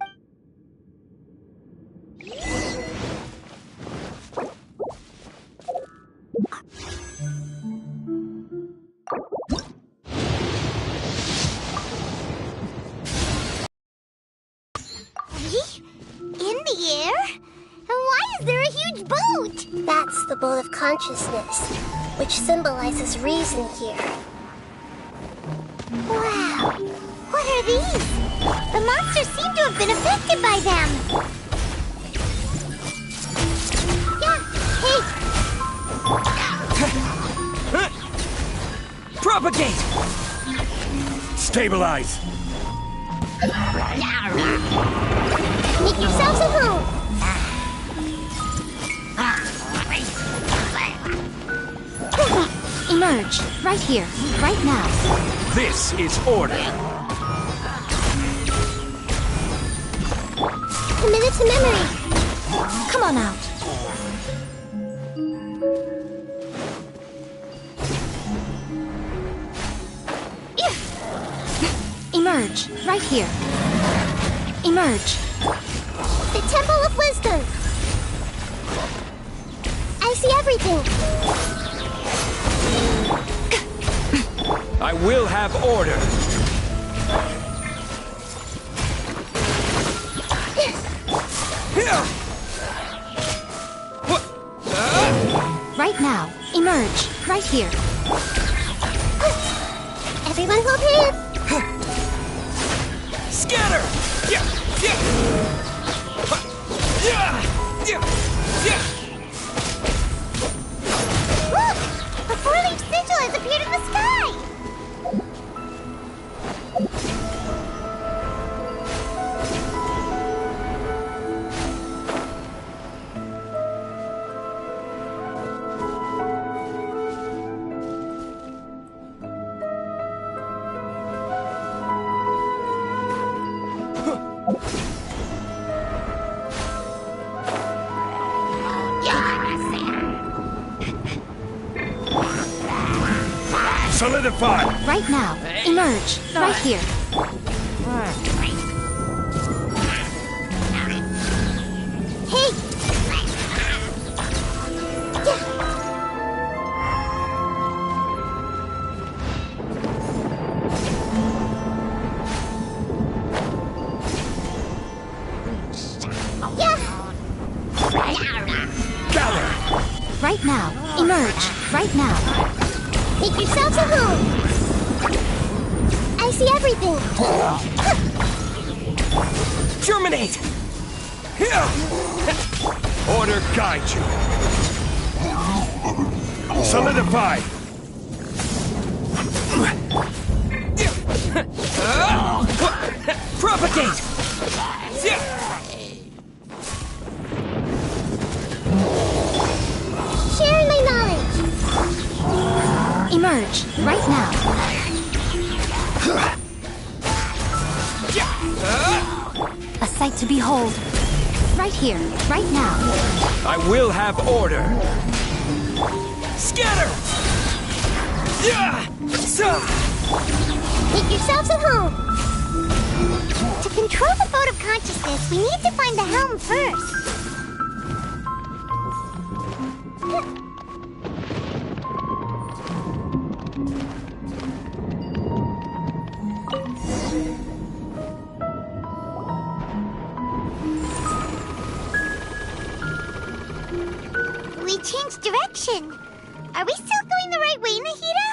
In the air? And why is there a huge boat? That's the boat of consciousness, which symbolizes reason here. Wow! What are these? The monsters seem to have been affected by them. Yeah, hey! Propagate! Stabilize! Make yourselves at home! Emerge, right here, right now. This is order. Committed to memory. Come on out. Emerge, right here. Emerge. The Temple of Wisdom. I see everything. I will have order. Right now. Emerge, right here. Everyone hold hands. Scatter! Look! A four-leaf sigil has appeared in the sky! Solidify! Right now. Emerge, right here. Hey! Gather! Right now. Emerge, right now. Make yourselves at home. I see everything. Germinate! Order guide you. Solidify! Propagate! Emerge, right now. A sight to behold. Right here, right now. I will have order. Scatter! Make yourselves at home. To control the boat of consciousness, we need to find the helm first. We changed direction. Are we still going the right way, Nahida?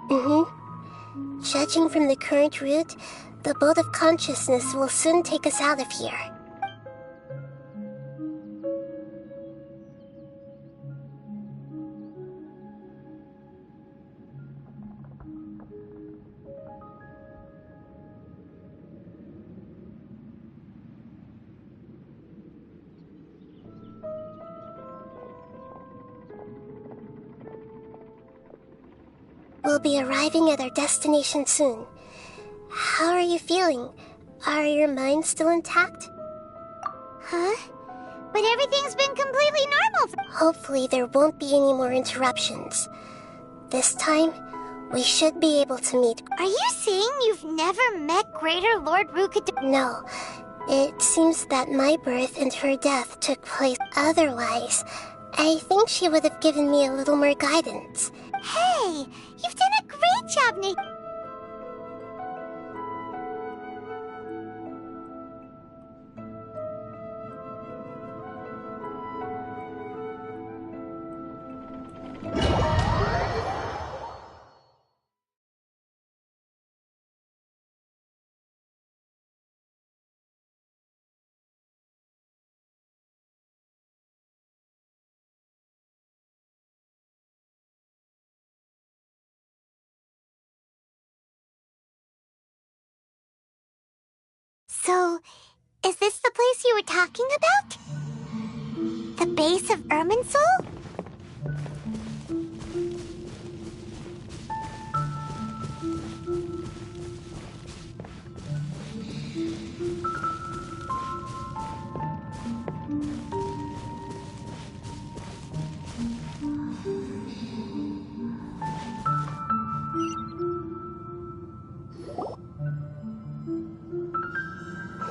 Mm-hmm. Judging from the current route, the boat of consciousness will soon take us out of here. We'll be arriving at our destination soon. How are you feeling? Are your minds still intact? Huh? But everything's been completely normal. Hopefully there won't be any more interruptions. This time, we should be able to meet... Are you saying you've never met Greater Lord Rukadevata? No. It seems that my birth and her death took place. Otherwise, I think she would have given me a little more guidance. Hey, you've done a great job, Nick. So, is this the place you were talking about? The base of Irminsul?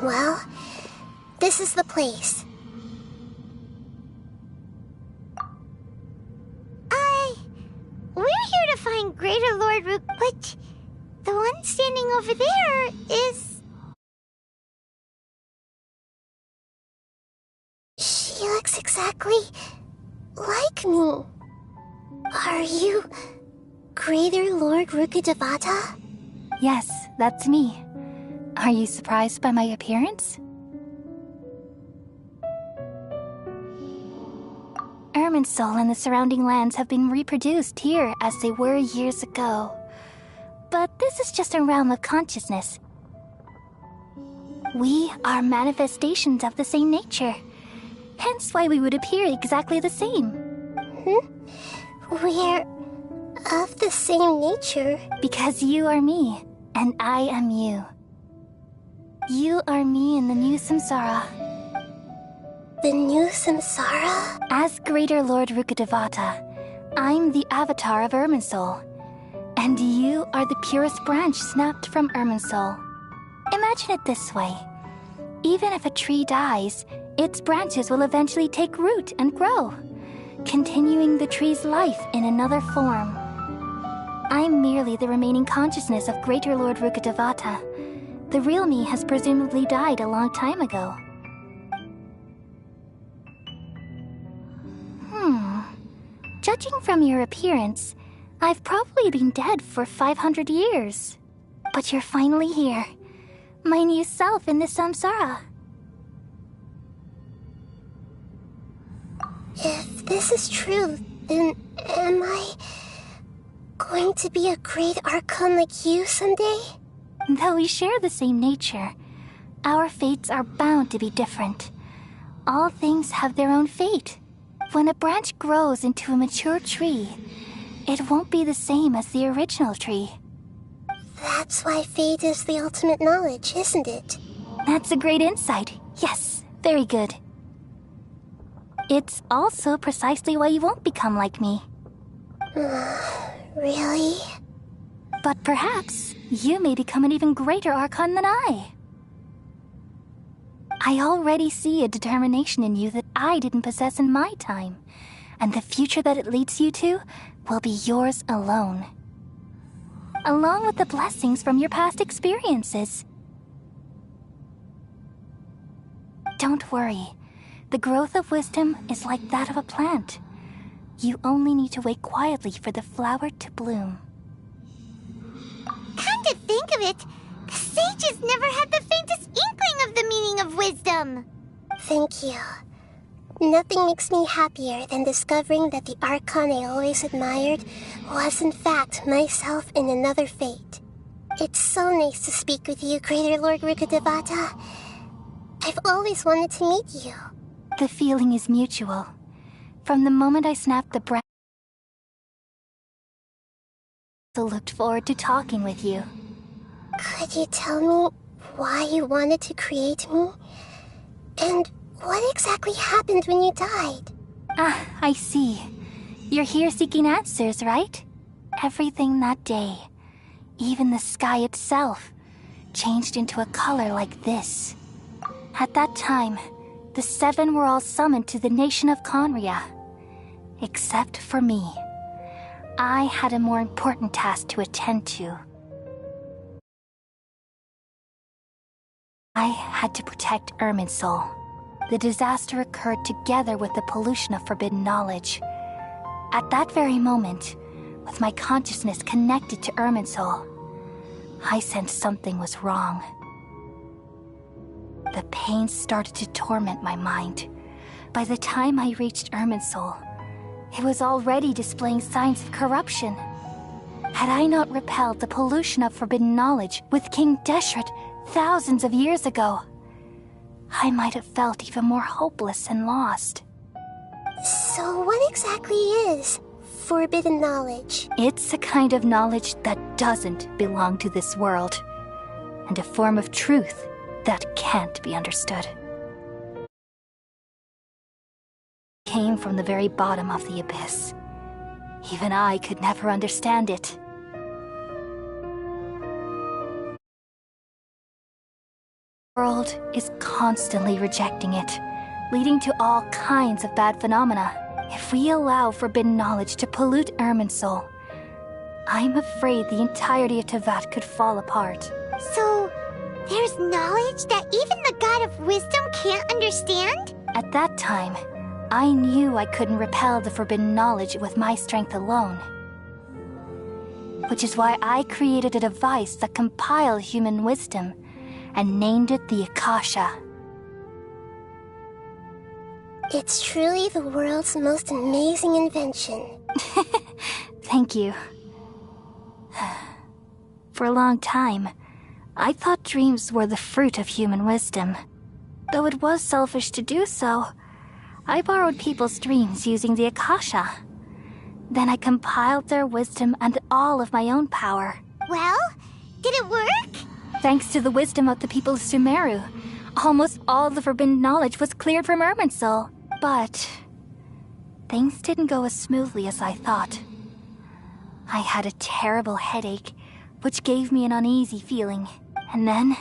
Well, this is the place. We're here to find Greater Lord Rook, but the one standing over there is... She looks exactly like me. Are you Greater Lord Rukadevata? Yes, that's me. Are you surprised by my appearance? Irminsul and the surrounding lands have been reproduced here as they were years ago. But this is just a realm of consciousness. We are manifestations of the same nature. Hence why we would appear exactly the same. We're of the same nature. Because you are me, and I am you. You are me in the new samsara. The new samsara? As Greater Lord Rukadevata, I'm the avatar of Irminsul. And you are the purest branch snapped from Irminsul. Imagine it this way. Even if a tree dies, its branches will eventually take root and grow, continuing the tree's life in another form. I'm merely the remaining consciousness of Greater Lord Rukadevata. The real me has presumably died a long time ago. Judging from your appearance, I've probably been dead for 500 years. But you're finally here. My new self in the samsara. If this is true, then am I going to be a great Archon like you someday? Though we share the same nature, our fates are bound to be different. All things have their own fate. When a branch grows into a mature tree, It won't be the same as the original tree. That's why fate is the ultimate knowledge, isn't it? That's a great insight. Yes, very good. It's also precisely why you won't become like me. Really? But perhaps you may become an even greater Archon than I. I already see a determination in you that I didn't possess in my time, and the future that it leads you to will be yours alone. Along with the blessings from your past experiences. Don't worry. The growth of wisdom is like that of a plant. You only need to wait quietly for the flower to bloom. Come to think of it, the sages never had the faintest inkling of the meaning of wisdom. Thank you. Nothing makes me happier than discovering that the Archon I always admired was in fact myself in another fate. It's so nice to speak with you, Greater Lord Rukkhadevata. I've always wanted to meet you. The feeling is mutual. From the moment I snapped the branch, I looked forward to talking with you. Could you tell me why you wanted to create me? And what exactly happened when you died? Ah, I see. You're here seeking answers, right? Everything that day, even the sky itself, changed into a color like this. At that time, the seven were all summoned to the nation of Conria. Except for me. I had a more important task to attend to. I had to protect Irminsul. The disaster occurred together with the pollution of forbidden knowledge. At that very moment, with my consciousness connected to Irminsul, I sensed something was wrong. The pain started to torment my mind. By the time I reached Irminsul, it was already displaying signs of corruption. Had I not repelled the pollution of forbidden knowledge with King Deshret thousands of years ago, I might have felt even more hopeless and lost. So what exactly is forbidden knowledge? It's a kind of knowledge that doesn't belong to this world, and a form of truth that can't be understood. It came from the very bottom of the abyss. Even I could never understand it. The world is constantly rejecting it, leading to all kinds of bad phenomena. If we allow forbidden knowledge to pollute Irminsul, I'm afraid the entirety of Tevat could fall apart. So, there's knowledge that even the God of Wisdom can't understand? At that time, I knew I couldn't repel the forbidden knowledge with my strength alone. Which is why I created a device that compiled human wisdom and named it the Akasha. It's truly the world's most amazing invention. Thank you. For a long time, I thought dreams were the fruit of human wisdom. Though it was selfish to do so, I borrowed people's dreams using the Akasha. Then I compiled their wisdom and all of my own power. Well, did it work? Thanks to the wisdom of the people of Sumeru, almost all the forbidden knowledge was cleared from Irminsul. But things didn't go as smoothly as I thought. I had a terrible headache, which gave me an uneasy feeling. And then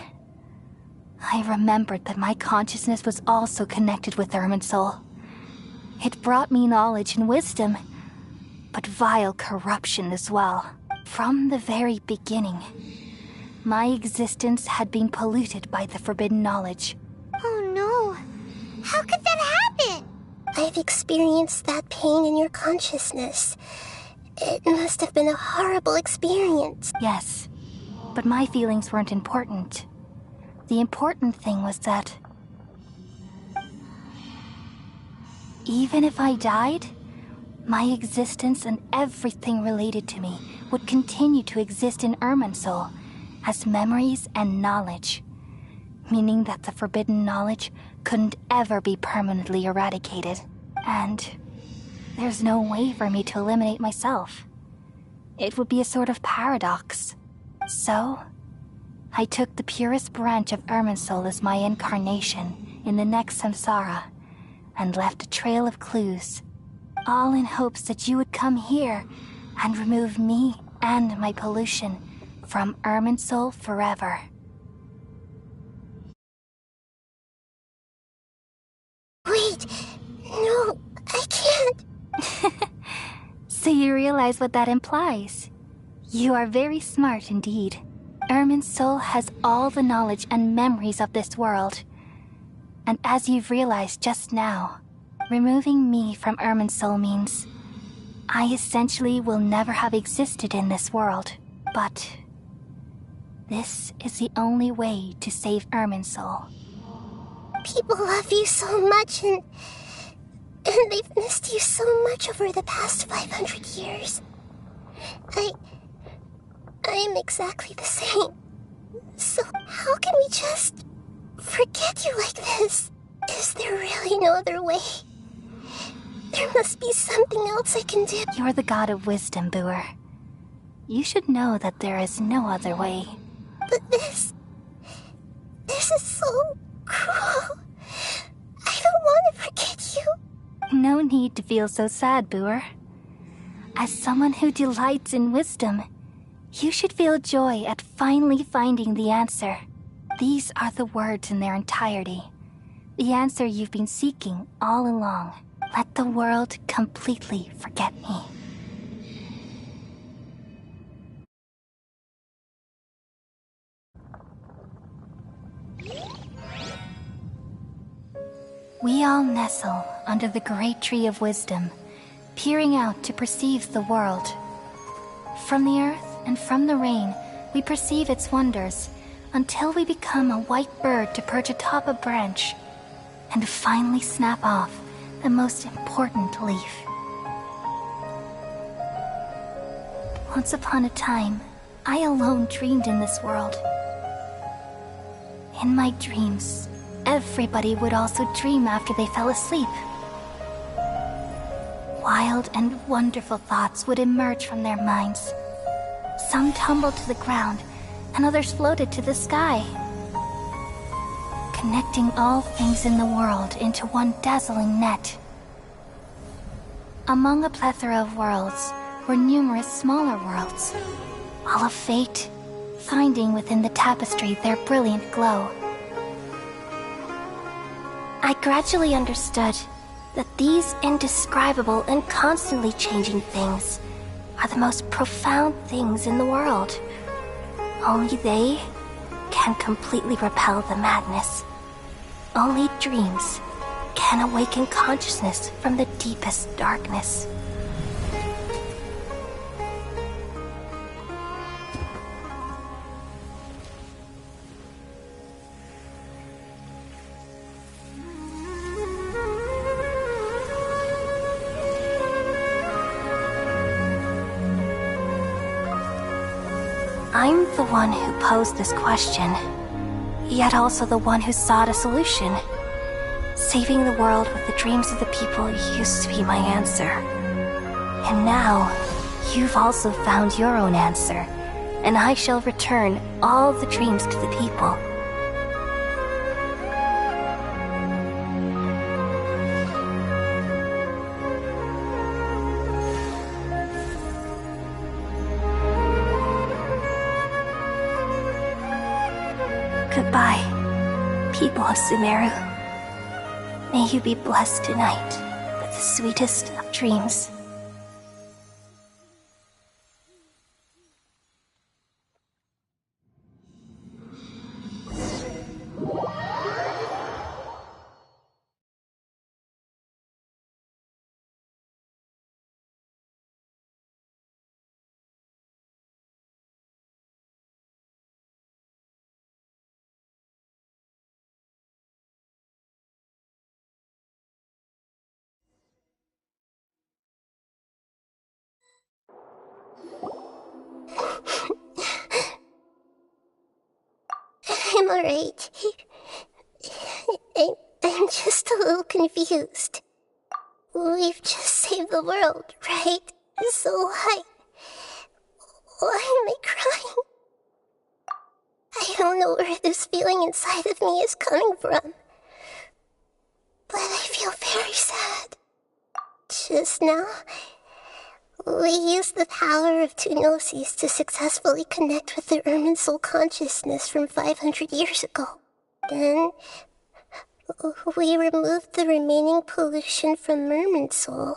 I remembered that my consciousness was also connected with Irminsul. It brought me knowledge and wisdom, but vile corruption as well. From the very beginning, my existence had been polluted by the forbidden knowledge. Oh no! How could that happen? I've experienced that pain in your consciousness. It must have been a horrible experience. Yes, but my feelings weren't important. The important thing was that even if I died, my existence and everything related to me would continue to exist in Irminsul as memories and knowledge, meaning that the forbidden knowledge couldn't ever be permanently eradicated. And there's no way for me to eliminate myself. It would be a sort of paradox. So, I took the purest branch of Irminsul as my incarnation in the next samsara, and left a trail of clues, all in hopes that you would come here and remove me and my pollution from Irminsul forever. Wait, no, I can't. So you realize what that implies? You are very smart indeed. Irminsul has all the knowledge and memories of this world. And as you've realized just now, removing me from Irminsul means I essentially will never have existed in this world. But this is the only way to save Irminsul. People love you so much, and they've missed you so much over the past 500 years. I am exactly the same. So how can we just forget you like this? Is there really no other way? There must be something else I can do. You're the god of wisdom, Booer. You should know that there is no other way. But this is so cruel. I don't want to forget you. No need to feel so sad, Booer. As someone who delights in wisdom, you should feel joy at finally finding the answer. These are the words in their entirety. The answer you've been seeking all along. Let the world completely forget me. We all nestle under the great tree of wisdom, peering out to perceive the world. From the earth and from the rain, we perceive its wonders, until we become a white bird to perch atop a branch, and finally snap off the most important leaf. Once upon a time, I alone dreamed in this world. In my dreams, everybody would also dream after they fell asleep. Wild and wonderful thoughts would emerge from their minds. Some tumbled to the ground, and others floated to the sky, connecting all things in the world into one dazzling net. Among a plethora of worlds were numerous smaller worlds, all of fate, finding within the tapestry their brilliant glow. I gradually understood that these indescribable and constantly changing things are the most profound things in the world. Only they can completely repel the madness. Only dreams can awaken consciousness from the deepest darkness. I'm the one who posed this question, yet also the one who sought a solution. Saving the world with the dreams of the people used to be my answer. And now, you've also found your own answer, and I shall return all the dreams to the people. Goodbye, people of Sumeru. May you be blessed tonight with the sweetest of dreams. I'm alright. I'm just a little confused. We've just saved the world, right? So this feeling inside of me is coming from. But I feel very sad. Just now, we used the power of two gnosis to successfully connect with the Irminsul consciousness from 500 years ago. Then, we removed the remaining pollution from Irminsul.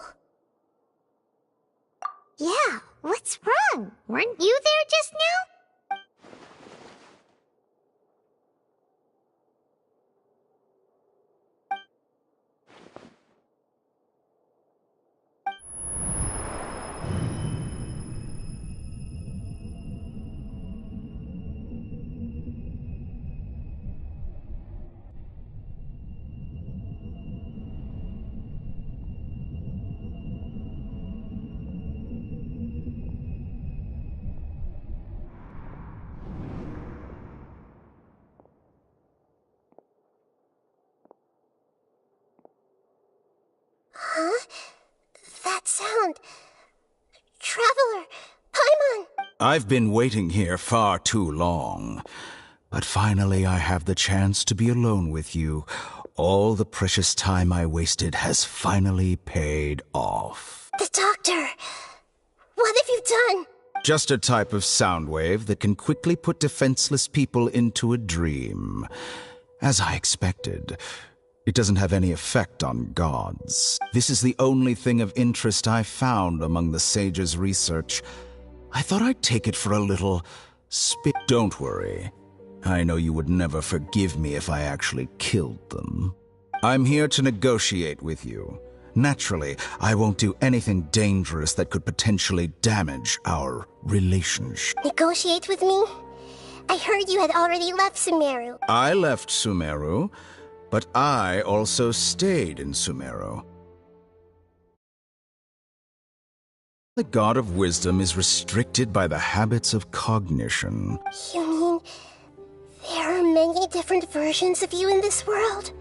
Yeah, what's wrong? Weren't you there just now? Huh? That sound. Traveler! Paimon! I've been waiting here far too long. But finally I have the chance to be alone with you. All the precious time I wasted has finally paid off. The doctor! What have you done? Just a type of sound wave that can quickly put defenseless people into a dream. As I expected. It doesn't have any effect on gods. This is the only thing of interest I found among the sage's research. I thought I'd take it for a little spit. Don't worry. I know you would never forgive me if I actually killed them. I'm here to negotiate with you. Naturally, I won't do anything dangerous that could potentially damage our relationship. Negotiate with me? I heard you had already left Sumeru. I left Sumeru, but I also stayed in Sumeru. The God of Wisdom is restricted by the habits of cognition. You mean there are many different versions of you in this world?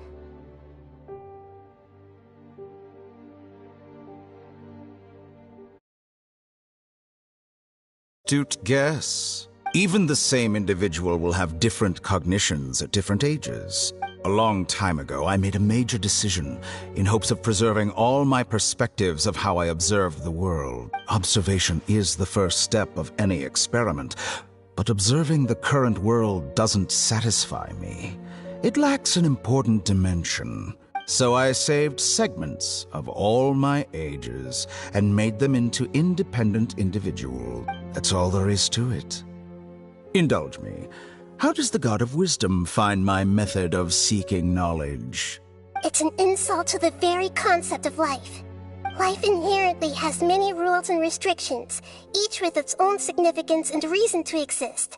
Astute guess. Even the same individual will have different cognitions at different ages. A long time ago, I made a major decision in hopes of preserving all my perspectives of how I observed the world. Observation is the first step of any experiment, but observing the current world doesn't satisfy me. It lacks an important dimension. So I saved segments of all my ages and made them into independent individuals. That's all there is to it. Indulge me. How does the God of Wisdom find my method of seeking knowledge? It's an insult to the very concept of life. Life inherently has many rules and restrictions, each with its own significance and reason to exist.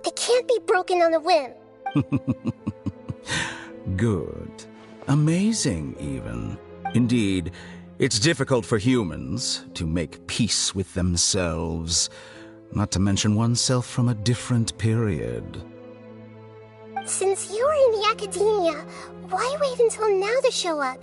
They can't be broken on a whim. Good. Amazing, even. Indeed, it's difficult for humans to make peace with themselves, not to mention oneself from a different period. Since you were in the academia, why wait until now to show up?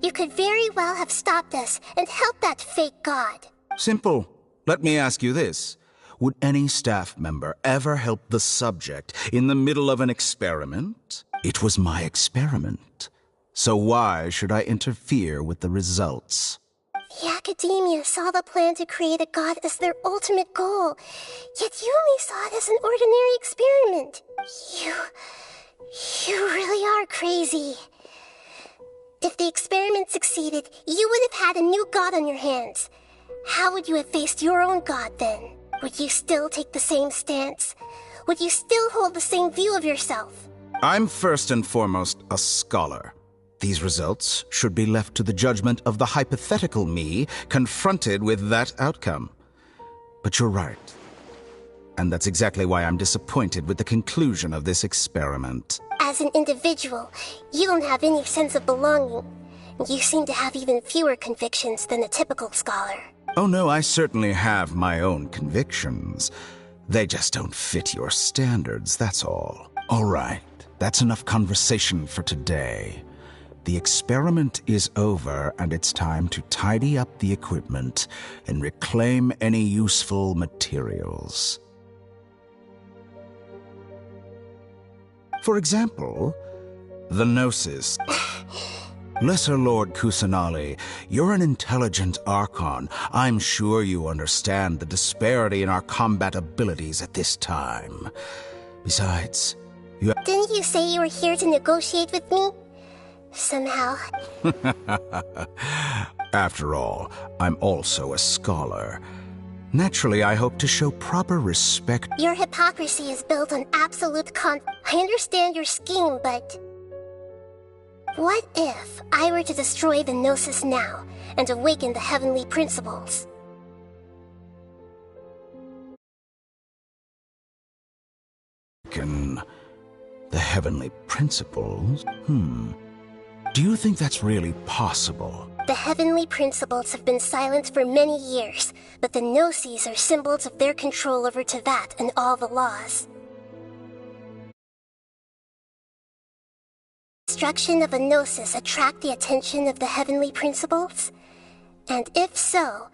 You could very well have stopped us and helped that fake god. Simple. Let me ask you this. Would any staff member ever help the subject in the middle of an experiment? It was my experiment. So why should I interfere with the results? The academia saw the plan to create a god as their ultimate goal, yet you only saw it as an ordinary experiment. You really are crazy. If the experiment succeeded, you would have had a new god on your hands. How would you have faced your own god then? Would you still take the same stance? Would you still hold the same view of yourself? I'm first and foremost a scholar. These results should be left to the judgment of the hypothetical me confronted with that outcome. But you're right. And that's exactly why I'm disappointed with the conclusion of this experiment. As an individual, you don't have any sense of belonging. You seem to have even fewer convictions than a typical scholar. Oh no, I certainly have my own convictions. They just don't fit your standards, that's all. All right, that's enough conversation for today. The experiment is over, and it's time to tidy up the equipment and reclaim any useful materials. For example, the Gnosis. Lesser Lord Kusanali, you're an intelligent Archon. I'm sure you understand the disparity in our combat abilities at this time. Besides, you have... Didn't you say you were here to negotiate with me? Somehow. After all, I'm also a scholar. Naturally, I hope to show proper respect. Your hypocrisy is built on absolute I understand your scheme, but... what if I were to destroy the Gnosis now and awaken the heavenly principles? The heavenly principles? Do you think that's really possible? The heavenly principles have been silent for many years, but the Gnosis are symbols of their control over Tevat and all the laws. Destruction of a Gnosis attract the attention of the heavenly principles? And if so,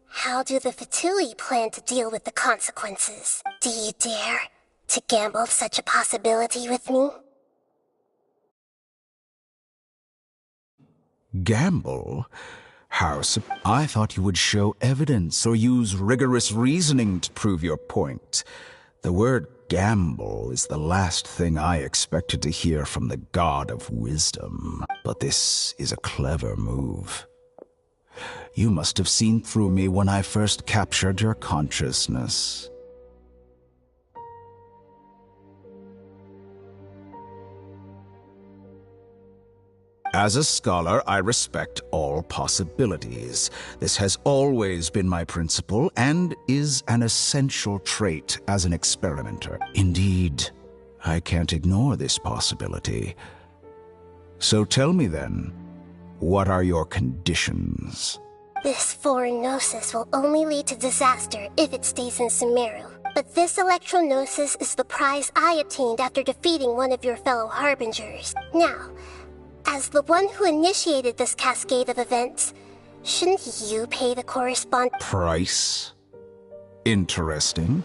how do the Fatui plan to deal with the consequences? Do you dare to gamble such a possibility with me? Gamble? How I thought you would show evidence or use rigorous reasoning to prove your point. The word gamble is the last thing I expected to hear from the god of wisdom. But this is a clever move. You must have seen through me when I first captured your consciousness. As a scholar, I respect all possibilities. This has always been my principle and is an essential trait as an experimenter. Indeed, I can't ignore this possibility. So tell me then, what are your conditions? This foreign Gnosis will only lead to disaster if it stays in Sumeru. But this Electro-Gnosis is the prize I obtained after defeating one of your fellow Harbingers. Now, as the one who initiated this cascade of events, shouldn't you pay the corresponding price? Interesting.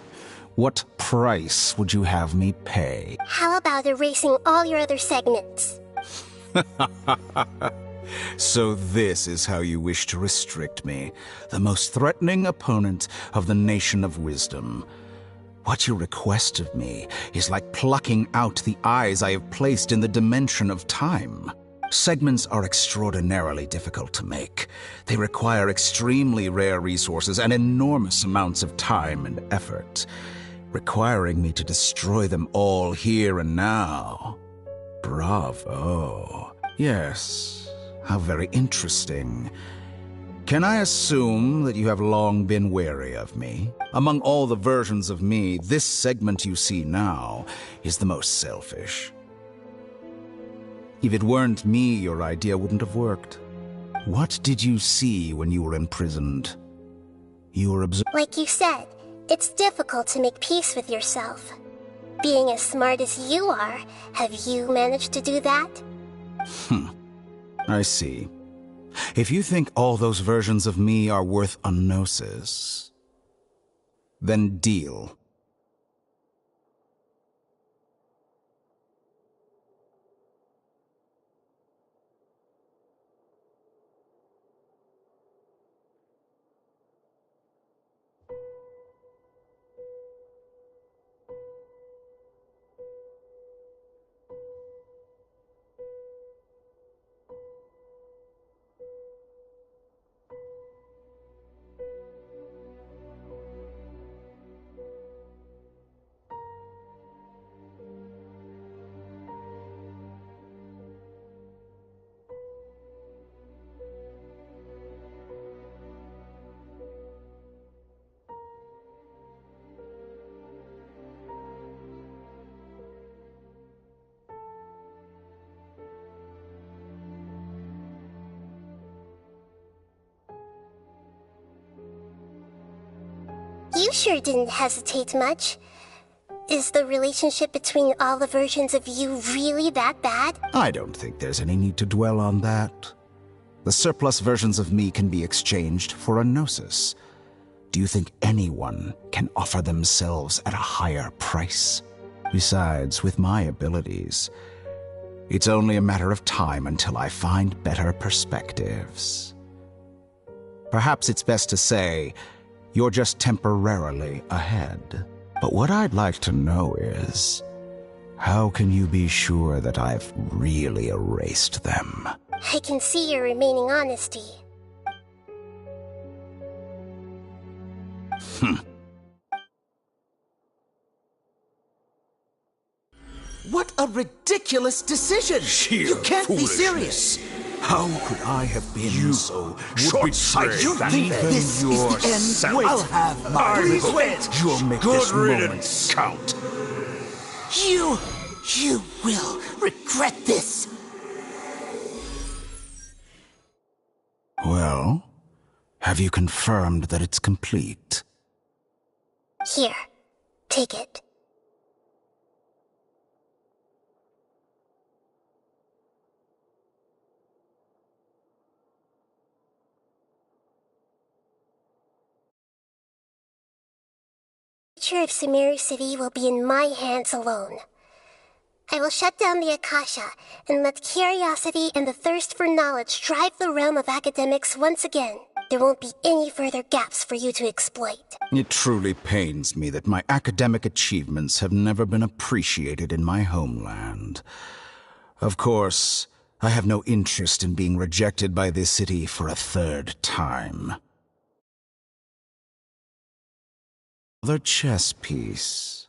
What price would you have me pay? How about erasing all your other segments? So this is how you wish to restrict me, the most threatening opponent of the Nation of Wisdom. What you request of me is like plucking out the eyes I have placed in the dimension of time. Segments are extraordinarily difficult to make. They require extremely rare resources and enormous amounts of time and effort, requiring me to destroy them all here and now. Bravo. Yes, how very interesting. Can I assume that you have long been wary of me? Among all the versions of me, this segment you see now is the most selfish. If it weren't me, your idea wouldn't have worked. What did you see when you were imprisoned? You were Like you said, it's difficult to make peace with yourself. Being as smart as you are, have you managed to do that? I see. If you think all those versions of me are worth a gnosis, then deal. You sure didn't hesitate much. Is the relationship between all the versions of you really that bad? I don't think there's any need to dwell on that. The surplus versions of me can be exchanged for a gnosis. Do you think anyone can offer themselves at a higher price? Besides, with my abilities, it's only a matter of time until I find better perspectives. Perhaps it's best to say you're just temporarily ahead. But what I'd like to know is, how can you be sure that I've really erased them? I can see your remaining honesty. What a ridiculous decision! Sheer You can't be foolishness. serious! How could I have been so short-sighted? You think this is the end? I'll have my revenge! You'll make Good this moment riddance. count. You will regret this! Well, have you confirmed that it's complete? Here, take it. The future of Sumeru City will be in my hands alone. I will shut down the Akasha and let curiosity and the thirst for knowledge drive the realm of academics once again. There won't be any further gaps for you to exploit. It truly pains me that my academic achievements have never been appreciated in my homeland. Of course, I have no interest in being rejected by this city for a third time. Another chess piece.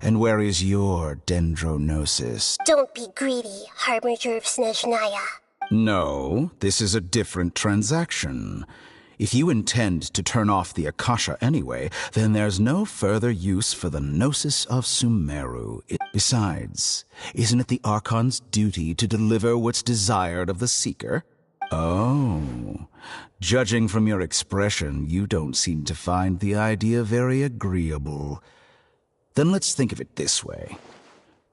And where is your dendronosis? Don't be greedy, Harbinger of Snezhnaya. No, this is a different transaction. If you intend to turn off the Akasha anyway, then there's no further use for the Gnosis of Sumeru. Besides, isn't it the Archon's duty to deliver what's desired of the Seeker? Oh, judging from your expression, you don't seem to find the idea very agreeable. Then let's think of it this way.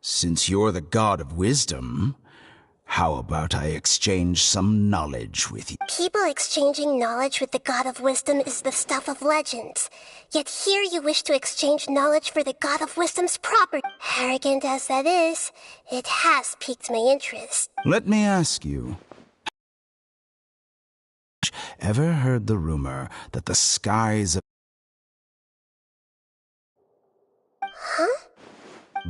Since you're the god of wisdom, how about I exchange some knowledge with you? People exchanging knowledge with the god of wisdom is the stuff of legends. Yet here you wish to exchange knowledge for the god of wisdom's property. Arrogant as that is, it has piqued my interest. Let me ask you. Ever heard the rumor that the skies of... Huh?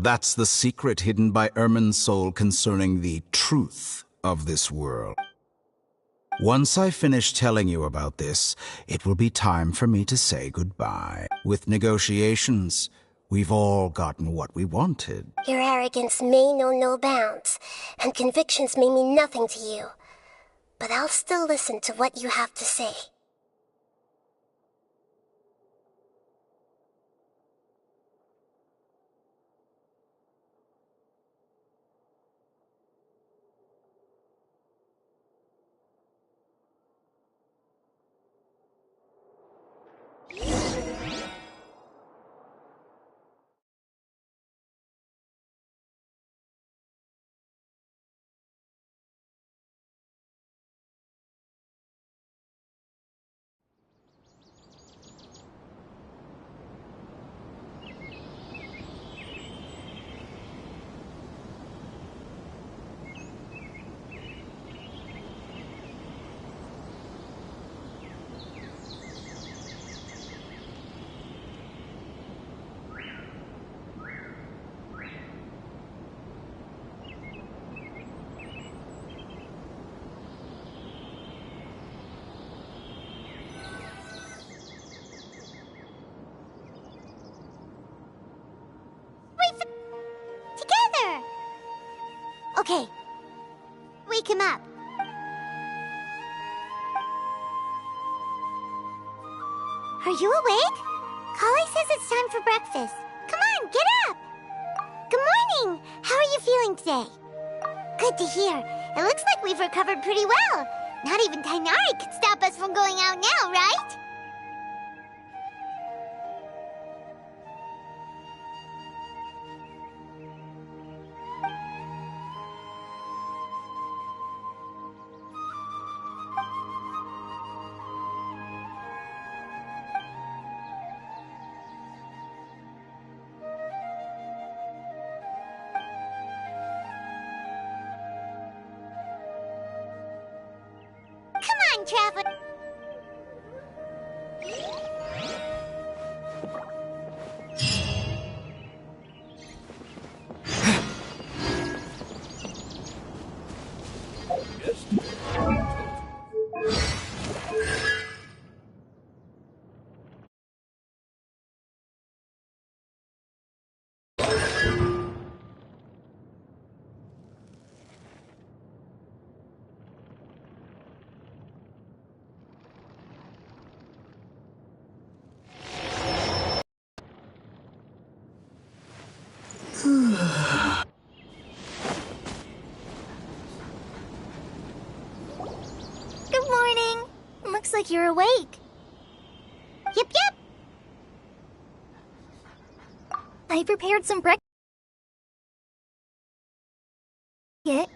That's the secret hidden by Irminsul concerning the truth of this world. Once I finish telling you about this, it will be time for me to say goodbye. With negotiations, we've all gotten what we wanted. Your arrogance may know no bounds, and convictions may mean nothing to you. But I'll still listen to what you have to say. Together! Okay. Wake him up. Are you awake? Kali says it's time for breakfast. Come on, get up! Good morning! How are you feeling today? Good to hear. It looks like we've recovered pretty well. Not even Tainari could stop us from going out now, right? time traveler. Good morning. Looks like you're awake. Yep, yep. I prepared some breakfast. It's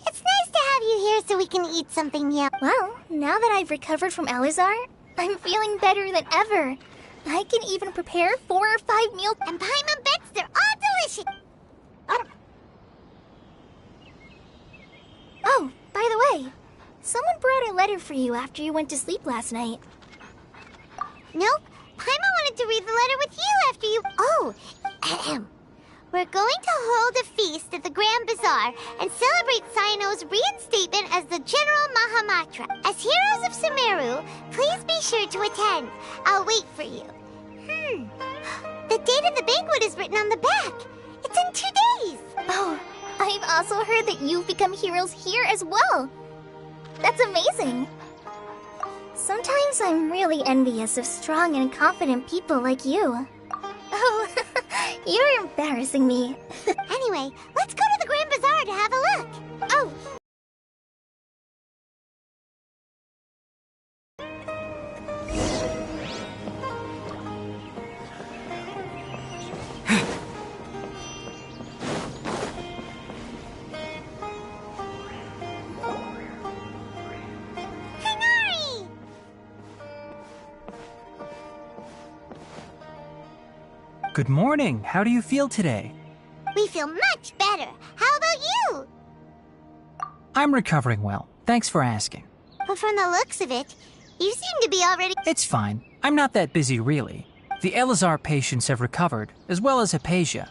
nice to have you here so we can eat something new. Well, now that I've recovered from Alizar, I'm feeling better than ever. I can even prepare 4 or 5 meals. And Paimon bets they're all delicious. Oh, by the way, someone brought a letter for you after you went to sleep last night. Nope. Paimon wanted to read the letter with you after you... Oh, we're going to hold a feast at the Grand Bazaar and celebrate Cyno's reinstatement as the General Mahamatra. As heroes of Sumeru, please be sure to attend. I'll wait for you. The date of the banquet is written on the back. It's in 2 days. Oh, I've also heard that you've become heroes here as well. That's amazing. Sometimes I'm really envious of strong and confident people like you. Oh, you're embarrassing me. Anyway, let's go to the Grand Bazaar to have a look. Oh. Good morning. How do you feel today? We feel much better. How about you? I'm recovering well. Thanks for asking. But from the looks of it, you seem to be already... It's fine. I'm not that busy, really. The Elazar patients have recovered, as well as Hypatia.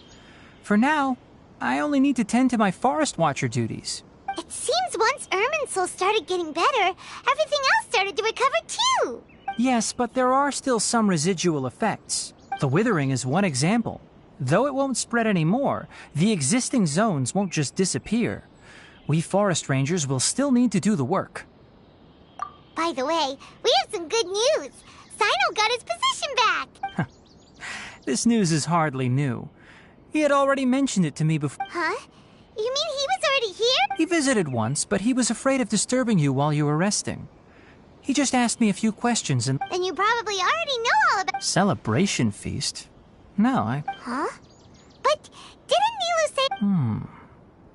For now, I only need to tend to my Forest Watcher duties. It seems once Irminsul started getting better, everything else started to recover too. Yes, but there are still some residual effects. The withering is one example. Though it won't spread anymore, the existing zones won't just disappear. We forest rangers will still need to do the work. By the way, we have some good news. Cyno got his position back. This news is hardly new. He had already mentioned it to me before. Huh? You mean he was already here? He visited once, but he was afraid of disturbing you while you were resting. He just asked me a few questions and... Then you probably already know all about... Celebration feast? No, Huh? But didn't Nilu say...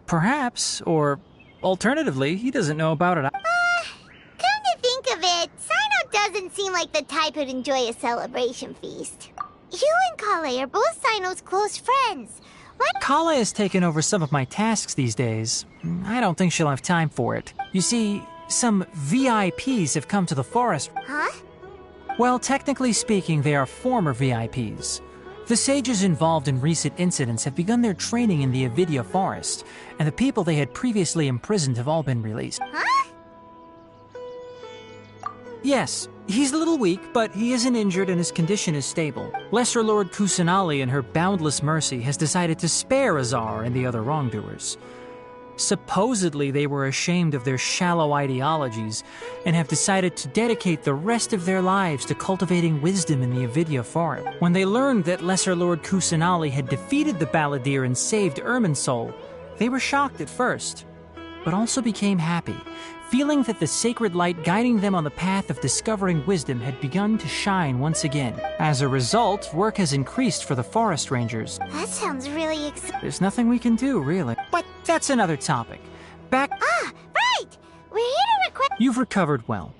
Perhaps, or alternatively, he doesn't know about it. Come to think of it, Cyno doesn't seem like the type who'd enjoy a celebration feast. You and Kale are both Cyno's close friends. What? Kale has taken over some of my tasks these days. I don't think she'll have time for it. You see, some VIPs have come to the forest. Huh? Well, technically speaking, they are former VIPs. The sages involved in recent incidents have begun their training in the Avidya forest, and the people they had previously imprisoned have all been released. Huh? Yes, he's a little weak, but he isn't injured and his condition is stable. Lesser Lord Kusanali, in her boundless mercy, has decided to spare Azar and the other wrongdoers. Supposedly, they were ashamed of their shallow ideologies and have decided to dedicate the rest of their lives to cultivating wisdom in the Avidya forest. When they learned that Lesser Lord Kusanali had defeated the Balladeer and saved Irminsul, they were shocked at first, but also became happy, feeling that the sacred light guiding them on the path of discovering wisdom had begun to shine once again. As a result, work has increased for the forest rangers. That sounds really exciting. There's nothing we can do, really. But that's another topic. Back... Ah, right! We're here to request... You've recovered well.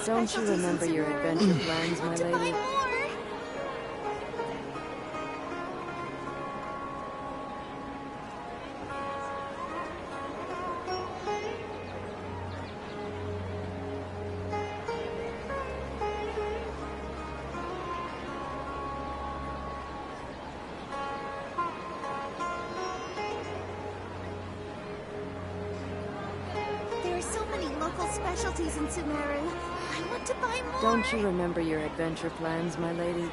Don't you remember your adventure plans, my lady? There are so many local specialties in Sumeru. I want to buy more. Don't you remember your adventure plans, my lady?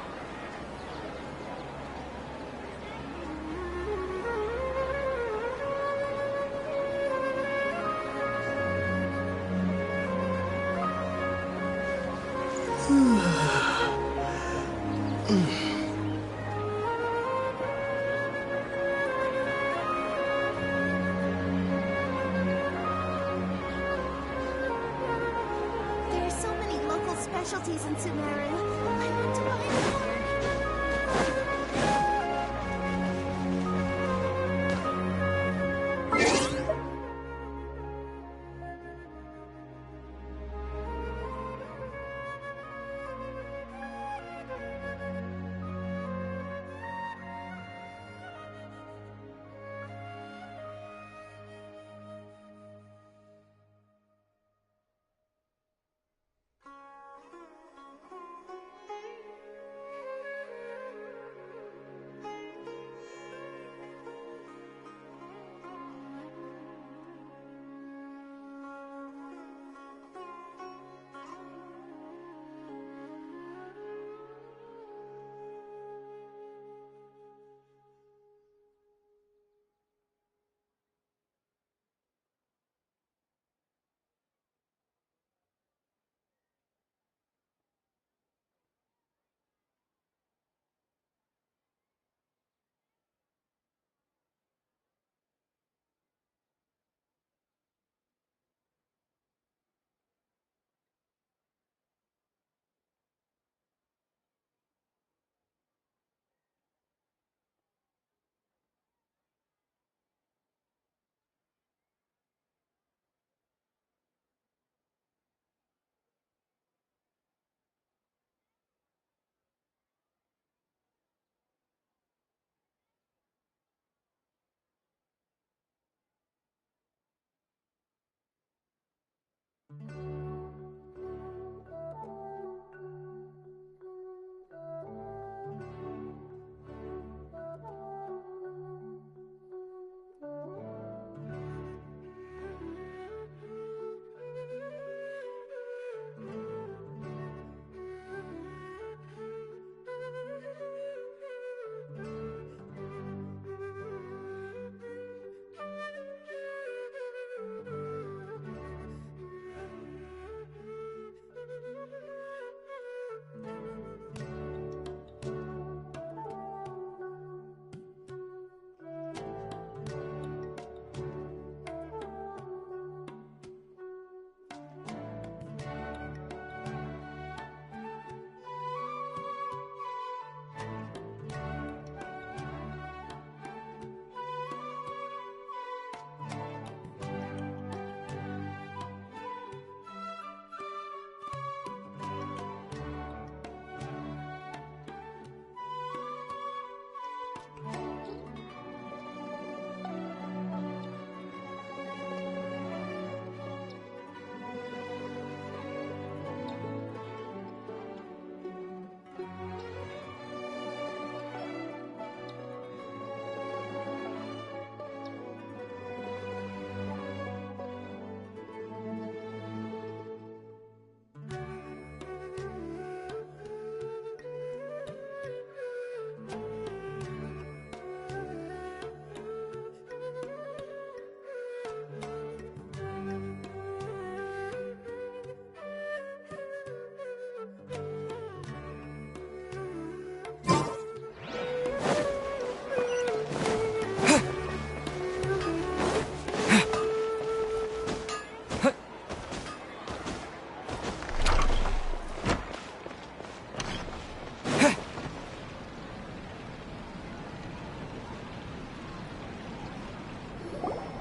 There are so many local specialties in Sumeru. I want to buy more.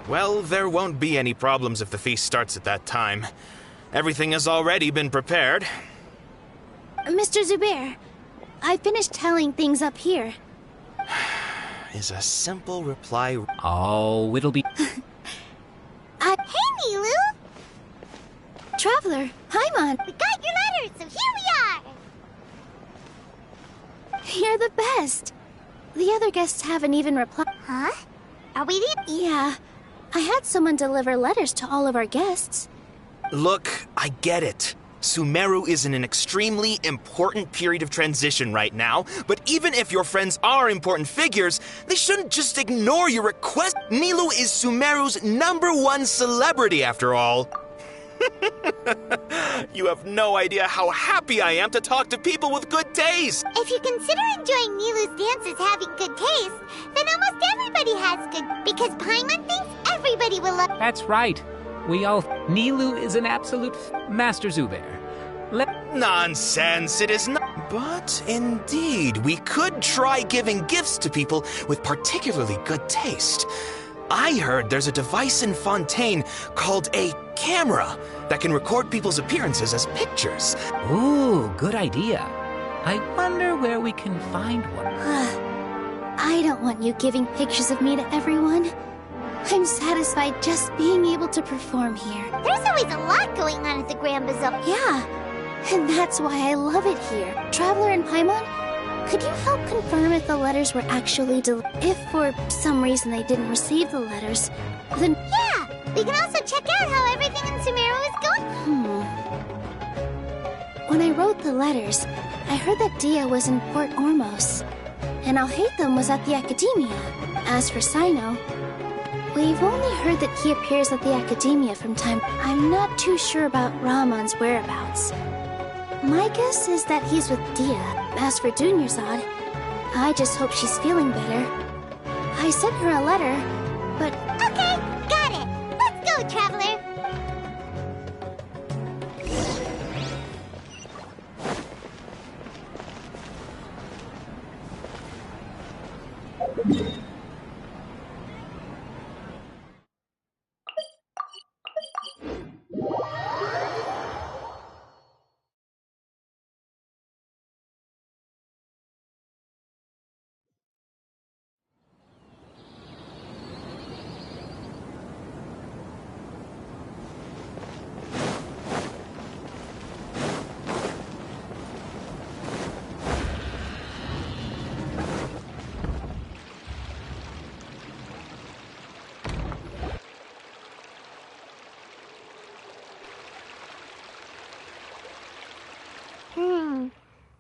Well, there won't be any problems if the feast starts at that time. Everything has already been prepared. Mr. Zubair, I finished telling things up here. Is a simple reply. Oh, it'll be... Hey, Nilu! Traveler, Paimon! We got your letters, so here we are! You're the best! The other guests haven't even replied. Huh? Are we the... Yeah. I had someone deliver letters to all of our guests. Look, I get it. Sumeru is in an extremely important period of transition right now, but even if your friends are important figures, they shouldn't just ignore your request. Nilu is Sumeru's #1 celebrity, after all. You have no idea how happy I am to talk to people with good taste. If you consider enjoying Nilu's dances having good taste, then almost everybody has good, because Paimon thinks everybody will love... That's right. We all... Nilu is an absolute Master Zubair. Nonsense, it is not... But indeed, we could try giving gifts to people with particularly good taste. I heard there's a device in Fontaine called a camera that can record people's appearances as pictures. Ooh, good idea. I wonder where we can find one. I don't want you giving pictures of me to everyone. I'm satisfied just being able to perform here. There's always a lot going on at the Grand Bazaar. Yeah, and that's why I love it here. Traveler and Paimon, could you help confirm if the letters were actually delivered? If for some reason they didn't receive the letters, then... Yeah, we can also check out how everything in Sumeru is going. When I wrote the letters, I heard that Dia was in Port Ormos, and Alhaitham was at the Academia. As for Sino, we've only heard that he appears at the Academia from time... I'm not too sure about Rahman's whereabouts. My guess is that he's with Dia. As for Dunyarzad, I just hope she's feeling better. I sent her a letter, but... Okay, got it. Let's go, Traveler.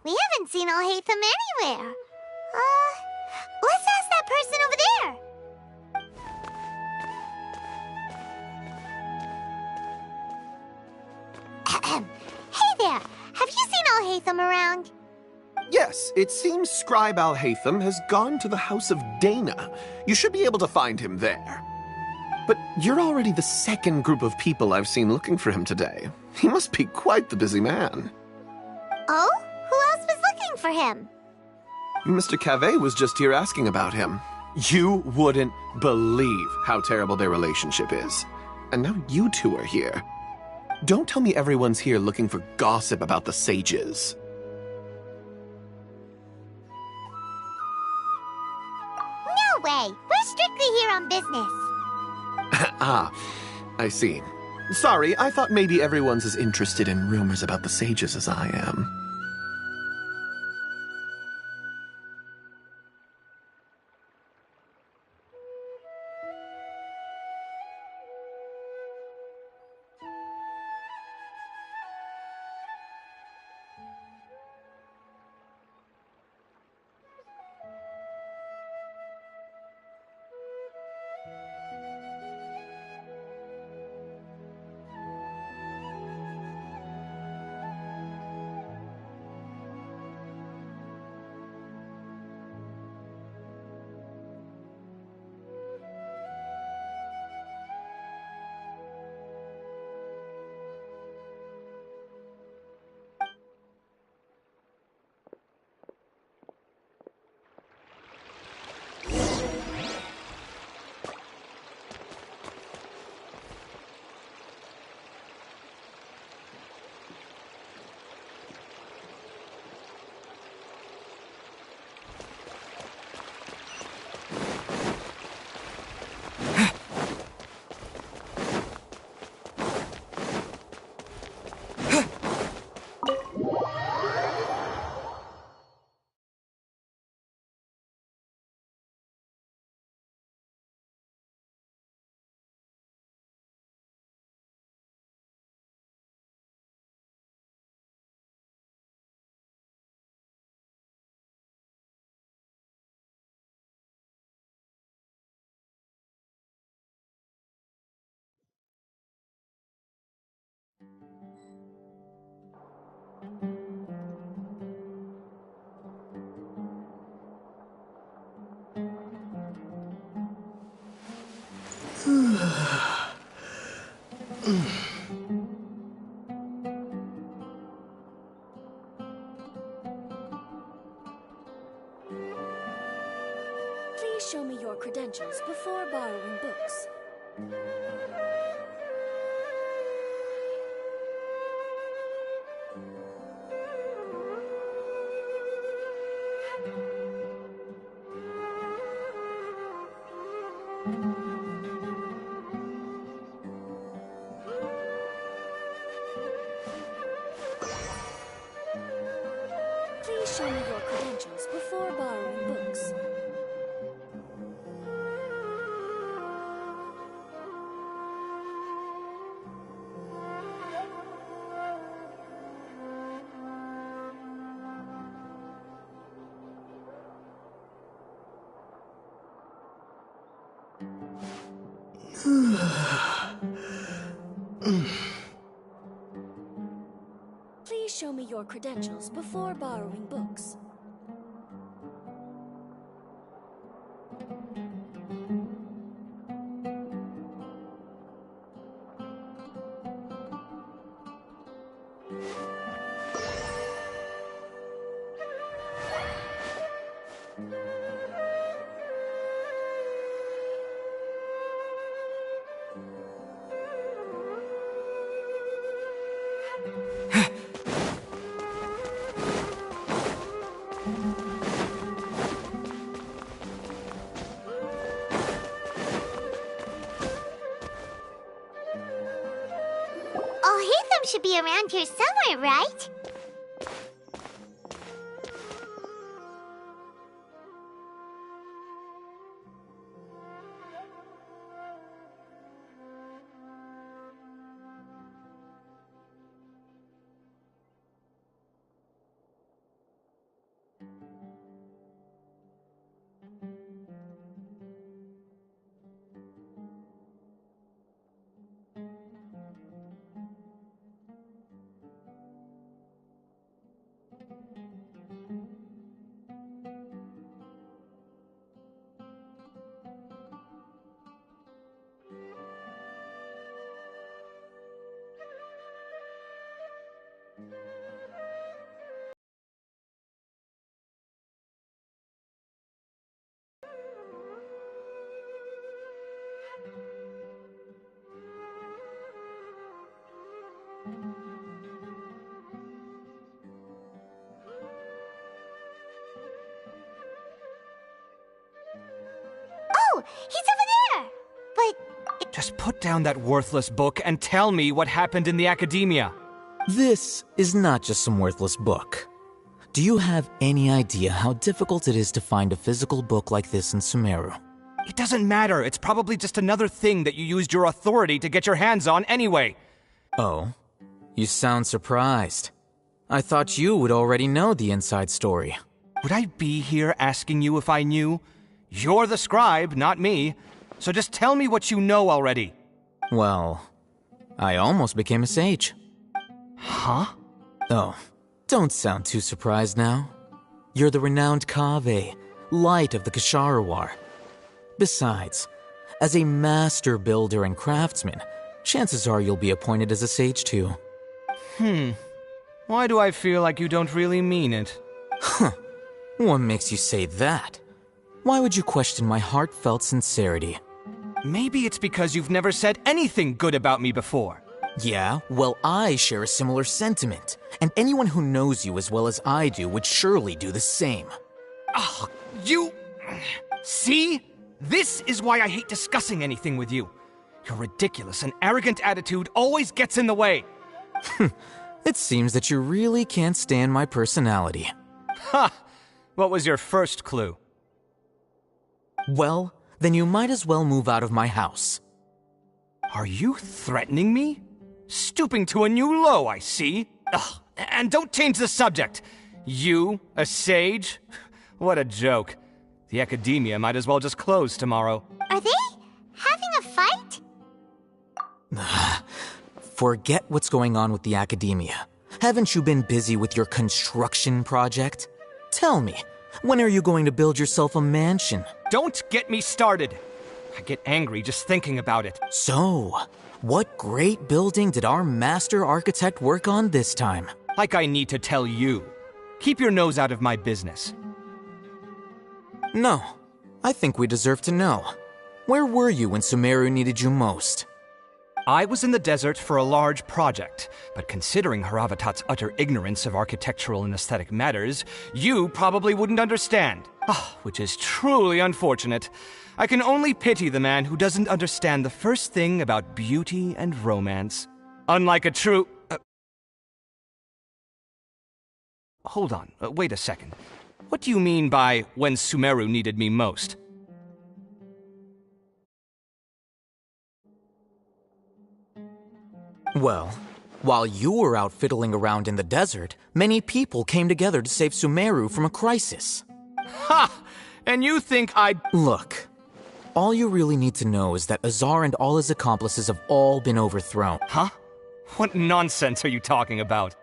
We haven't seen Alhaitham anywhere. Let's ask that person over there. Hey there, have you seen Alhaitham around? Yes, it seems Scribe Alhaitham has gone to the House of Dana. You should be able to find him there. But you're already the second group of people I've seen looking for him today. He must be quite the busy man. Oh? Who else was looking for him? Mr. Cavey was just here asking about him. You wouldn't believe how terrible their relationship is. And now you two are here. Don't tell me everyone's here looking for gossip about the sages. No way! We're strictly here on business. Ah, I see. Sorry, I thought maybe everyone's as interested in rumors about the sages as I am. Please show me your credentials before borrowing books. Hatham should be around here somewhere, right? Oh, he's over there! But... Just put down that worthless book and tell me what happened in the academia. This is not just some worthless book. Do you have any idea how difficult it is to find a physical book like this in Sumeru? It doesn't matter. It's probably just another thing that you used your authority to get your hands on anyway. Oh, you sound surprised. I thought you would already know the inside story. Would I be here asking you if I knew? You're the scribe, not me. So just tell me what you know already. Well, I almost became a sage. Huh? Oh, don't sound too surprised now. You're the renowned Kaveh, light of the Ksharawar. Besides, as a master builder and craftsman, chances are you'll be appointed as a sage too. Why do I feel like you don't really mean it? Huh. What makes you say that? Why would you question my heartfelt sincerity? Maybe it's because you've never said anything good about me before. Yeah, well, I share a similar sentiment, and anyone who knows you as well as I do would surely do the same. Oh, you... See? This is why I hate discussing anything with you. Your ridiculous and arrogant attitude always gets in the way. It seems that you really can't stand my personality. Ha! What was your first clue? Well, then you might as well move out of my house. Are you threatening me? Stooping to a new low, I see. Ugh, and don't change the subject. You, a sage? What a joke. The academia might as well just close tomorrow. Are they having a fight? Forget what's going on with the academia. Haven't you been busy with your construction project? Tell me, when are you going to build yourself a mansion? Don't get me started. I get angry just thinking about it. So, what great building did our master architect work on this time? Like I need to tell you. Keep your nose out of my business. No, I think we deserve to know. Where were you when Sumeru needed you most? I was in the desert for a large project, but considering Haravatat's utter ignorance of architectural and aesthetic matters, you probably wouldn't understand. Which is truly unfortunate. I can only pity the man who doesn't understand the first thing about beauty and romance. Unlike a true... Hold on, wait a second. What do you mean by when Sumeru needed me most? Well, while you were out fiddling around in the desert, many people came together to save Sumeru from a crisis. Ha! And you think I'd... Look, All you really need to know is that Azar and all his accomplices have all been overthrown. Huh? What nonsense are you talking about?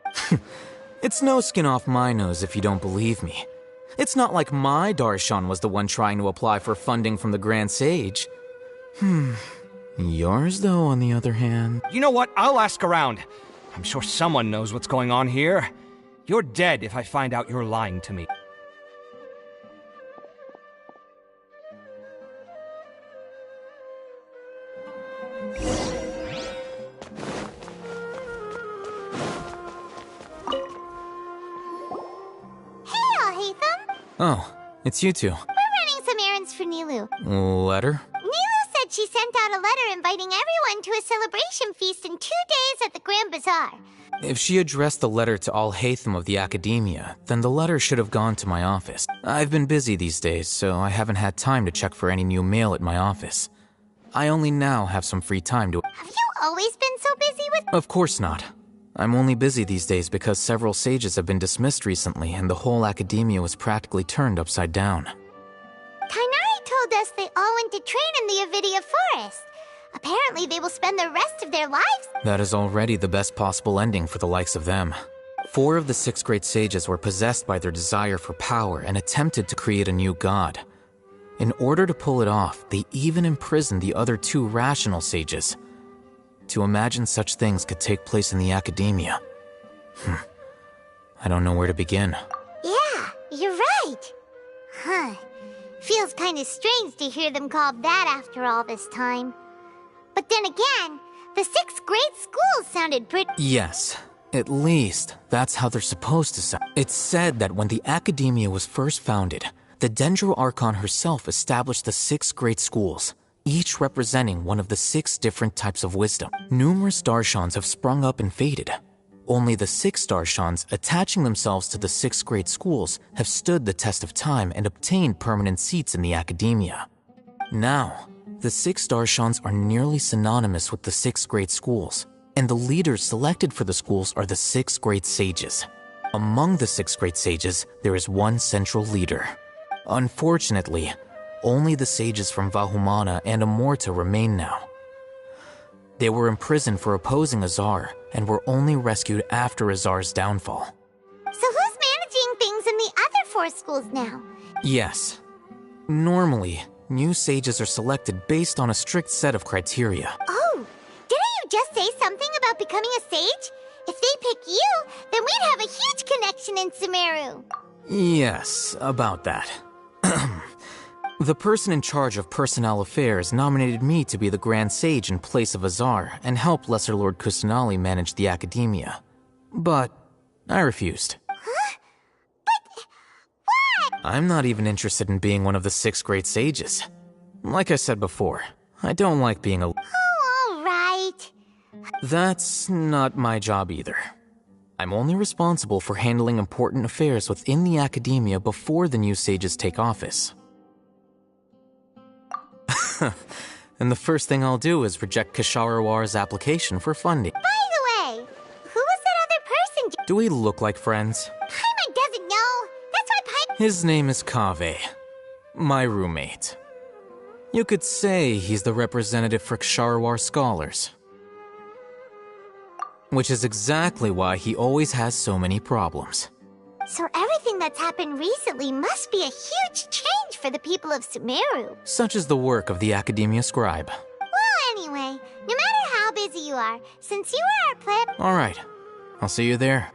It's no skin off my nose if you don't believe me. It's not like my Darshan was the one trying to apply for funding from the Grand Sage. Yours, though, on the other hand... You know what? I'll ask around. I'm sure someone knows what's going on here. You're dead if I find out you're lying to me. Oh, it's you two. We're running some errands for Nilu. Letter? Nilu said she sent out a letter inviting everyone to a celebration feast in 2 days at the Grand Bazaar. If she addressed the letter to Al-Haytham of the Academia, then the letter should have gone to my office. I've been busy these days, so I haven't had time to check for any new mail at my office. I only now have some free time to... Have you always been so busy with... Of course not. I'm only busy these days because several sages have been dismissed recently and the whole academia was practically turned upside down. Tainari told us they all went to train in the Avidia forest. Apparently they will spend the rest of their lives... That is already the best possible ending for the likes of them. 4 of the 6 great sages were possessed by their desire for power and attempted to create a new god. In order to pull it off, they even imprisoned the other 2 rational sages. To imagine such things could take place in the academia. I don't know where to begin. Yeah, you're right. Huh. Feels kind of strange to hear them called that after all this time. But then again, the 6 great schools sounded pretty... Yes, at least that's how they're supposed to sound. It's said that when the academia was first founded, the Dendro Archon herself established the 6 great schools, each representing one of the 6 different types of wisdom. Numerous Darshans have sprung up and faded. Only the 6 Darshans, attaching themselves to the 6 great schools, have stood the test of time and obtained permanent seats in the academia. Now, the 6 Darshans are nearly synonymous with the 6 great schools, and the leaders selected for the schools are the 6 great sages. Among the 6 great sages, there is one central leader. Unfortunately, only the sages from Vahumana and Amorta remain now. They were imprisoned for opposing Azar and were only rescued after Azar's downfall. So who's managing things in the other 4 schools now? Yes. Normally, new sages are selected based on a strict set of criteria. Oh, didn't you just say something about becoming a sage? If they pick you, then we'd have a huge connection in Sumeru. Yes, about that. The person in charge of personnel affairs nominated me to be the Grand Sage in place of Azar and help Lesser Lord Kusanali manage the academia. But I refused. Huh? But... what? I'm not even interested in being one of the 6 great sages. Like I said before, I don't like being a... Oh, all right. That's not my job either. I'm only responsible for handling important affairs within the academia before the new sages take office. And the first thing I'll do is reject Kasharawar's application for funding. By the way, who was that other person? Do we look like friends? Paimon doesn't know. That's why Paimon... His name is Kaveh, my roommate. You could say he's the representative for Ksharawar scholars. Which is exactly why he always has so many problems. So everything that's happened recently must be a huge change for the people of Sumeru. Such is the work of the Academia Scribe. Well, anyway, no matter how busy you are, since you are our pleb... Alright, I'll see you there.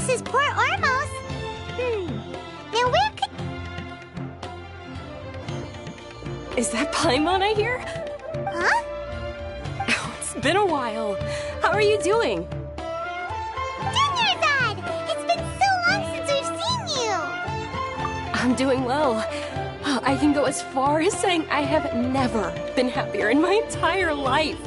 this is Port Ormos. Now where could... Is that Paimon I hear? Huh? It's been a while. How are you doing? Dunyarzad! It's been so long since we've seen you! I'm doing well. I can go as far as saying I have never been happier in my entire life.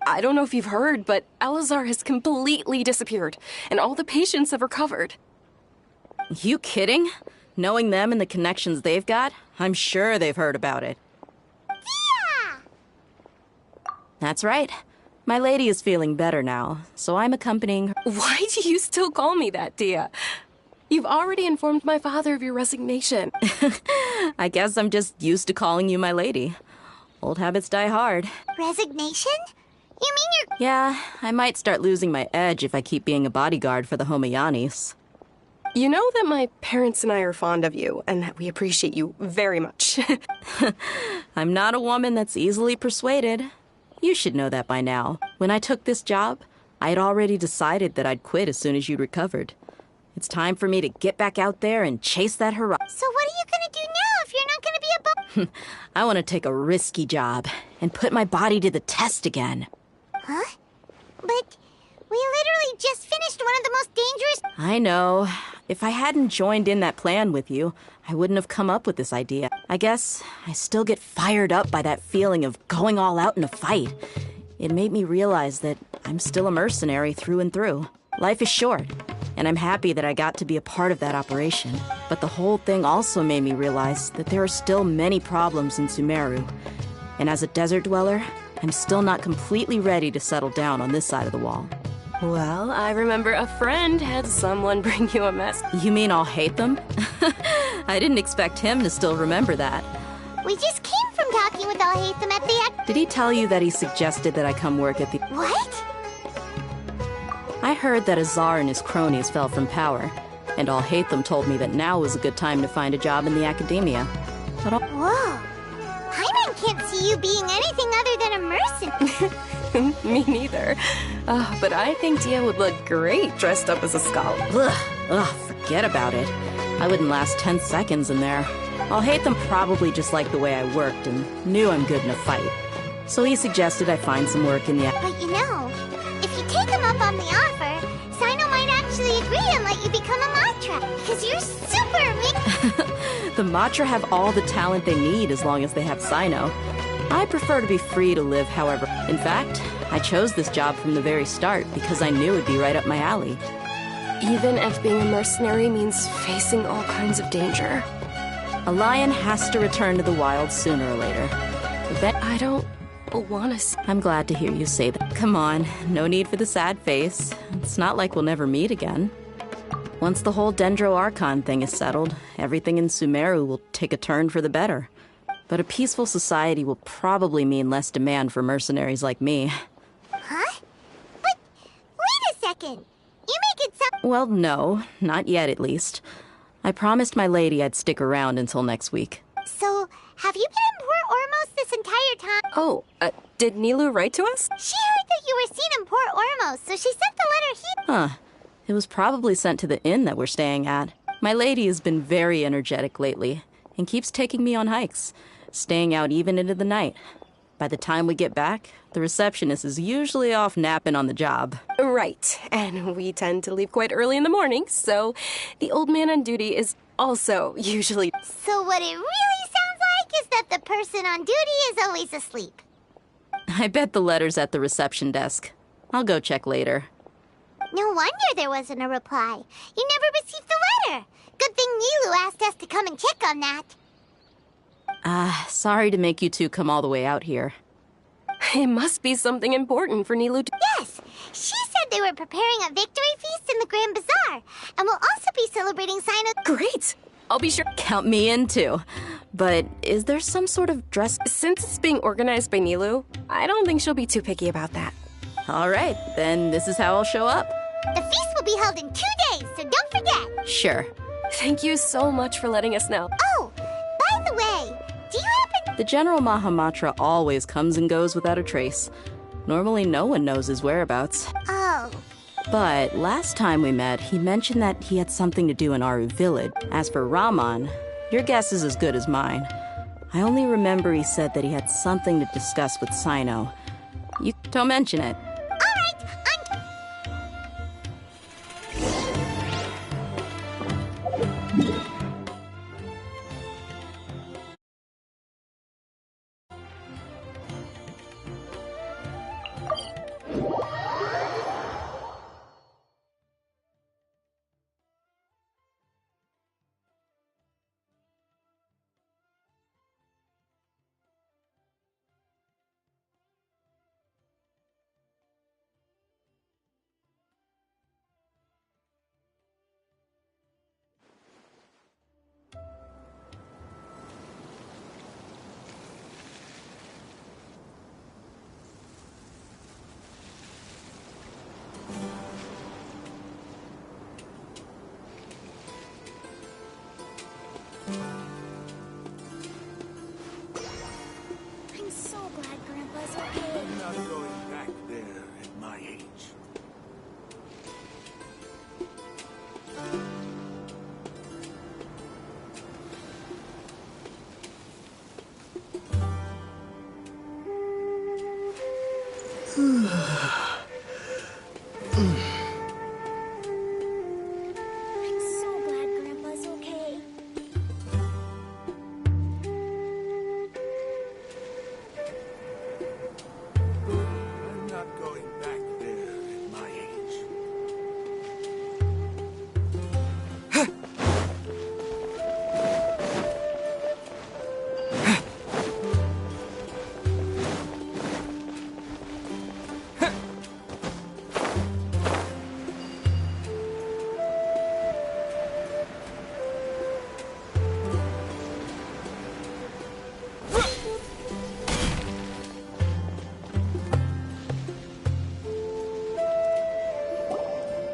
I don't know if you've heard, but Elazar has completely disappeared, and all the patients have recovered. You kidding? Knowing them and the connections they've got, I'm sure they've heard about it. Yeah! That's right. My lady is feeling better now, so I'm accompanying her. Why do you still call me that, Dia? You've already informed my father of your resignation. I guess I'm just used to calling you my lady. Old habits die hard. Resignation? You mean you're... Yeah, I might start losing my edge if I keep being a bodyguard for the Homayanis. You know that my parents and I are fond of you, and that we appreciate you very much. I'm not a woman that's easily persuaded. You should know that by now. When I took this job, I had already decided that I'd quit as soon as you'd recovered. It's time for me to get back out there and chase that horizon. So what are you gonna do now if you're not gonna be a I want to take a risky job and put my body to the test again. Huh? But we literally just finished one of the most dangerous... I know. If I hadn't joined in that plan with you, I wouldn't have come up with this idea. I guess I still get fired up by that feeling of going all out in a fight. It made me realize that I'm still a mercenary through and through. Life is short, and I'm happy that I got to be a part of that operation. But the whole thing also made me realize that there are still many problems in Sumeru. And as a desert dweller, I'm still not completely ready to settle down on this side of the wall. Well, I remember a friend had someone bring you a mess. You mean I'll hate them? I didn't expect him to still remember that. We just came from talking with Alhaitham at the... Did he tell you that he suggested that I come work at the... What? I heard that Azar and his cronies fell from power, and Alhaitham told me that now was a good time to find a job in the academia. But Whoa! Paimon can't see you being anything other than a mercenary. Me neither. But I think Dia would look great dressed up as a scholar. Ugh, forget about it. I wouldn't last 10 seconds in there. Alhaitham probably just liked the way I worked and knew I'm good in a fight. So he suggested I find some work in the... But you know, if you take him up on the offer, Sino might actually agree and let you become a Matra, because you're super The Matra have all the talent they need as long as they have Sino. I prefer to be free to live however. In fact, I chose this job from the very start because I knew it'd be right up my alley. Even if being a mercenary means facing all kinds of danger. A lion has to return to the wild sooner or later. I don't want to... I'm glad to hear you say that. Come on, no need for the sad face. It's not like we'll never meet again. Once the whole Dendro Archon thing is settled, everything in Sumeru will take a turn for the better. But a peaceful society will probably mean less demand for mercenaries like me. Huh? But wait a second. You make it sound... Well, no. Not yet, at least. I promised my lady I'd stick around until next week. So, have you been in Port Ormos this entire time? Oh, did Nilu write to us? She heard that you were seen in Port Ormos, so she sent the letter here. Huh. It was probably sent to the inn that we're staying at. My lady has been very energetic lately and keeps taking me on hikes, staying out even into the night. By the time we get back, the receptionist is usually off napping on the job. Right, and we tend to leave quite early in the morning, so the old man on duty is also usually... So what it really sounds like is that the person on duty is always asleep. I bet the letter's at the reception desk. I'll go check later. No wonder there wasn't a reply. You never received the letter. Good thing Nilu asked us to come and check on that. Sorry to make you two come all the way out here. It must be something important for Nilu to— Yes! She said they were preparing a victory feast in the Grand Bazaar, and will also be celebrating Sino— Great! I'll be sure— Count me in, too. But is there some sort of dress— Since it's being organized by Nilu, I don't think she'll be too picky about that. All right, then this is how I'll show up. The feast will be held in 2 days, so don't forget. Sure. Thank you so much for letting us know. Oh, by the way, do you happen— The General Mahamatra always comes and goes without a trace. Normally no one knows his whereabouts. Oh. But last time we met, he mentioned that he had something to do in Aru village. As for Raman, your guess is as good as mine. I only remember he said that he had something to discuss with Sino. You don't mention it. I'm so glad Grandpa's okay. I'm not going back there at my age. I'm so glad Grandpa's okay. I'm not going back there at my age.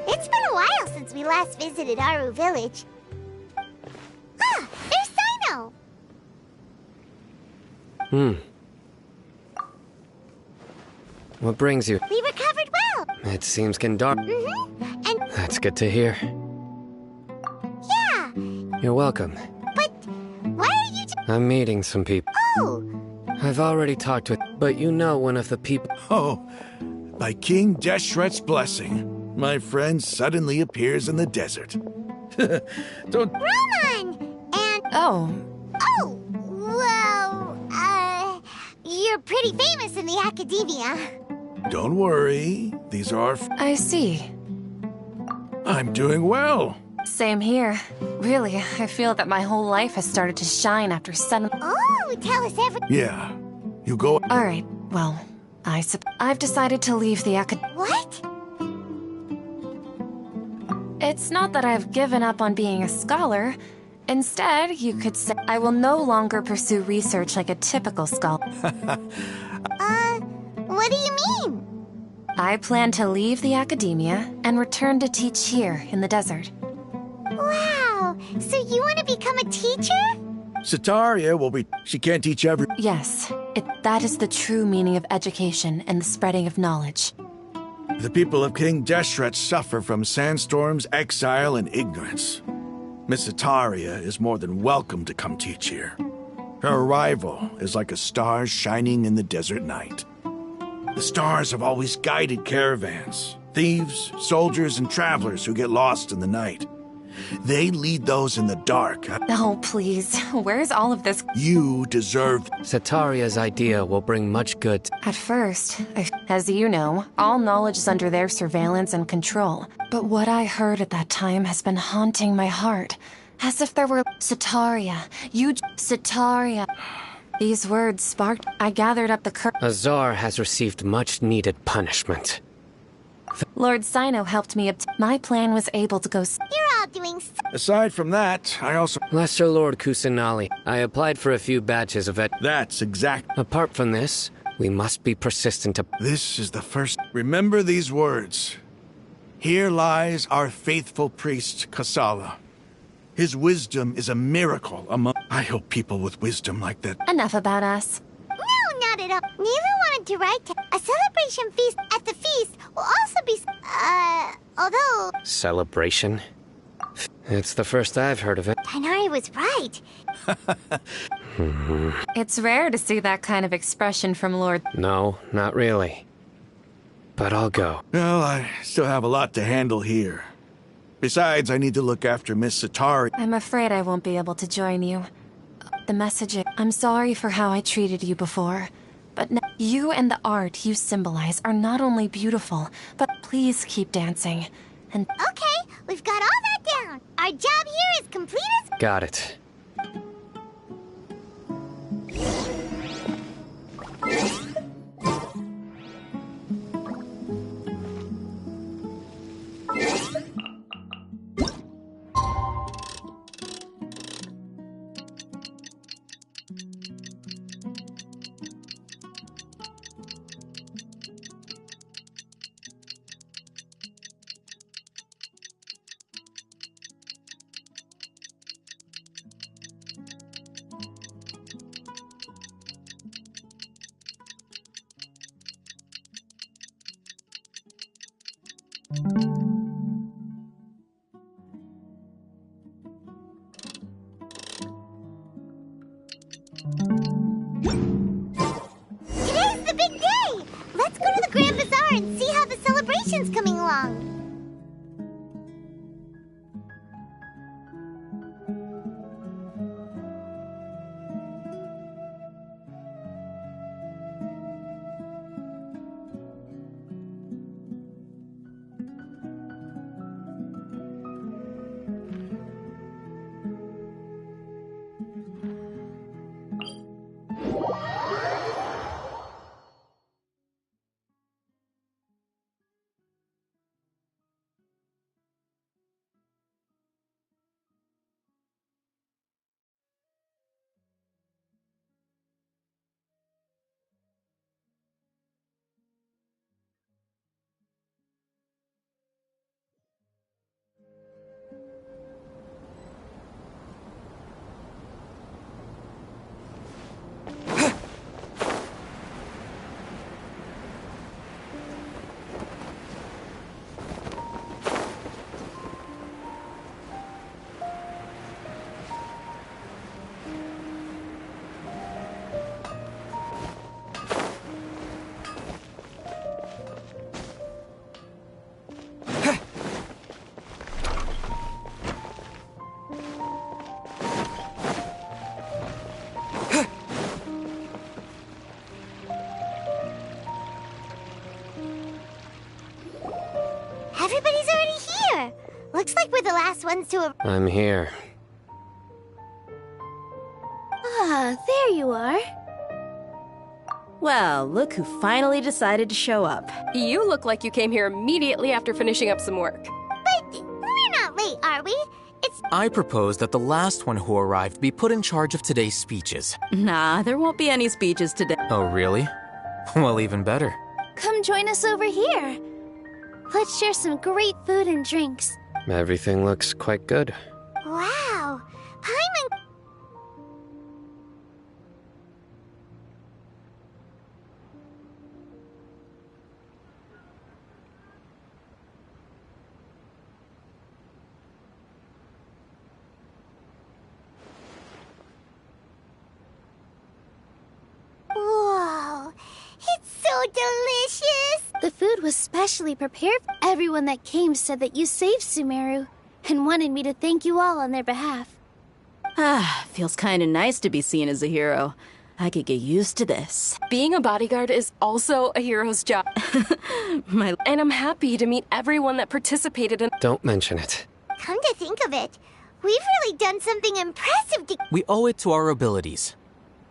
It's been a while since we last visited Aru village. Ah, there's Sino! What brings you? We recovered well. It seems Kendar. And That's good to hear. yeah, You're welcome. but why are you I'm meeting some people. Oh, I've already talked with, but you know one of the people. Oh, by King Deshret's blessing, my friend suddenly appears in the desert. Don't... Roman! And Oh, well, you're pretty famous in the academia. Don't worry. These are... I see. I'm doing well. Same here. Really, I feel that my whole life has started to shine after suddenly. Oh, tell us everything. Yeah. You go... All right, well, I've decided to leave the What? It's not that I've given up on being a scholar. Instead, you could say I will no longer pursue research like a typical scholar. What do you mean? I plan to leave the academia and return to teach here in the desert. Wow, so you want to become a teacher? Sataria will be... She can't teach every... Yes, that is the true meaning of education and the spreading of knowledge. The people of King Deshret suffer from sandstorms, exile, and ignorance. Miss Sataria is more than welcome to come teach here. Her arrival is like a star shining in the desert night. The stars have always guided caravans, thieves, soldiers, and travelers who get lost in the night. They lead those in the dark. Oh, please. Where's all of this? You deserve... Sataria's idea will bring much good. At first, as you know, all knowledge is under their surveillance and control. But what I heard at that time has been haunting my heart. As if there were... Sataria. Sataria. These words sparked... I gathered up the Azar has received much-needed punishment. Lord Sino helped me my plan was able to go... You're all doing... Aside from that, I also... Lesser Lord Kusanali, I applied for a few batches of it. That's exact... Apart from this, we must be persistent to... This is the first... Remember these words. Here lies our faithful priest, Kasala. His wisdom is a miracle among... I hope people with wisdom like that... Enough about us. No, not at all. Neva wanted to write a celebration feast at the feast will also be... although... Celebration? It's the first I've heard of it. Tighnari was right. It's rare to see that kind of expression from Lord... No, not really. But I'll go. Well, I still have a lot to handle here. Besides, I need to look after Miss Satari. I'm afraid I won't be able to join you. The messaging... I'm sorry for how I treated you before. But now, you and the art you symbolize are not only beautiful, but please keep dancing. And... Okay, we've got all that down. Our job here is complete as... Got it. Today's the big day! Let's go to the Grand Bazaar and see how the celebration's coming along. Everybody's already here. Looks like we're the last ones to arrive. I'm here. Ah, there you are. Well, look who finally decided to show up. You look like you came here immediately after finishing up some work. But we're not late, are we? I propose that the last one who arrived be put in charge of today's speeches. Nah, there won't be any speeches today. Oh, really? Well, even better. Come join us over here. Let's share some great food and drinks. Everything looks quite good. Wow. Paimon... Whoa. It's so delicious. The food was specially prepared. Everyone that came said that you saved Sumeru. and wanted me to thank you all on their behalf. Ah, feels kinda nice to be seen as a hero. I could get used to this. Being a bodyguard is also a hero's job. And I'm happy to meet everyone that participated in— Don't mention it. Come to think of it, we've really done something impressive to— We owe it to our abilities.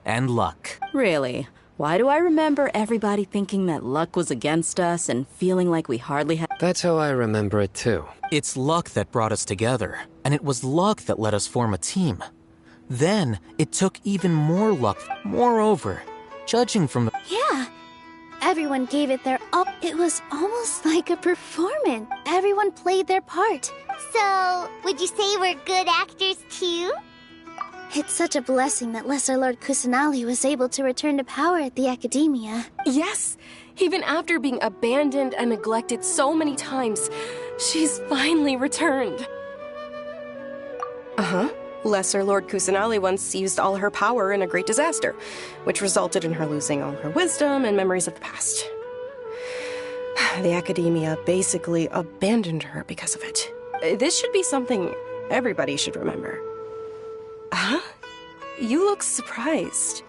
And luck. Really? Why do I remember everybody thinking that luck was against us and feeling like we hardly had— That's how I remember it too. It's luck that brought us together, and it was luck that let us form a team. Then, it took even more luck. Moreover, judging from the— Yeah. Everyone gave it their all. It was almost like a performance. Everyone played their part. So, would you say we're good actors too? It's such a blessing that Lesser Lord Kusanali was able to return to power at the Academia. Yes! Even after being abandoned and neglected so many times, she's finally returned. Uh-huh. Lesser Lord Kusanali once used all her power in a great disaster, which resulted in her losing all her wisdom and memories of the past. The Academia basically abandoned her because of it. This should be something everybody should remember. Huh? You look surprised.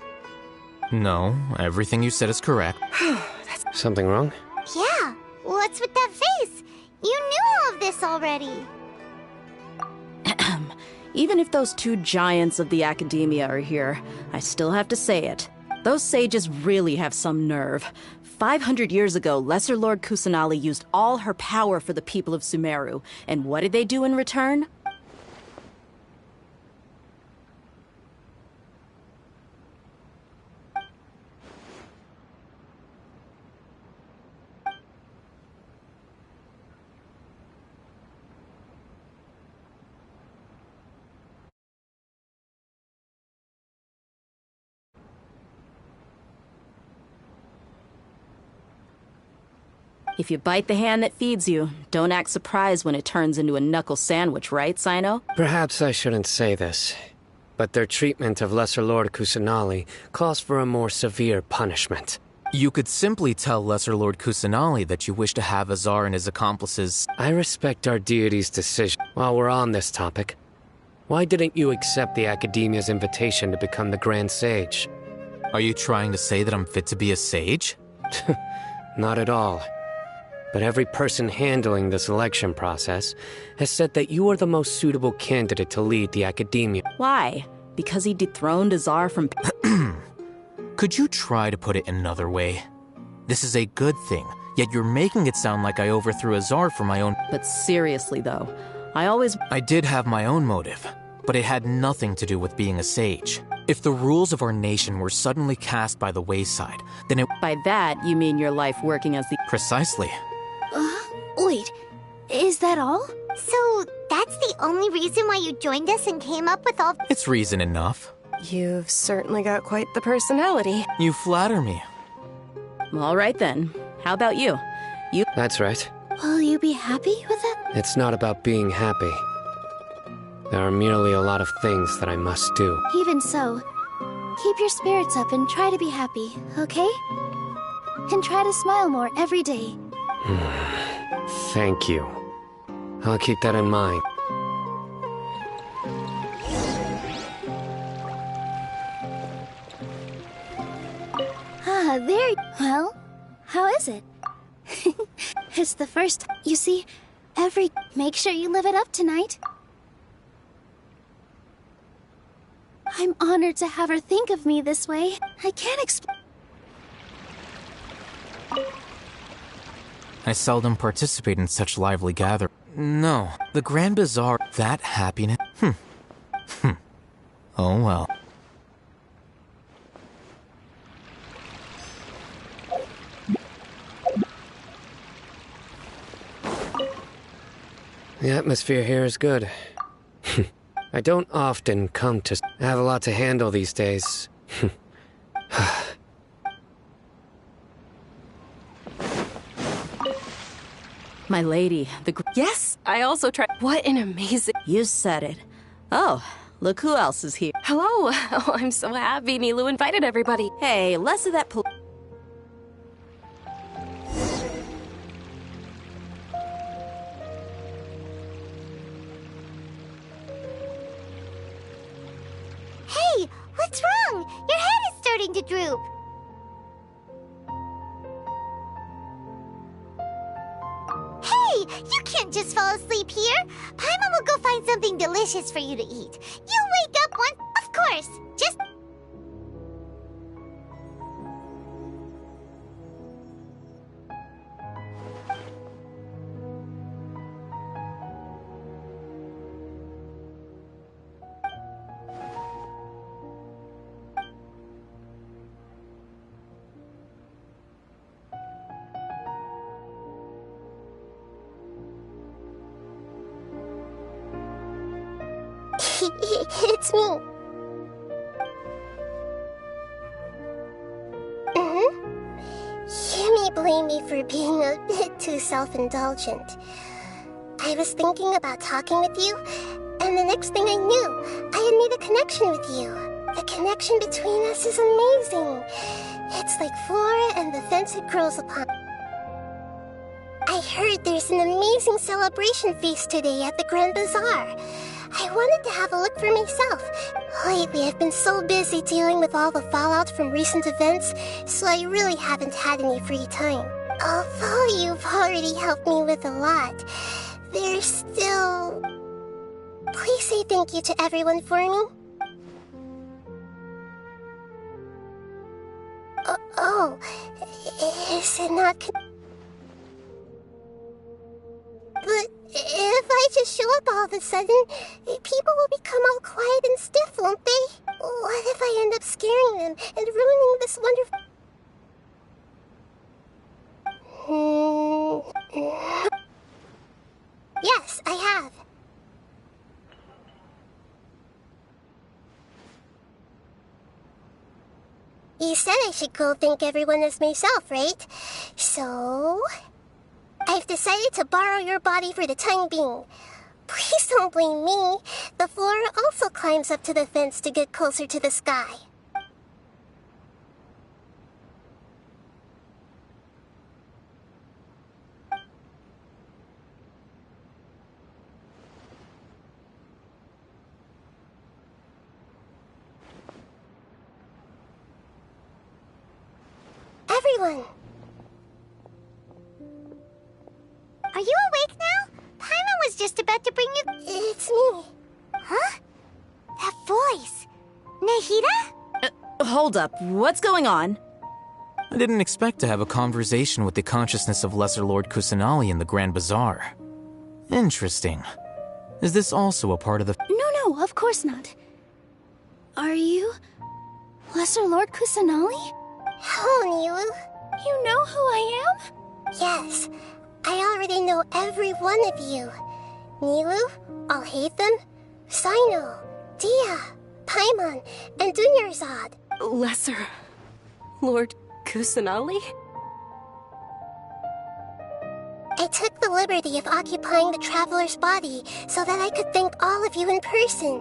No, everything you said is correct. Something wrong? Yeah, what's with that face? You knew all of this already. Even if those two giants of the Academia are here, I still have to say it. Those sages really have some nerve. 500 years ago, Lesser Lord Kusanali used all her power for the people of Sumeru. And what did they do in return? If you bite the hand that feeds you, don't act surprised when it turns into a knuckle sandwich, right, Sino? Perhaps I shouldn't say this, but their treatment of Lesser Lord Kusanali calls for a more severe punishment. You could simply tell Lesser Lord Kusanali that you wish to have Azar and his accomplices— I respect our deity's decision. While we're on this topic, why didn't you accept the Academia's invitation to become the Grand Sage? Are you trying to say that I'm fit to be a sage? Not at all. But every person handling the selection process has said that you are the most suitable candidate to lead the Academia. Why? Because he dethroned Azar from— Could you try to put it another way? This is a good thing, yet you're making it sound like I overthrew Azar for my own— But seriously though, I did have my own motive, but it had nothing to do with being a sage. If the rules of our nation were suddenly cast by the wayside, then it— By that, you mean your life working as the— Precisely. Wait, is that all? So, that's the only reason why you joined us and came up with all— It's reason enough. You've certainly got quite the personality. You flatter me. All right then. How about you? That's right. Will you be happy with that? It's not about being happy. There are merely a lot of things that I must do. Even so, keep your spirits up and try to be happy, okay? And try to smile more every day. Thank you. I'll keep that in mind. There. Well, how is it? It's the first. You see, Make sure you live it up tonight. I'm honored to have her think of me this way. I can't explain. I seldom participate in such lively gatherings. No, the Grand Bazaar, that happiness. Oh well. The atmosphere here is good. I don't often come to... I have a lot to handle these days. My lady, Yes, I also tried. What an amazing... You said it. Oh, look who else is here. Hello. Oh, I'm so happy Nilu invited everybody. Hey, less of that droop. Hey, you can't just fall asleep here. Paimon will go find something delicious for you to eat. You wake up once, of course. Just... It's me. You may blame me for being a bit too self-indulgent. I was thinking about talking with you, and the next thing I knew, I had made a connection with you. The connection between us is amazing. It's like flora and the fence it grows upon. I heard there's an amazing celebration feast today at the Grand Bazaar. I wanted to have a look for myself. Lately, I've been so busy dealing with all the fallout from recent events, so I really haven't had any free time. Although you've already helped me with a lot, there's still... Please say thank you to everyone for me. Oh, is it not... But if I just show up all of a sudden, people will become all quiet and stiff, won't they? What if I end up scaring them and ruining this wonderful... Yes, I have. You said I should go thank everyone as myself, right? So... I've decided to borrow your body for the time being. Please don't blame me. The flora also climbs up to the fence to get closer to the sky. Everyone! Are you awake now? Paimon was just about to bring you... It's me. Huh? That voice. Nahida? Hold up. What's going on? I didn't expect to have a conversation with the consciousness of Lesser Lord Kusanali in the Grand Bazaar. Interesting. Is this also a part of the... No, of course not. Are you... Lesser Lord Kusanali? Hello, Nilu. You know who I am? Yes. I already know every one of you. Nilu, Alhaitham, Sino, Dia, Paimon, and Dunyarzad. Lesser Lord Kusanali? I took the liberty of occupying the traveler's body so that I could thank all of you in person.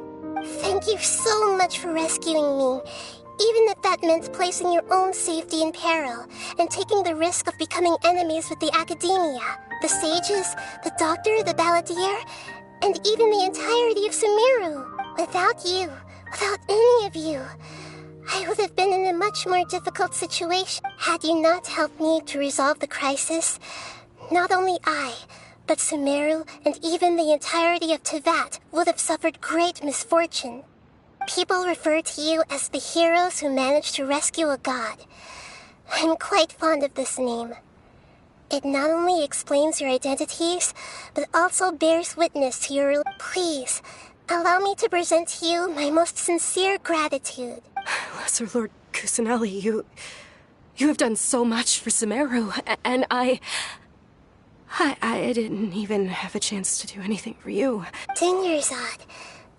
Thank you so much for rescuing me, even if that meant placing your own safety in peril and taking the risk of becoming enemies with the Academia, the sages, the doctor, the balladeer, and even the entirety of Sumeru. Without you, without any of you, I would have been in a much more difficult situation. Had you not helped me to resolve the crisis, not only I, but Sumeru and even the entirety of Teyvat would have suffered great misfortune. People refer to you as the heroes who managed to rescue a god. I'm quite fond of this name. It not only explains your identities, but also bears witness to your... Please, allow me to present to you my most sincere gratitude. Lesser Lord Kusanali, you have done so much for Sumeru, and I didn't even have a chance to do anything for you. Dunyarzad,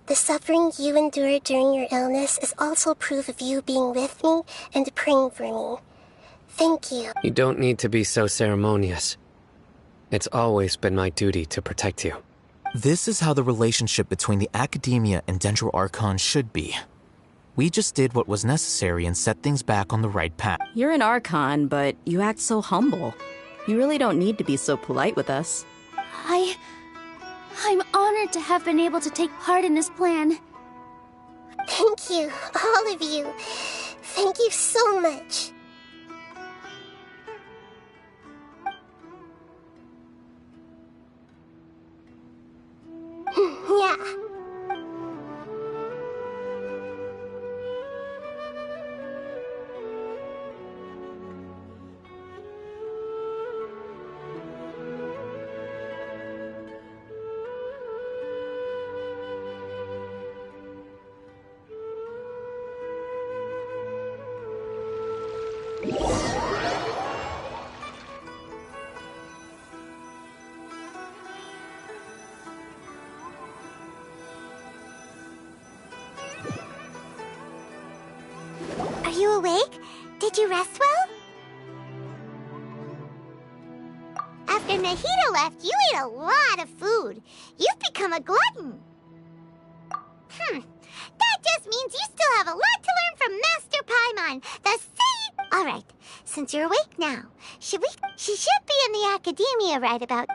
the suffering you endured during your illness is also proof of you being with me and praying for me. Thank you. You don't need to be so ceremonious. It's always been my duty to protect you. This is how the relationship between the Academia and Dendro Archon should be. We just did what was necessary and set things back on the right path. You're an Archon, but you act so humble. You really don't need to be so polite with us. I'm honored to have been able to take part in this plan. Thank you, all of you. Thank you so much. Yeah. Are you awake? Did you rest well? After Nahida left, you ate a lot of food. You've become a glutton. That just means you still have a lot to learn from Master Paimon, the same... Alright, since you're awake now, she should be in the academia right about...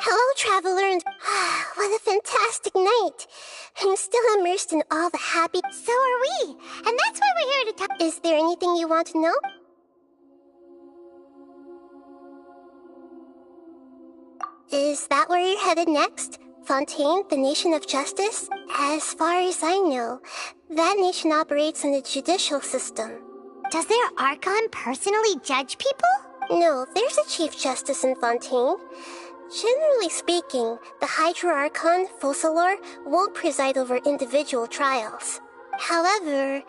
Hello, traveler, and what a fantastic night. I'm still immersed in all the happy... So are we, and that's why we're here to talk... Is there anything you want to know? Is that where you're headed next? Fontaine, the nation of justice? As far as I know, that nation operates on a judicial system. Does their Archon personally judge people? No, there's a Chief Justice in Fontaine. Generally speaking, the Hydro Archon, Focalor, won't preside over individual trials. However,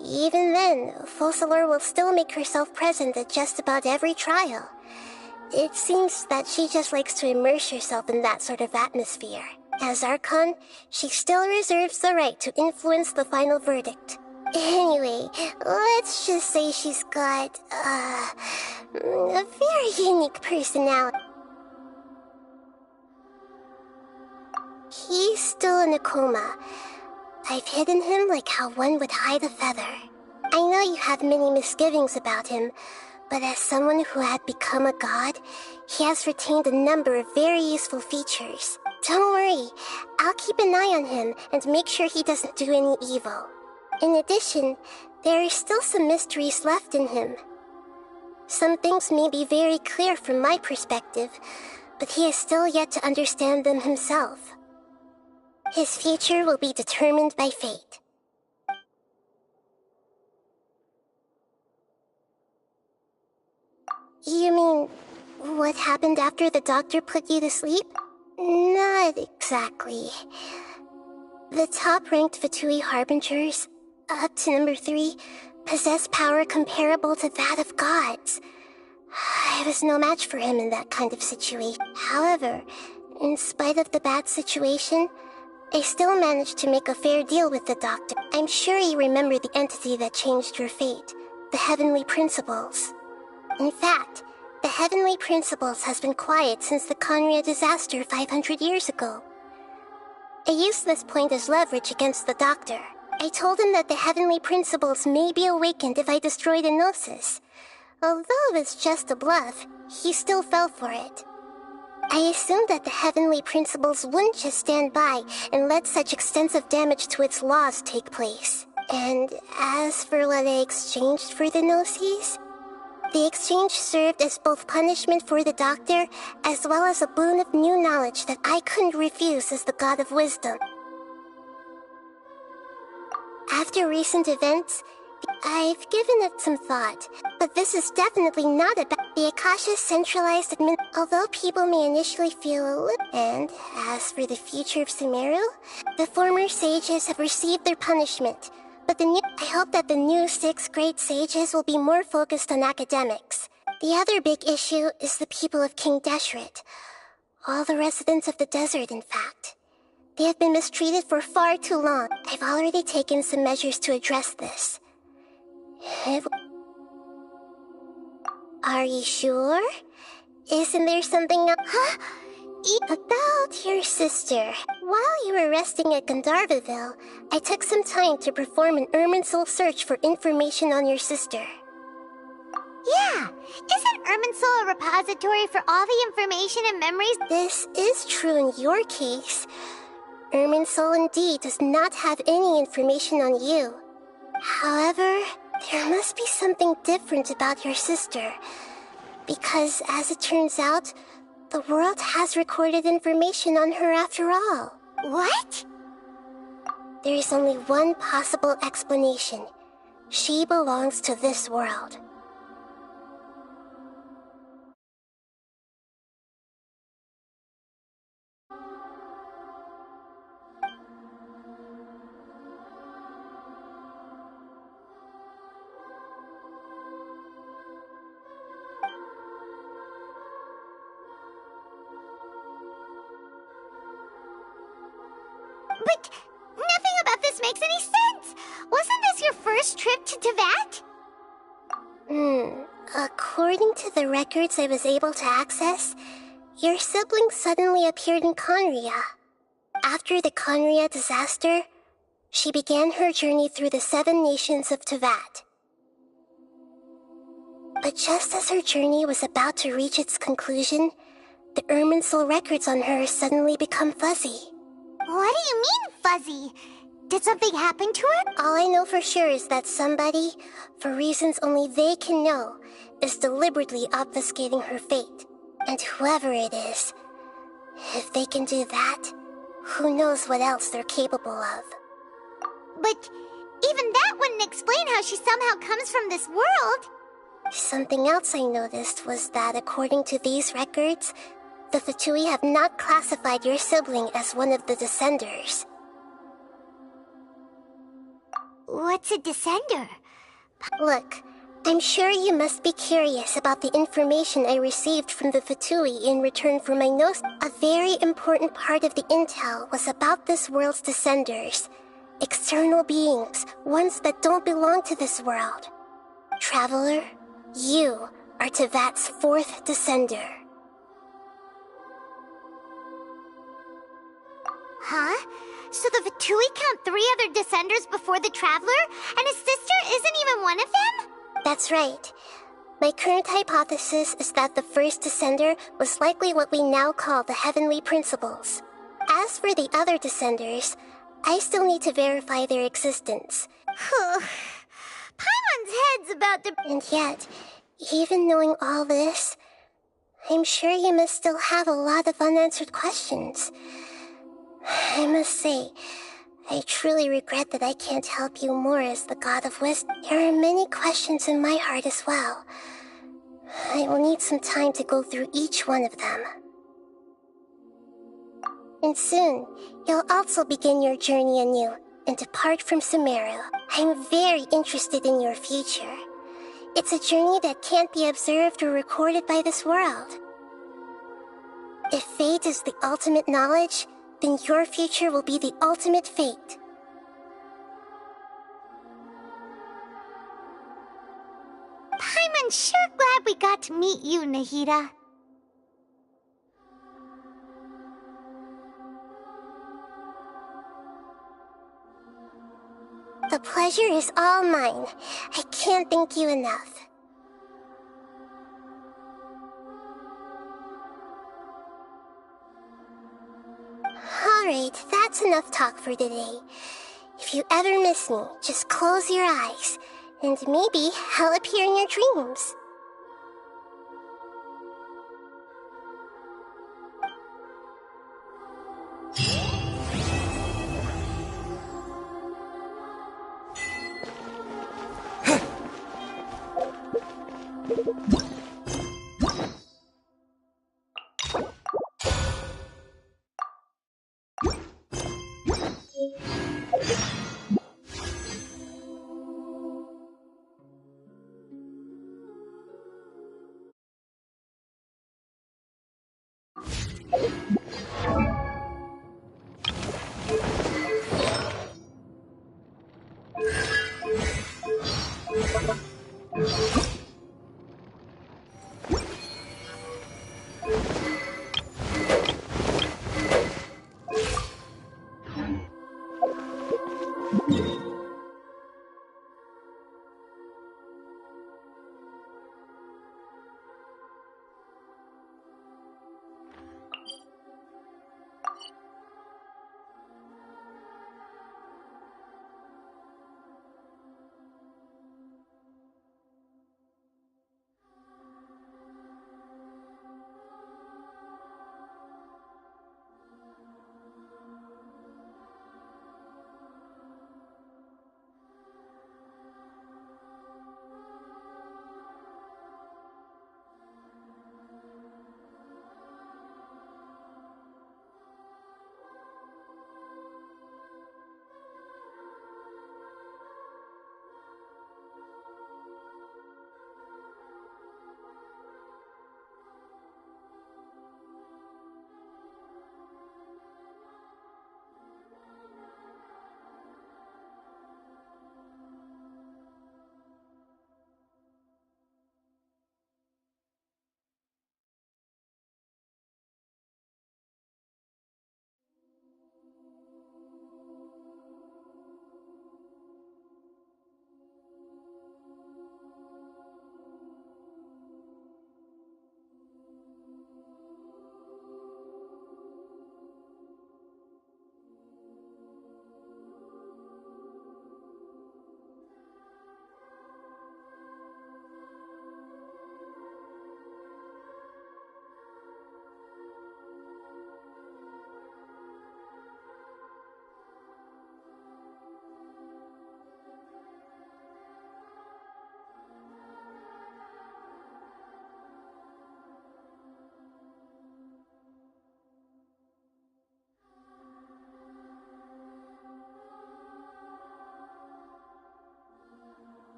even then, Focalor will still make herself present at just about every trial. It seems that she just likes to immerse herself in that sort of atmosphere. As Archon, she still reserves the right to influence the final verdict. Anyway, let's just say she's got, a very unique personality. He's still in a coma. I've hidden him like how one would hide a feather. I know you have many misgivings about him, but as someone who had become a god, he has retained a number of very useful features. Don't worry, I'll keep an eye on him and make sure he doesn't do any evil. In addition, there are still some mysteries left in him. Some things may be very clear from my perspective, but he is still yet to understand them himself. His future will be determined by fate. You mean, what happened after the doctor put you to sleep? Not exactly. The top-ranked Fatui Harbingers, up to number 3, possess power comparable to that of gods. I was no match for him in that kind of situation. However, in spite of the bad situation, I still managed to make a fair deal with the doctor. I'm sure you remember the entity that changed your fate, the Heavenly Principles. In fact, the Heavenly Principles has been quiet since the Conria disaster 500 years ago. I used this point as leverage against the doctor. I told him that the Heavenly Principles may be awakened if I destroy the Gnosis. Although it was just a bluff, he still fell for it. I assumed that the Heavenly Principles wouldn't just stand by and let such extensive damage to its laws take place. And as for what I exchanged for the Gnosis, the exchange served as both punishment for the doctor as well as a boon of new knowledge that I couldn't refuse as the God of Wisdom. After recent events, I've given it some thought, but this is definitely not about the Akasha's centralized although people may initially feel a little. And as for the future of Sumeru, the former sages have received their punishment, but I hope that the new 6 great sages will be more focused on academics. The other big issue is the people of King Deshret. All the residents of the desert, in fact. They have been mistreated for far too long. I've already taken some measures to address this. Are you sure? Isn't there something else? Huh? About your sister. While you were resting at Gandharvaville, I took some time to perform an Irminsul search for information on your sister. Yeah! Isn't Irminsul a repository for all the information and memories? This is true in your case. Irminsul indeed does not have any information on you. However, there must be something different about your sister. Because, as it turns out, the world has recorded information on her after all. What? There is only one possible explanation. She belongs to this world. But nothing about this makes any sense! Wasn't this your first trip to Teyvat? According to the records I was able to access, your sibling suddenly appeared in Conria. After the Conria disaster, she began her journey through the 7 nations of Teyvat. But just as her journey was about to reach its conclusion, the Irminsul records on her suddenly become fuzzy. What do you mean, fuzzy? Did something happen to her? All I know for sure is that somebody, for reasons only they can know, is deliberately obfuscating her fate. And whoever it is, if they can do that, who knows what else they're capable of. But even that wouldn't explain how she somehow comes from this world. Something else I noticed was that according to these records, the Fatui have not classified your sibling as one of the Descenders. What's a Descender? Look, I'm sure you must be curious about the information I received from the Fatui in return for my nose. A very important part of the intel was about this world's descenders. External beings, ones that don't belong to this world. Traveler, you are Tevat's 4th descender. Huh? So the Fatui count 3 other descenders before the Traveler? And his sister isn't even one of them? That's right. My current hypothesis is that the first descender was likely what we now call the Heavenly Principles. As for the other descenders, I still need to verify their existence. Paimon's head's about to... And yet, even knowing all this, I'm sure you must still have a lot of unanswered questions. I must say, I truly regret that I can't help you more as the God of Wisdom. There are many questions in my heart as well. I will need some time to go through each one of them. And soon, you'll also begin your journey anew and depart from Sumeru. I'm very interested in your future. It's a journey that can't be observed or recorded by this world. If fate is the ultimate knowledge, then your future will be the ultimate fate. Paimon's sure glad we got to meet you, Nahida. The pleasure is all mine. I can't thank you enough. Alright, that's enough talk for today. If you ever miss me, just close your eyes, and maybe I'll appear in your dreams.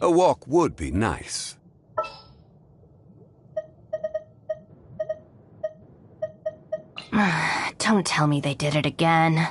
A walk would be nice. Don't tell me they did it again.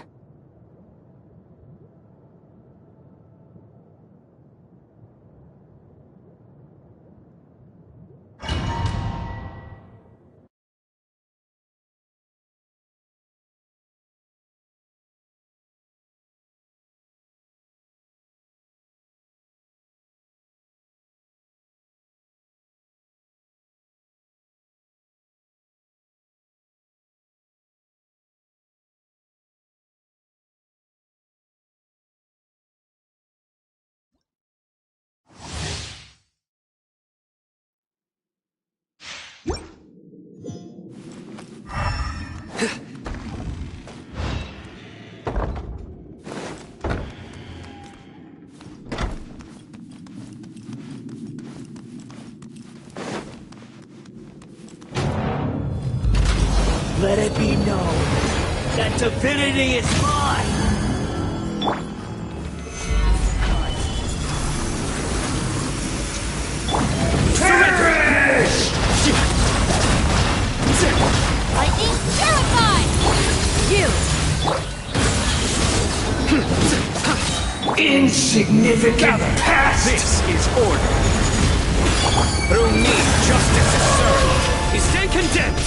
Let it be known that divinity is mine! Perish! Lightning terrified! You! Insignificant past! This is order. Through me, justice is served. You stand condemned!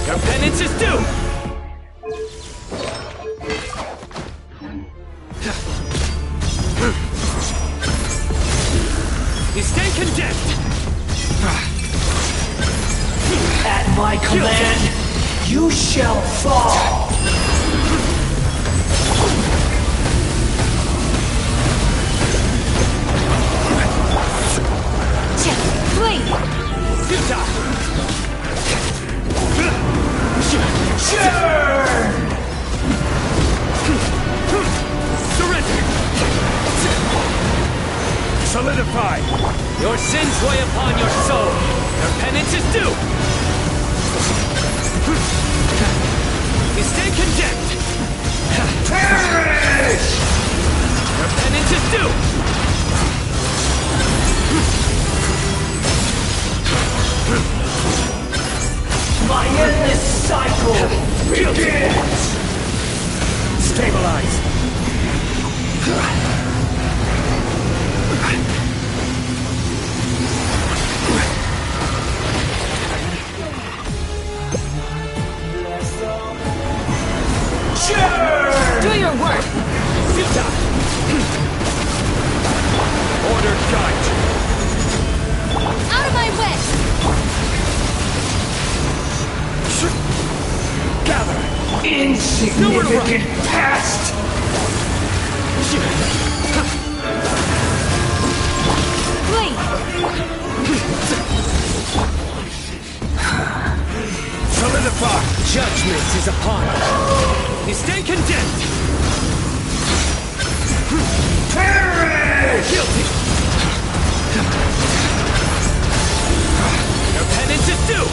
Your penance is due! You stand condemned! At my command, you shall fall! Flee! Churn! Surrender! Solidify! Your sins weigh upon your soul! Your penance is due! You stand condemned! Perish! Your penance is due! My endless cycle begins! Stabilize! Sure! Do your work! Order guide! Out of my way! Gather! Insignificant past! Flee! Solidify! Judgment is upon us! You stand condemned! Perish! Guilty! Your penance is due!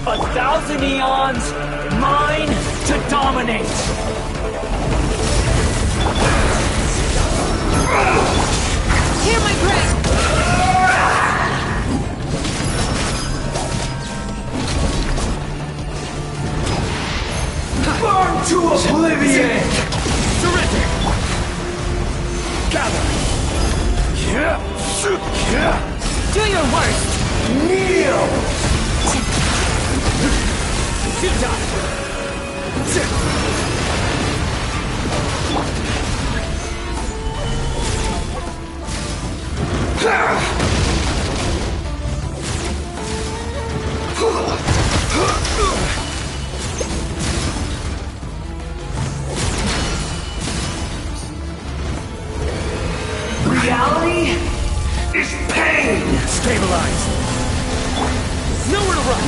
A thousand eons, mine to dominate! Hear my prayer! Burn to oblivion! Surrender! Gather! Do your worst! Kneel! Reality is pain! Stabilize! Nowhere to run!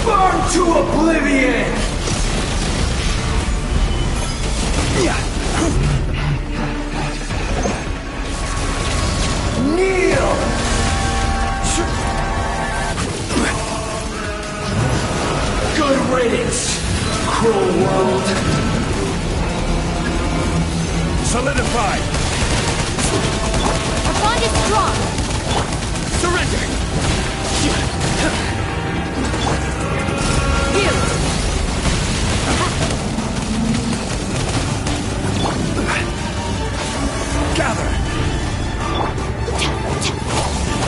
Burn to oblivion! Kneel! Good riddance, cruel world! Solidify! Our bond is strong! Surrender! Heal! Gather!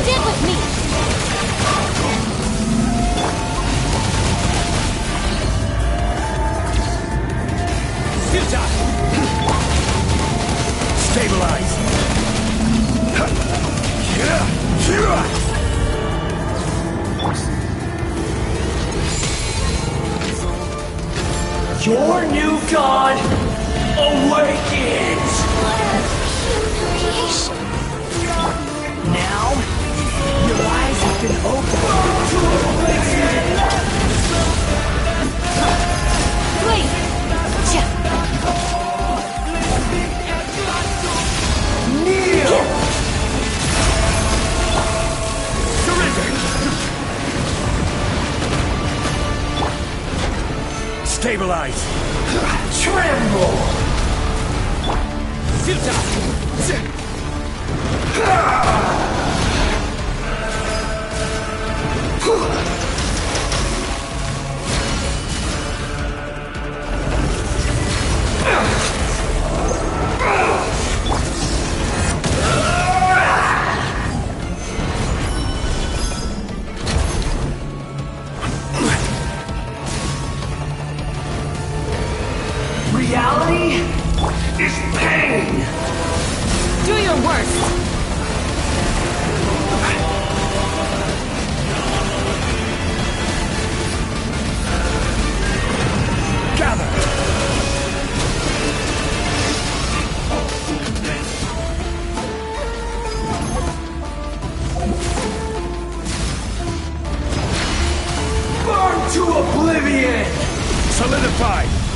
Stand with me! Futile! Stabilize! Your new god awakens! Now, your eyes have been opened to oblivion! Wait! Kneel! Surrender! Stabilize! Tremble! Reality is pain! Do your worst! Gather! Burn to oblivion! Solidify!